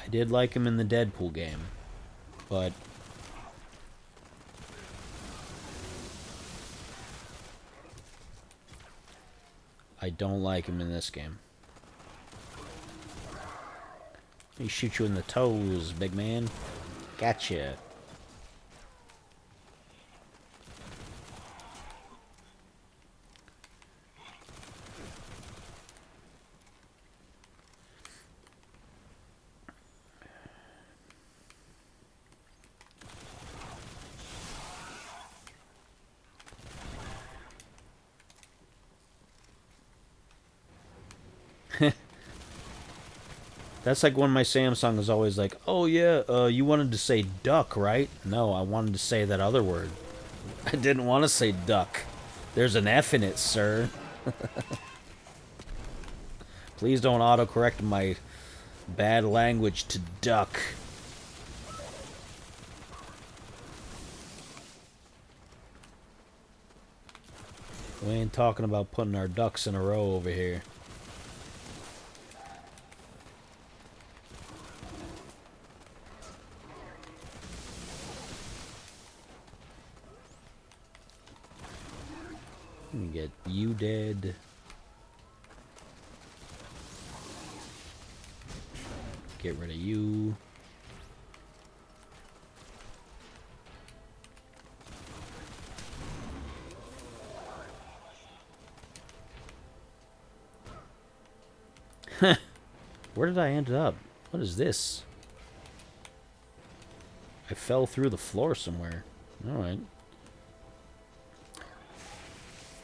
I did like him in the Deadpool game, but I don't like him in this game. He shoot you in the toes, big man. Gotcha. That's like when my Samsung is always like, oh yeah, you wanted to say duck, right? No, I wanted to say that other word. I didn't want to say duck. There's an F in it, sir. Please don't autocorrect my bad language to duck. We ain't talking about putting our ducks in a row over here. Let me get you dead. Get rid of you. Where did I end up? What is this? I fell through the floor somewhere. Alright.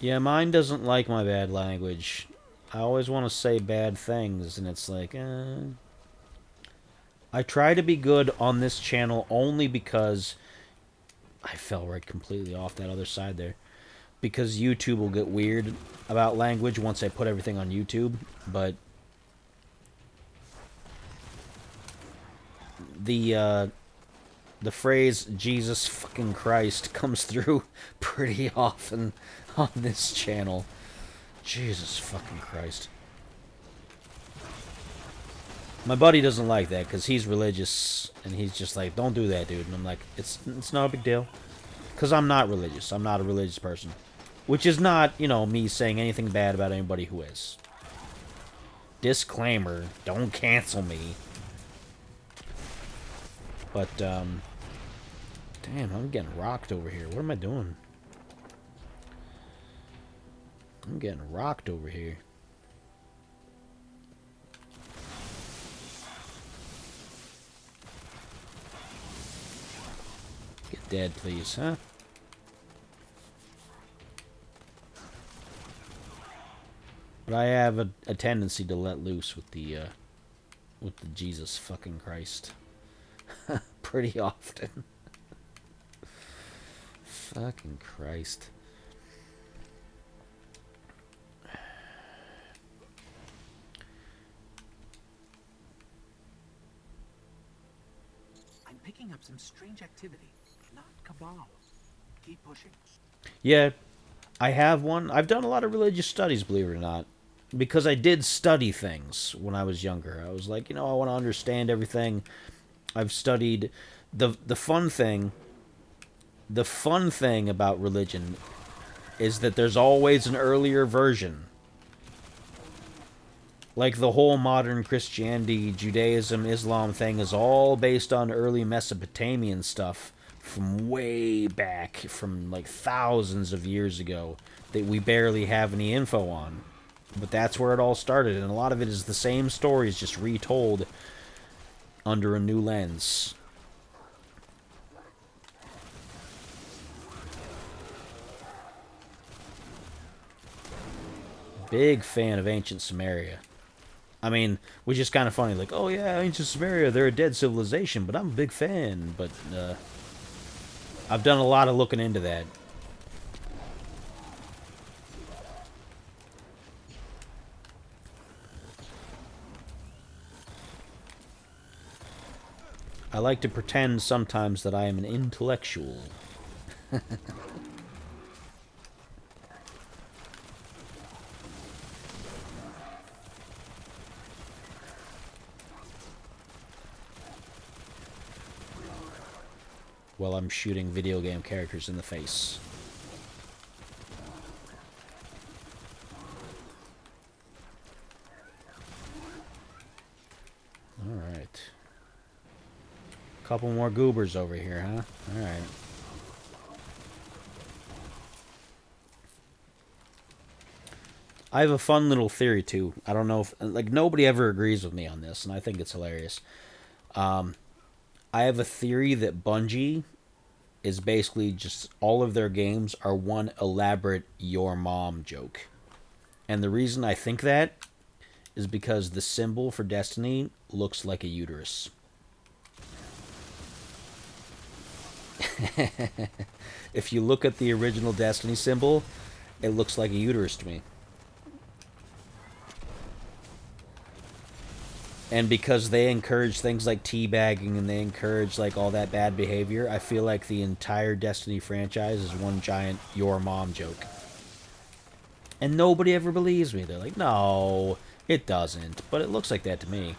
Yeah, mine doesn't like my bad language. I always want to say bad things, and it's like, I try to be good on this channel only because I fell right completely off that other side there. Because YouTube will get weird about language once I put everything on YouTube, but the phrase Jesus fucking Christ comes through pretty often on this channel. Jesus fucking Christ. My buddy doesn't like that because he's religious and he's just like, don't do that, dude. And I'm like, it's not a big deal. Because I'm not religious. I'm not a religious person. Which is not, you know, me saying anything bad about anybody who is. Disclaimer, don't cancel me. But, damn, I'm getting rocked over here. What am I doing? I'm getting rocked over here. Get dead, please, huh? But I have a tendency to let loose with the Jesus fucking Christ. Pretty often. Fucking Christ. I'm picking up some strange activity. Not Cabal. Keep pushing. Yeah, I have one. I've done a lot of religious studies, believe it or not. Because I did study things when I was younger. I was like, you know, I want to understand everything. I've studied the fun thing. The fun thing about religion is that there's always an earlier version. Like the whole modern Christianity, Judaism, Islam thing is all based on early Mesopotamian stuff from way back, from like thousands of years ago, that we barely have any info on. But that's where it all started, and a lot of it is the same stories, just retold under a new lens. Big fan of ancient Sumeria. I mean, which is kind of funny, like, oh yeah, ancient Sumeria, they're a dead civilization, but I'm a big fan. But I've done a lot of looking into that. I like to pretend sometimes that I am an intellectual. While I'm shooting video game characters in the face. Alright. Couple more goobers over here, huh? Alright. I have a fun little theory, too. I don't know if... Like, nobody ever agrees with me on this, and I think it's hilarious. I have a theory that Bungie is basically just... All of their games are one elaborate your mom joke. And the reason I think that is because the symbol for Destiny looks like a uterus. If you look at the original Destiny symbol, it looks like a uterus to me. And because they encourage things like teabagging and they encourage like all that bad behavior, I feel like the entire Destiny franchise is one giant your mom joke. And nobody ever believes me. They're like, no, it doesn't. But it looks like that to me.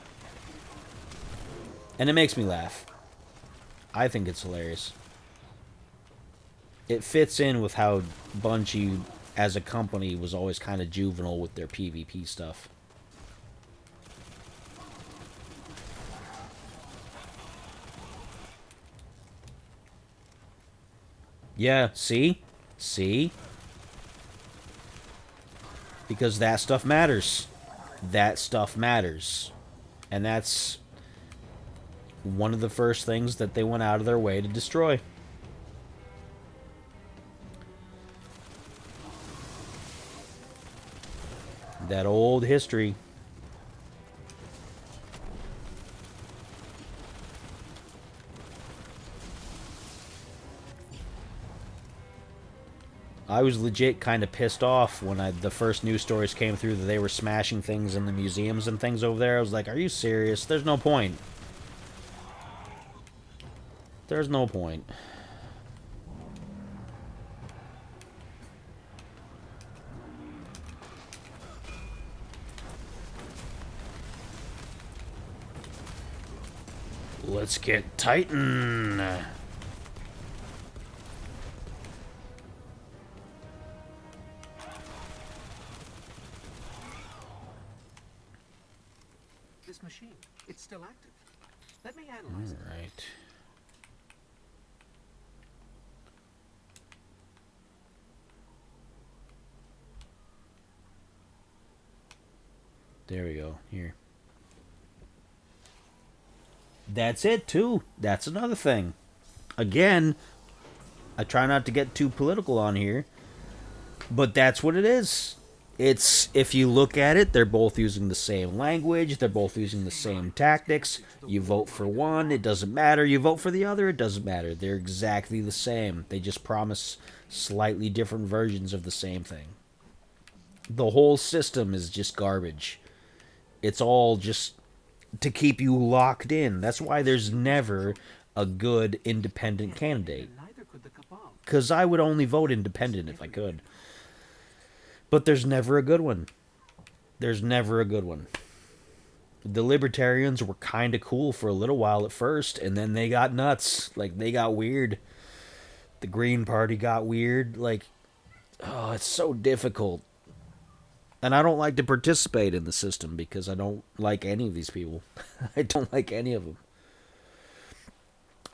And it makes me laugh. I think it's hilarious. It fits in with how Bungie, as a company, was always kind of juvenile with their PvP stuff. Yeah, see? See? Because that stuff matters. That stuff matters. And that's one of the first things that they went out of their way to destroy. That old history. I was legit kind of pissed off when the first news stories came through that they were smashing things in the museums and things over there. I was like, are you serious? There's no point. There's no point. Let's get Titan. This machine, it's still active. Let me analyze it. All right. There we go. Here. That's it, too. That's another thing. Again, I try not to get too political on here, but that's what it is. It's, if you look at it, they're both using the same language, they're both using the same tactics. You vote for one, it doesn't matter. You vote for the other, it doesn't matter. They're exactly the same. They just promise slightly different versions of the same thing. The whole system is just garbage. It's all just to keep you locked in. That's why there's never a good independent candidate. Because I would only vote independent if I could. But there's never a good one. There's never a good one. The Libertarians were kind of cool for a little while at first, and then they got nuts. Like, they got weird. The Green Party got weird. Like, oh, it's so difficult. And I don't like to participate in the system because I don't like any of these people. I don't like any of them.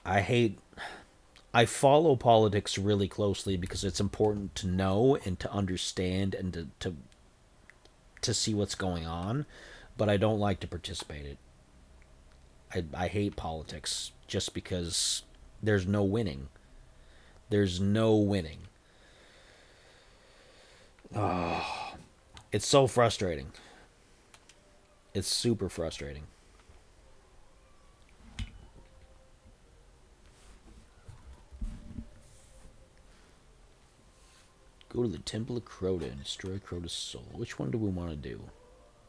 I follow politics really closely because it's important to know and to understand and to see what's going on, but I don't like to participate in it. I hate politics just because there's no winning. There's no winning. Oh. It's so frustrating. It's super frustrating. Go to the Temple of Crota and destroy Crota's soul. Which one do we want to do?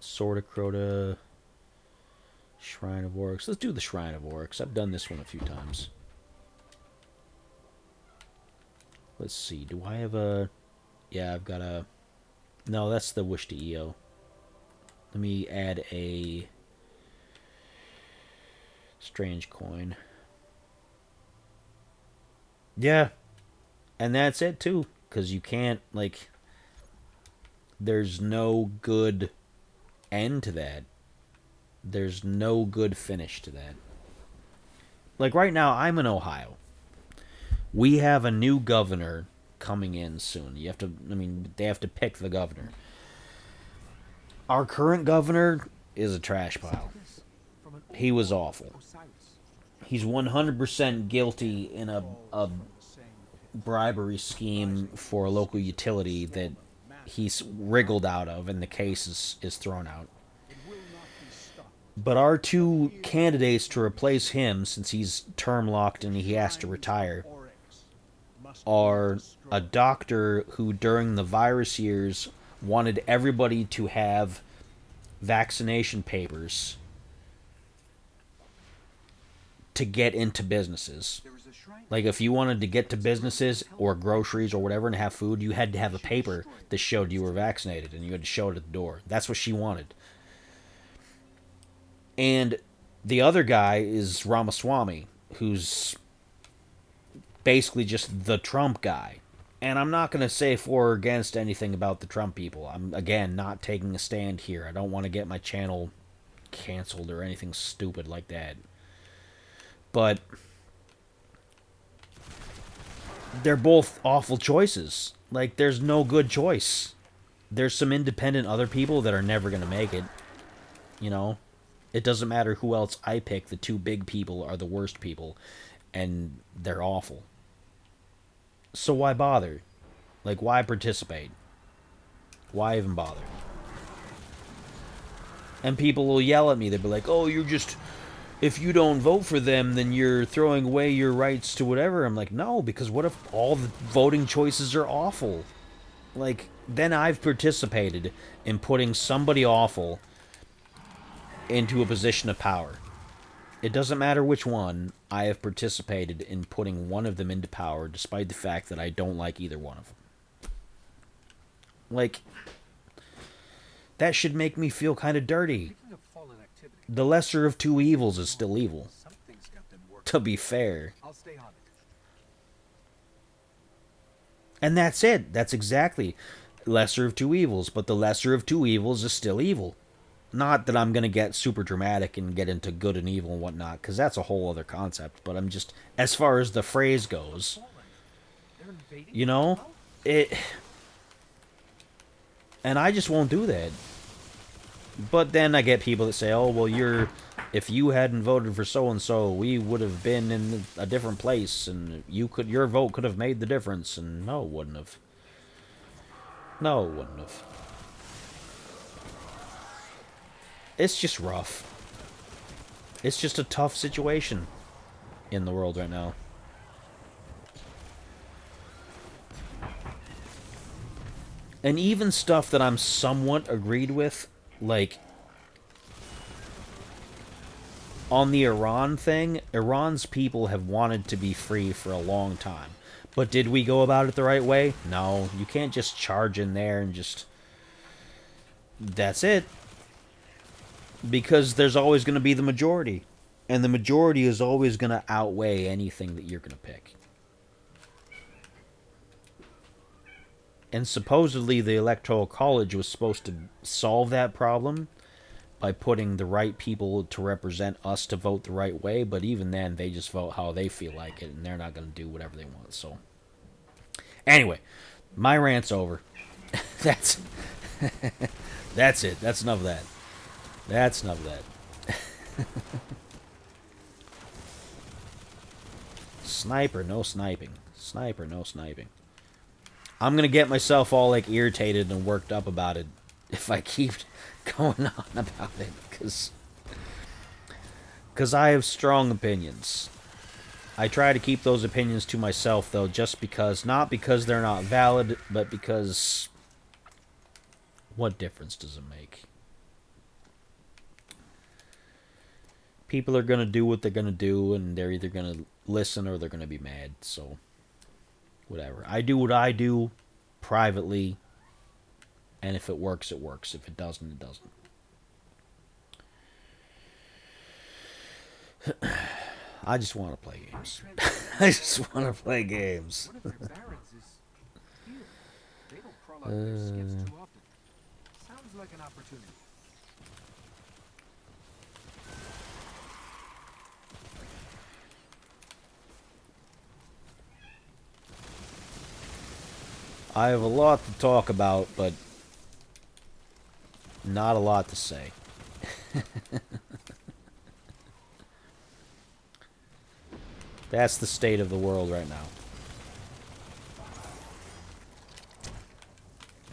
Sword of Crota, Shrine of Oryx. Let's do the Shrine of Oryx. I've done this one a few times. Let's see. Do I have a... Yeah, I've got a... No, that's the Wish to EO. Let me add a strange coin. Yeah. And that's it, too. Because you can't, like... There's no good end to that. There's no good finish to that. Like, right now, I'm in Ohio. We have a new governor coming in soon. You have to, I mean, they have to pick the governor. Our current governor is a trash pile. He was awful. He's 100% guilty in a bribery scheme for a local utility that he's wriggled out of, and the case is thrown out. But our two candidates to replace him, since he's term locked and he has to retire, are a doctor who during the virus years wanted everybody to have vaccination papers to get into businesses. Like, if you wanted to get to businesses or groceries or whatever and have food, you had to have a paper that showed you were vaccinated, and you had to show it at the door. That's what she wanted. And the other guy is Ramaswamy, who's basically just the Trump guy. And I'm not going to say for or against anything about the Trump people. I'm, again, not taking a stand here. I don't want to get my channel canceled or anything stupid like that. But they're both awful choices. Like, there's no good choice. There's some independent other people that are never going to make it. You know? It doesn't matter who else I pick. The two big people are the worst people. And they're awful. So why bother? Like, why participate? Why even bother? And people will yell at me. They'll be like, oh, you're just... If you don't vote for them, then you're throwing away your rights to whatever. I'm like, no, because what if all the voting choices are awful? Like, then I've participated in putting somebody awful into a position of power. It doesn't matter which one. I have participated in putting one of them into power, despite the fact that I don't like either one of them. Like, that should make me feel kind of dirty. The lesser of two evils is still evil. To be fair. And that's it. That's exactly lesser of two evils. But the lesser of two evils is still evil. Not that I'm going to get super dramatic and get into good and evil and whatnot, because that's a whole other concept. But I'm just, as far as the phrase goes, you know, it... And I just won't do that. But then I get people that say, oh, well, if you hadn't voted for so-and-so, we would have been in a different place, and your vote could have made the difference. And no, it wouldn't have. No, it wouldn't have. It's just rough. It's just a tough situation in the world right now. And even stuff that I'm somewhat agreed with, like, on the Iran thing, Iran's people have wanted to be free for a long time. But did we go about it the right way? No. You can't just charge in there and just... That's it. Because there's always going to be the majority. And the majority is always going to outweigh anything that you're going to pick. And supposedly the Electoral College was supposed to solve that problem by putting the right people to represent us to vote the right way, but even then, they just vote how they feel like it, and they're not going to do whatever they want, so... Anyway, my rant's over. That's... That's it. That's enough of that. That's enough of that. Sniper, no sniping. Sniper, no sniping. I'm going to get myself all, like, irritated and worked up about it if I keep going on about it, because I have strong opinions. I try to keep those opinions to myself, though, just because, not because they're not valid, but because what difference does it make? People are going to do what they're going to do, and they're either going to listen or they're going to be mad, so whatever. I do what I do privately, and if it works, it works. If it doesn't, it doesn't. I just want to play games. I just want to play games. One of their barons is here. They don't crawl out their skins too often. Sounds like an opportunity. I have a lot to talk about, but not a lot to say. That's the state of the world right now.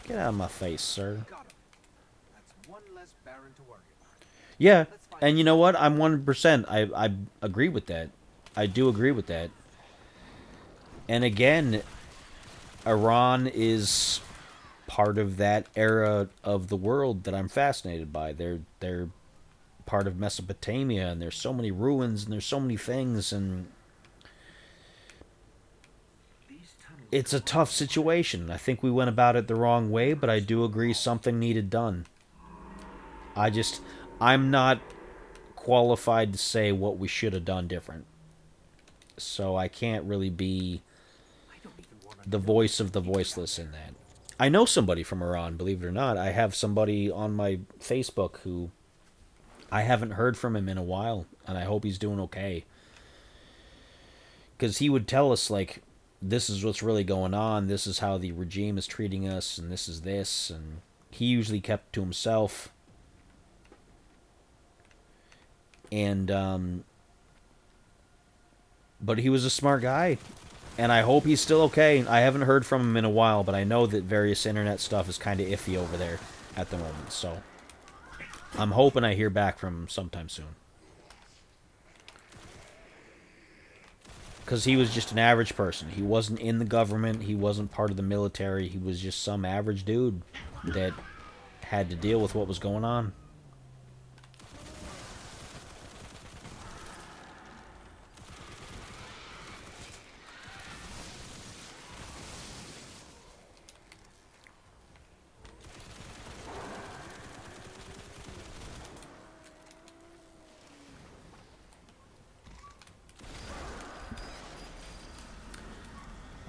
Get out of my face, sir. That's one less baron to worry about. Yeah, And you know what? I'm 100%. I agree with that. I do agree with that. And again, Iran is part of that era of the world that I'm fascinated by. They're part of Mesopotamia, and there's so many ruins, and there's so many things, and it's a tough situation. I think we went about it the wrong way, but I do agree something needed done. I'm not qualified to say what we should have done different. So I can't really be the voice of the voiceless in that. I know somebody from Iran, believe it or not. I have somebody on my Facebook who I haven't heard from him in a while, and I hope he's doing okay. Because he would tell us, like, this is what's really going on, this is how the regime is treating us, and this is this, and he usually kept to himself. And, but he was a smart guy, and I hope he's still okay. I haven't heard from him in a while, but I know that various internet stuff is kind of iffy over there at the moment, so I'm hoping I hear back from him sometime soon. Because he was just an average person. He wasn't in the government. He wasn't part of the military. He was just some average dude that had to deal with what was going on.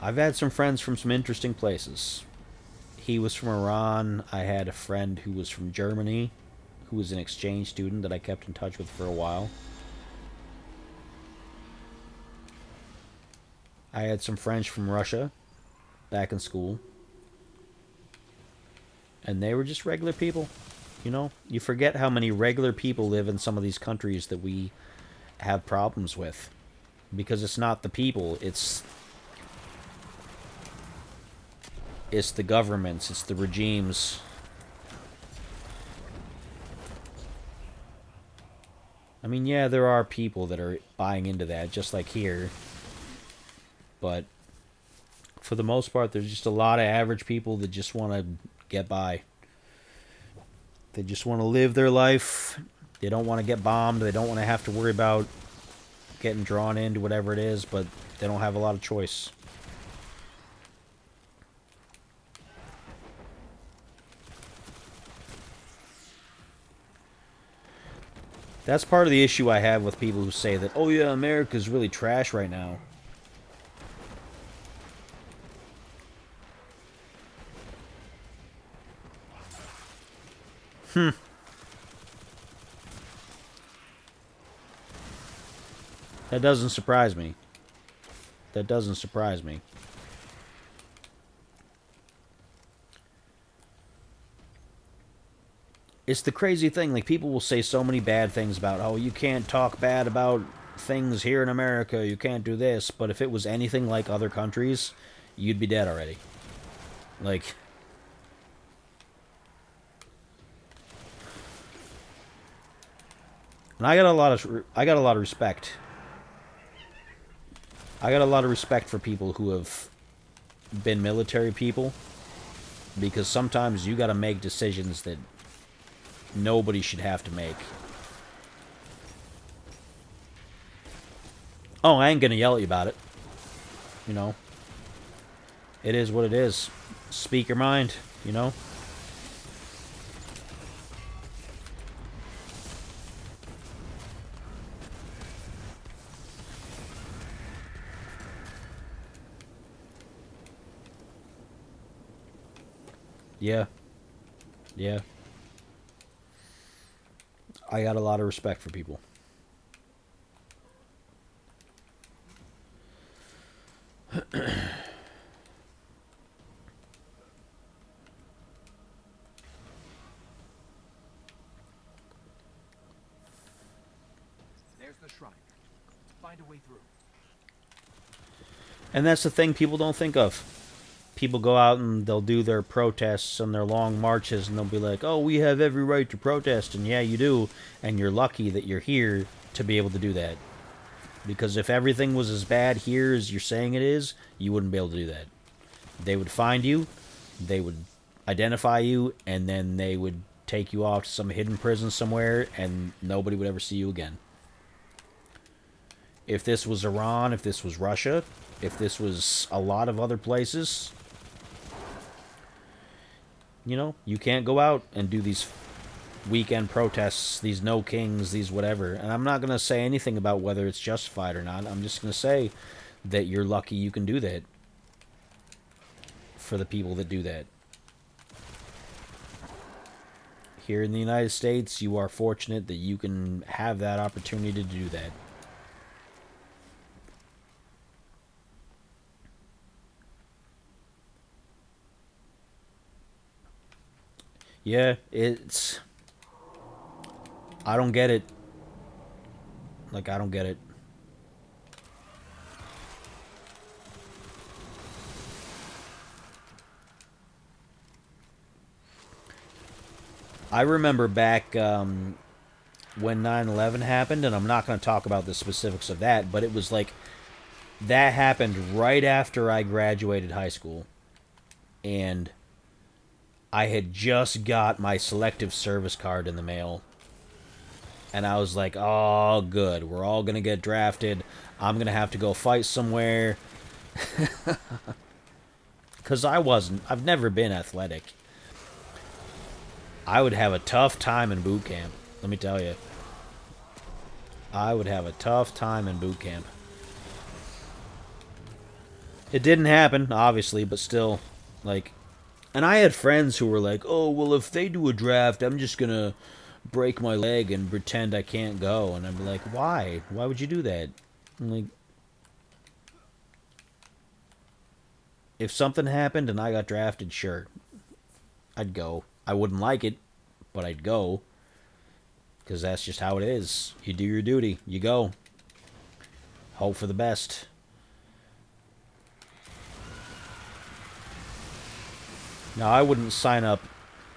I've had some friends from some interesting places. He was from Iran. I had a friend who was from Germany, who was an exchange student that I kept in touch with for a while. I had some friends from Russia back in school. And they were just regular people. You know, you forget how many regular people live in some of these countries that we have problems with. Because it's not the people, it's the governments, it's the regimes. I mean, yeah, there are people that are buying into that, just like here. But for the most part, there's just a lot of average people that just want to get by. They just want to live their life. They don't want to get bombed. They don't want to have to worry about getting drawn into whatever it is, but they don't have a lot of choice. That's part of the issue I have with people who say that, oh yeah, America's really trash right now. That doesn't surprise me. That doesn't surprise me. It's the crazy thing, like, people will say so many bad things about, oh, you can't talk bad about things here in America, you can't do this, but if it was anything like other countries, you'd be dead already. Like, and I got a lot of respect. I got a lot of respect for people who have been military people, because sometimes you got to make decisions that nobody should have to make. Oh, I ain't gonna yell at you about it. You know? It is what it is. Speak your mind, you know? Yeah. Yeah. I got a lot of respect for people. There's the shrine. Find a way through. And that's the thing people don't think of. people go out and they'll do their protests and their long marches, and they'll be like, oh, we have every right to protest. And yeah, you do. And you're lucky that you're here to be able to do that. Because if everything was as bad here as you're saying it is, you wouldn't be able to do that. They would find you, they would identify you, and then they would take you off to some hidden prison somewhere, and nobody would ever see you again. If this was Iran, if this was Russia, if this was a lot of other places, you know, you can't go out and do these weekend protests, these no kings, these whatever. And I'm not going to say anything about whether it's justified or not. I'm just going to say that you're lucky you can do that for the people that do that. Here in the United States, you are fortunate that you can have that opportunity to do that. Yeah, it's... I don't get it. Like, I don't get it. I remember back when 9/11 happened, and I'm not going to talk about the specifics of that, but it was like that happened right after I graduated high school. And I had just got my selective service card in the mail. And I was like, oh, good. We're all going to get drafted. I'm going to have to go fight somewhere. Because I've never been athletic. I would have a tough time in boot camp. Let me tell you. I would have a tough time in boot camp. It didn't happen, obviously, but still, like... And I had friends who were like, oh, well, if they do a draft, I'm just going to break my leg and pretend I can't go. And I'm like, why? Why would you do that? I'm like... If something happened and I got drafted, sure. I'd go. I wouldn't like it, but I'd go. Because that's just how it is. You do your duty. You go. Hope for the best. Now, I wouldn't sign up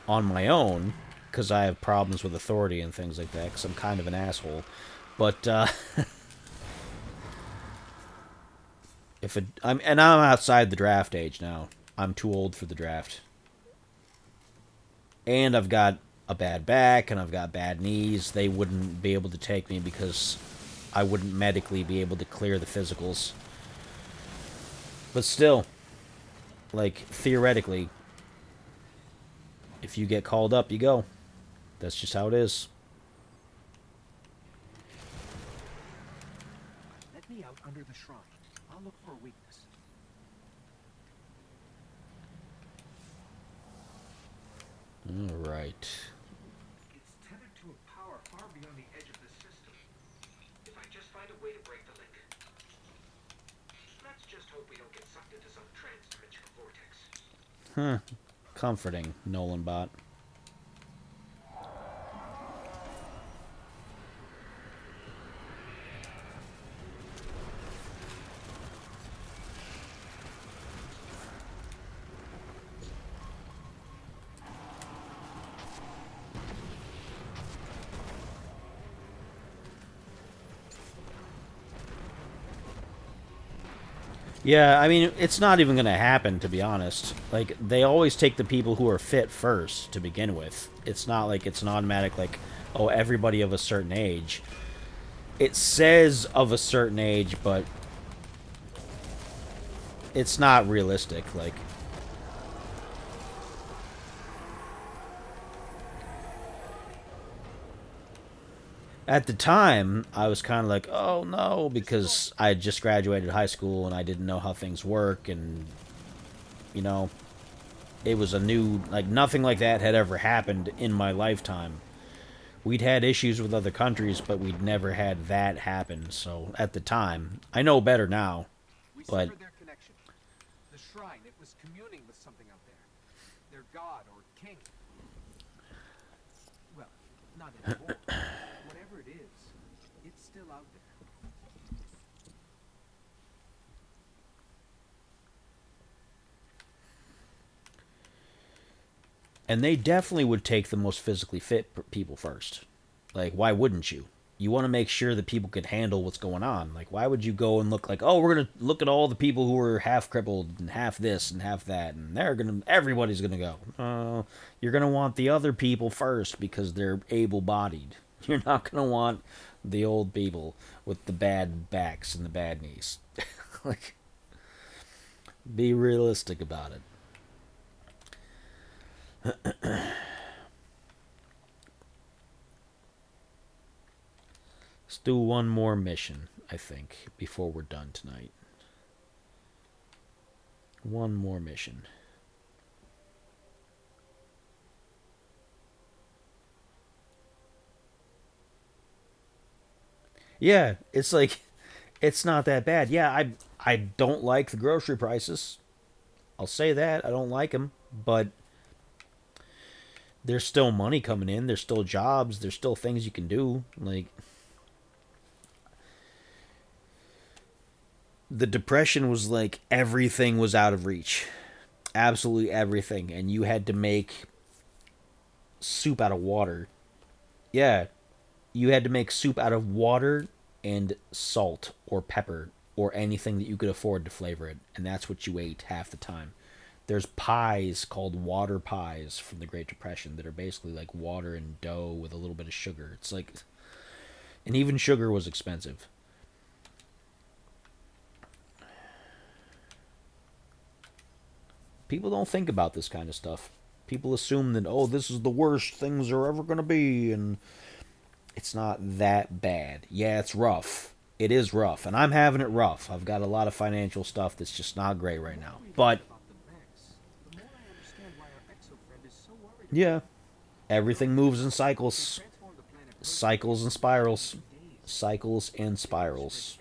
on my own, because I have problems with authority and things like that, because I'm kind of an asshole. But, I'm outside the draft age now. I'm too old for the draft. And I've got a bad back, and I've got bad knees. They wouldn't be able to take me because I wouldn't medically be able to clear the physicals. But still, like, theoretically, if you get called up, you go. That's just how it is. Let me out under the shrine. I'll look for a weakness. All right. It's tethered to a power far beyond the edge of the system. If I just find a way to break the link. Let's just hope we don't get sucked into some trans-dimensional vortex. Huh. Comforting, Nolan bot. Yeah, I mean, it's not even going to happen, to be honest. Like, they always take the people who are fit first to begin with. It's not like it's an automatic, like, oh, everybody of a certain age. It says of a certain age, but it's not realistic, like... At the time, I was kind of like, oh no, because I had just graduated high school and I didn't know how things work, and, you know, it was a new, like, nothing like that had ever happened in my lifetime. We'd had issues with other countries, but we'd never had that happen, so at the time, I know better now, but... Their connection. The shrine, it was communing with something out there. Their god or king. Well, not anymore. Whatever it is, it's still out there. And they definitely would take the most physically fit people first. Like, why wouldn't you? You want to make sure that people could handle what's going on. Like, why would you go and look like, oh, we're going to look at all the people who are half crippled and half this and half that, and everybody's going to go. You're going to want the other people first because they're able-bodied. You're not going to want the old people with the bad backs and the bad knees. Like, be realistic about it. Let's do one more mission, I think, before we're done tonight. One more mission. Yeah, it's like, it's not that bad. Yeah, I don't like the grocery prices. I'll say that. I don't like them, but there's still money coming in. There's still jobs. There's still things you can do. Like, the Depression was like everything was out of reach. Absolutely everything. And you had to make soup out of water. Yeah. You had to make soup out of water and salt or pepper or anything that you could afford to flavor it. And that's what you ate half the time. There's pies called water pies from the Great Depression that are basically like water and dough with a little bit of sugar. It's like... And even sugar was expensive. People don't think about this kind of stuff. People assume that, oh, this is the worst things are ever going to be, and it's not that bad. Yeah, it's rough. It is rough, and I'm having it rough. I've got a lot of financial stuff that's just not great right now. But, yeah, everything moves in cycles. Cycles and spirals. Cycles and spirals.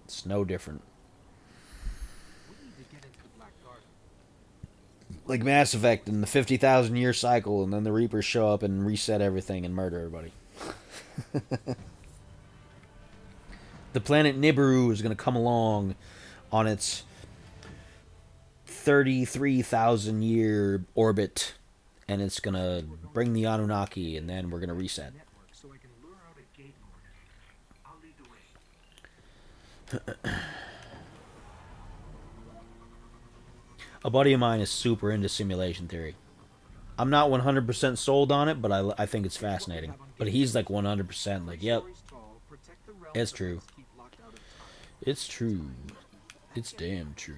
It's no different. Like Mass Effect in the 50,000 year cycle, and then the Reapers show up and reset everything and murder everybody. The planet Nibiru is going to come along on its 33,000 year orbit, and it's going to bring the Anunnaki, and then we're going to reset. A buddy of mine is super into simulation theory. I'm not 100% sold on it, but I think it's fascinating. But he's like 100% like, yep, it's true. It's true. It's damn true.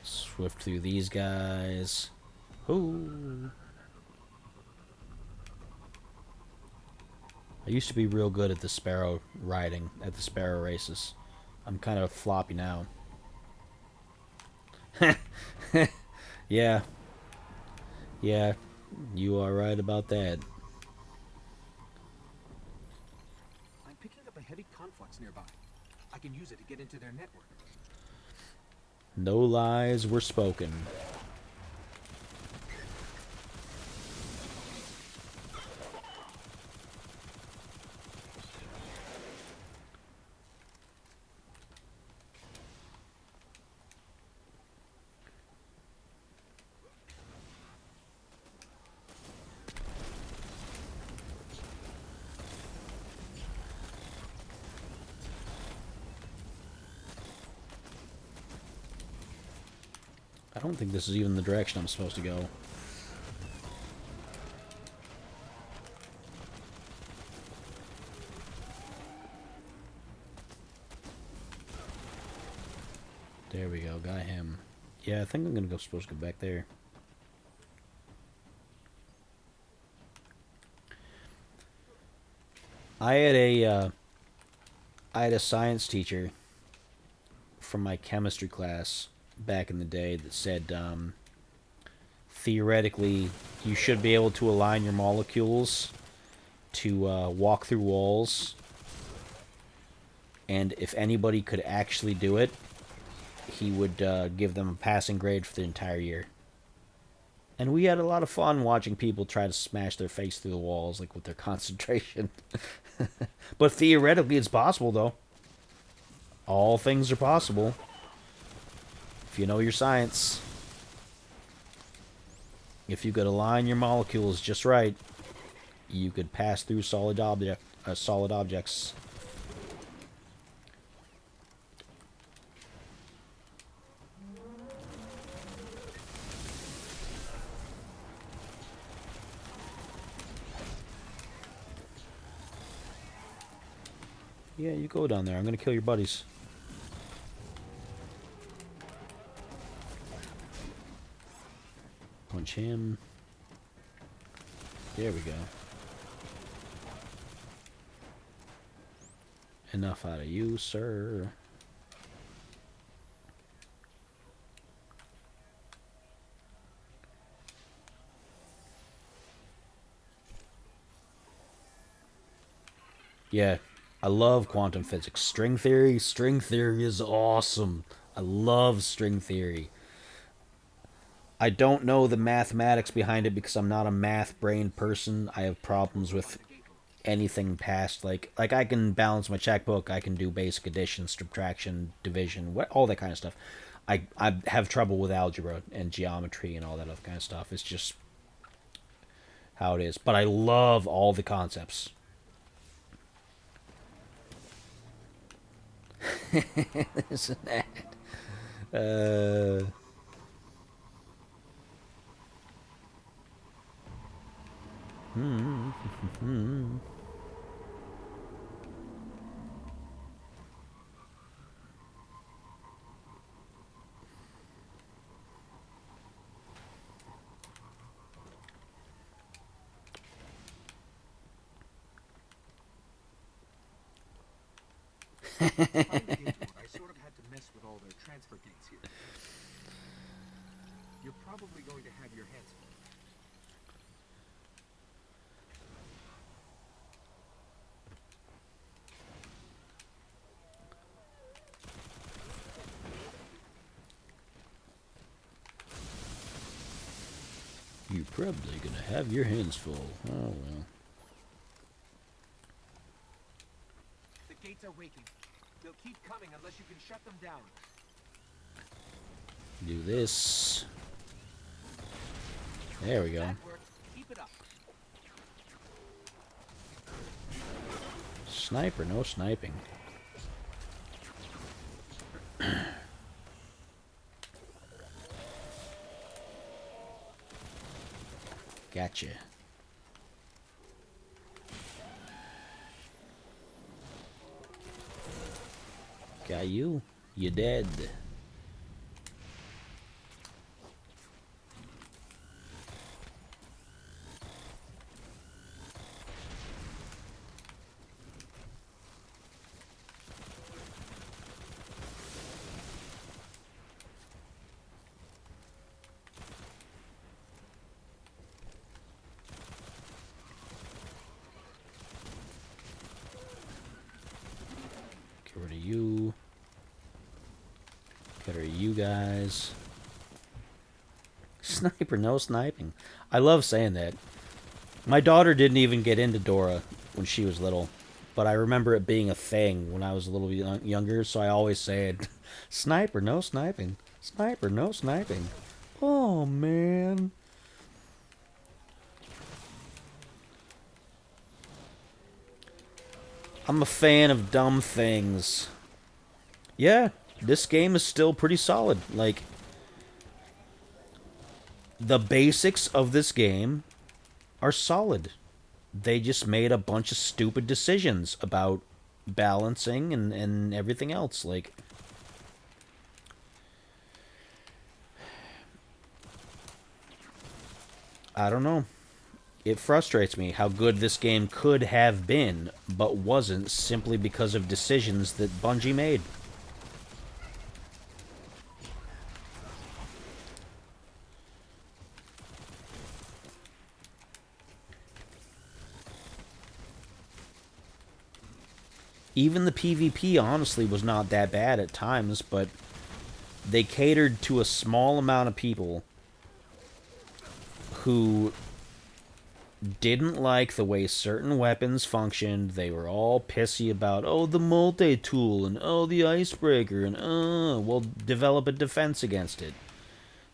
Swift through these guys. Ooh. I used to be real good at the sparrow riding, at the sparrow races. I'm kind of floppy now. Yeah. Yeah, you are right about that. I'm picking up a heavy conflux nearby. I can use it to get into their network. No lies were spoken. I don't think this is even the direction I'm supposed to go. There we go, got him. Yeah, I think I'm gonna supposed to go back there. I had a science teacher from my chemistry class back in the day that said theoretically you should be able to align your molecules to walk through walls, and if anybody could actually do it, he would give them a passing grade for the entire year. And we had a lot of fun watching people try to smash their face through the walls, like with their concentration. But theoretically, it's possible, though. All things are possible. If you know your science. If you could align your molecules just right, you could pass through solid objects. Yeah, you go down there. I'm gonna kill your buddies. Punch him. There we go. Enough out of you, sir. Yeah, I love quantum physics. String theory is awesome. I love string theory. I don't know the mathematics behind it because I'm not a math brain person. I have problems with anything past like I can balance my checkbook, I can do basic addition, subtraction, division, all that kind of stuff. I have trouble with algebra and geometry and all that other kind of stuff. It's just how it is. But I love all the concepts. Isn't that? I sort of had to mess with all their transfer gates here. You're probably going to have your hands full. You're probably gonna have your hands full. Oh well. The gates are waking. They'll keep coming unless you can shut them down. Do this. There we go. Keep it up. Sniper, no sniping. Gotcha. Got you. You dead. Get rid of you. Get rid of you guys. Sniper, no sniping. I love saying that. My daughter didn't even get into Dora when she was little, but I remember it being a thing when I was a little younger, so I always say it. Sniper, no sniping. Sniper, no sniping. Oh, man. I'm a fan of dumb things. Yeah, this game is still pretty solid. Like, the basics of this game are solid. They just made a bunch of stupid decisions about balancing and everything else. Like, I don't know. It frustrates me how good this game could have been, but wasn't simply because of decisions that Bungie made. Even the PvP, honestly, was not that bad at times, but they catered to a small amount of people who didn't like the way certain weapons functioned. They were all pissy about, oh, the multi-tool, and oh, the icebreaker, and we'll develop a defense against it.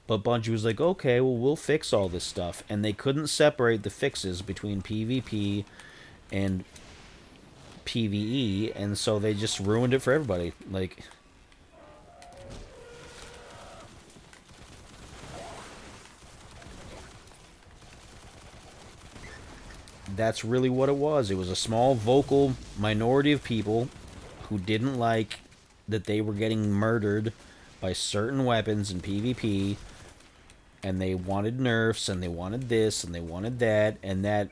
But Bungie was like, okay, well, we'll fix all this stuff. And they couldn't separate the fixes between PvP and PvE, and so they just ruined it for everybody. Like, that's really what it was. It was a small vocal minority of people who didn't like that they were getting murdered by certain weapons in PvP, and they wanted nerfs, and they wanted this, and they wanted that, and that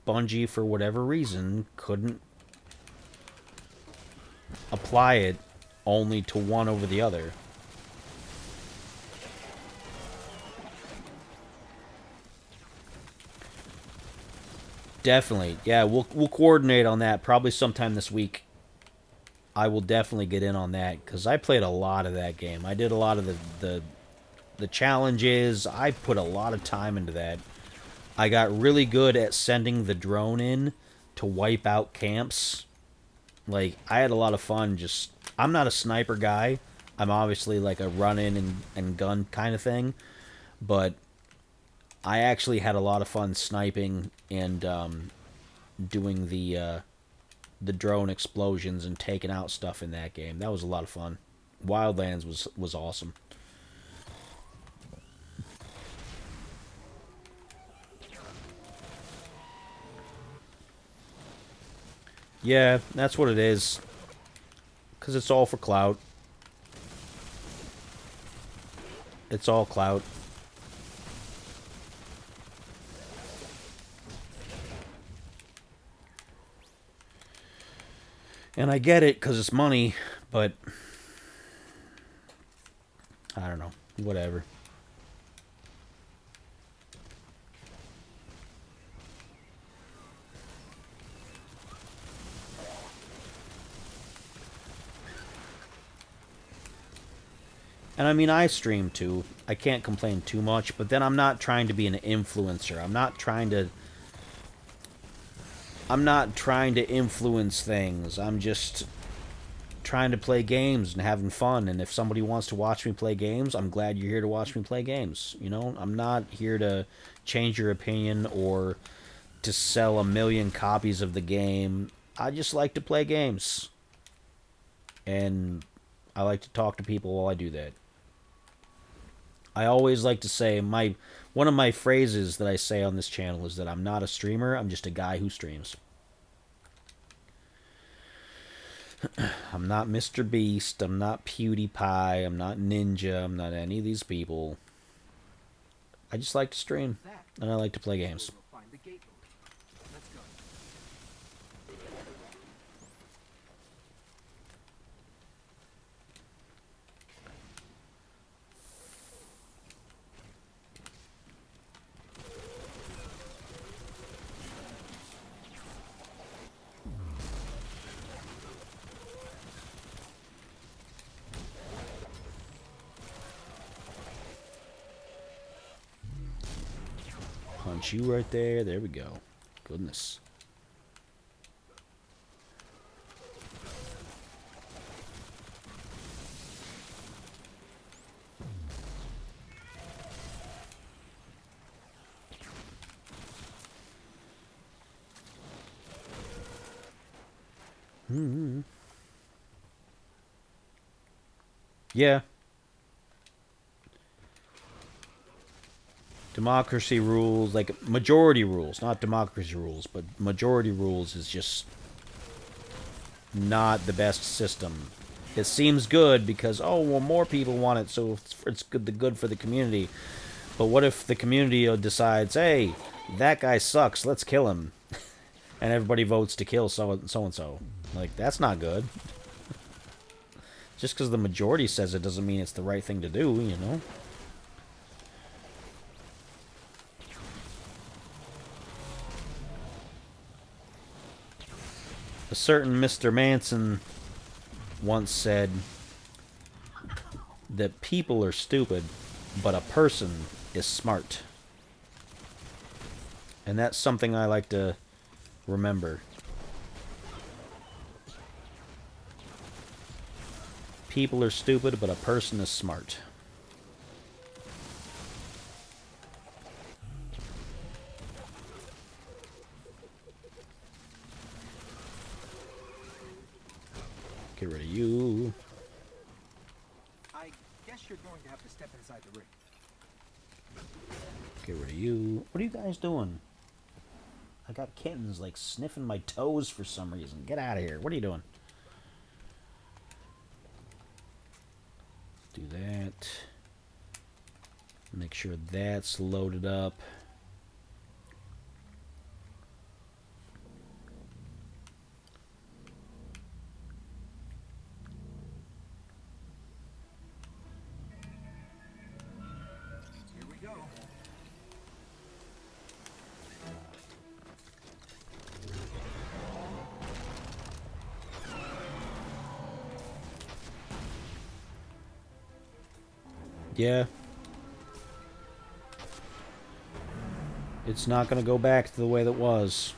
Bungie, for whatever reason, couldn't apply it only to one over the other. Definitely. Yeah, we'll coordinate on that probably sometime this week. I will definitely get in on that, because I played a lot of that game. I did a lot of the challenges. I put a lot of time into that. I got really good at sending the drone in to wipe out camps. Like, I had a lot of fun just... I'm not a sniper guy. I'm obviously like a run-in and gun kind of thing. But I actually had a lot of fun sniping and doing the drone explosions and taking out stuff in that game. That was a lot of fun. Wildlands was awesome. Yeah, that's what it is. Because it's all for clout. It's all clout. And I get it, because it's money, but... I don't know. Whatever. And I mean, I stream too. I can't complain too much, but then I'm not trying to be an influencer. I'm not trying to influence things. I'm just trying to play games and having fun. And if somebody wants to watch me play games, I'm glad you're here to watch me play games. You know, I'm not here to change your opinion or to sell 1 million copies of the game. I just like to play games. And I like to talk to people while I do that. I always like to say, one of my phrases that I say on this channel is that I'm not a streamer, I'm just a guy who streams. I'm not Mr. Beast, I'm not PewDiePie, I'm not Ninja, I'm not any of these people. I just like to stream, and I like to play games. Punch you right there. There we go. Goodness. Yeah. Democracy rules, like majority rules, not democracy rules, but majority rules is just not the best system. It seems good because, oh, well, more people want it, so it's good for the community. But what if the community decides, hey, that guy sucks, let's kill him. And everybody votes to kill so-and-so. Like, that's not good. Just because the majority says it doesn't mean it's the right thing to do, you know? A certain Mr. Manson once said that people are stupid, but a person is smart. And that's something I like to remember. People are stupid, but a person is smart. Get rid of you. I guess you're going to have to step inside the ring. Get rid of you. What are you guys doing? I got kittens like sniffing my toes for some reason. Get out of here. What are you doing? Do that. Make sure that's loaded up. Here we go. Yeah. It's not going to go back to the way that was.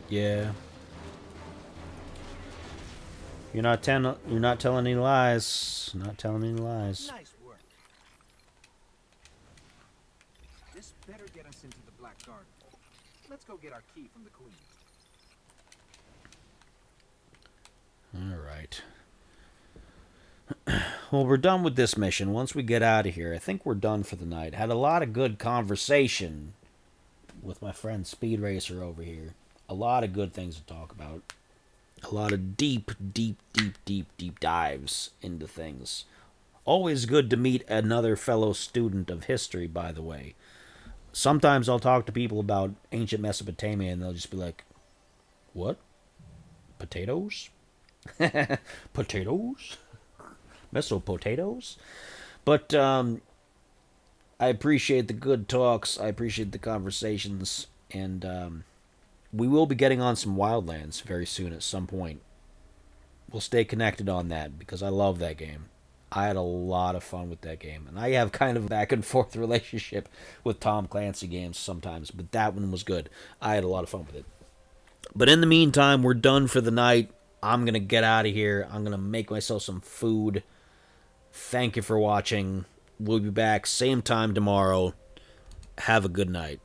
Yeah. You're not telling any lies. Not telling any lies. Nice work. This better get us into the Black Garden. Let's go get our key from the Queen. All right. Well, we're done with this mission. Once we get out of here, I think we're done for the night. Had a lot of good conversation with my friend Speed Racer over here. A lot of good things to talk about. A lot of deep dives into things. Always good to meet another fellow student of history, by the way. Sometimes I'll talk to people about ancient Mesopotamia and they'll just be like, what? Potatoes? Potatoes? Mesopotatoes? But I appreciate the good talks. I appreciate the conversations. And we will be getting on some Wildlands very soon at some point. We'll stay connected on that because I love that game. I had a lot of fun with that game. And I have kind of a back and forth relationship with Tom Clancy games sometimes. But that one was good. I had a lot of fun with it. But in the meantime, we're done for the night. I'm going to get out of here. I'm going to make myself some food. Thank you for watching. We'll be back same time tomorrow. Have a good night.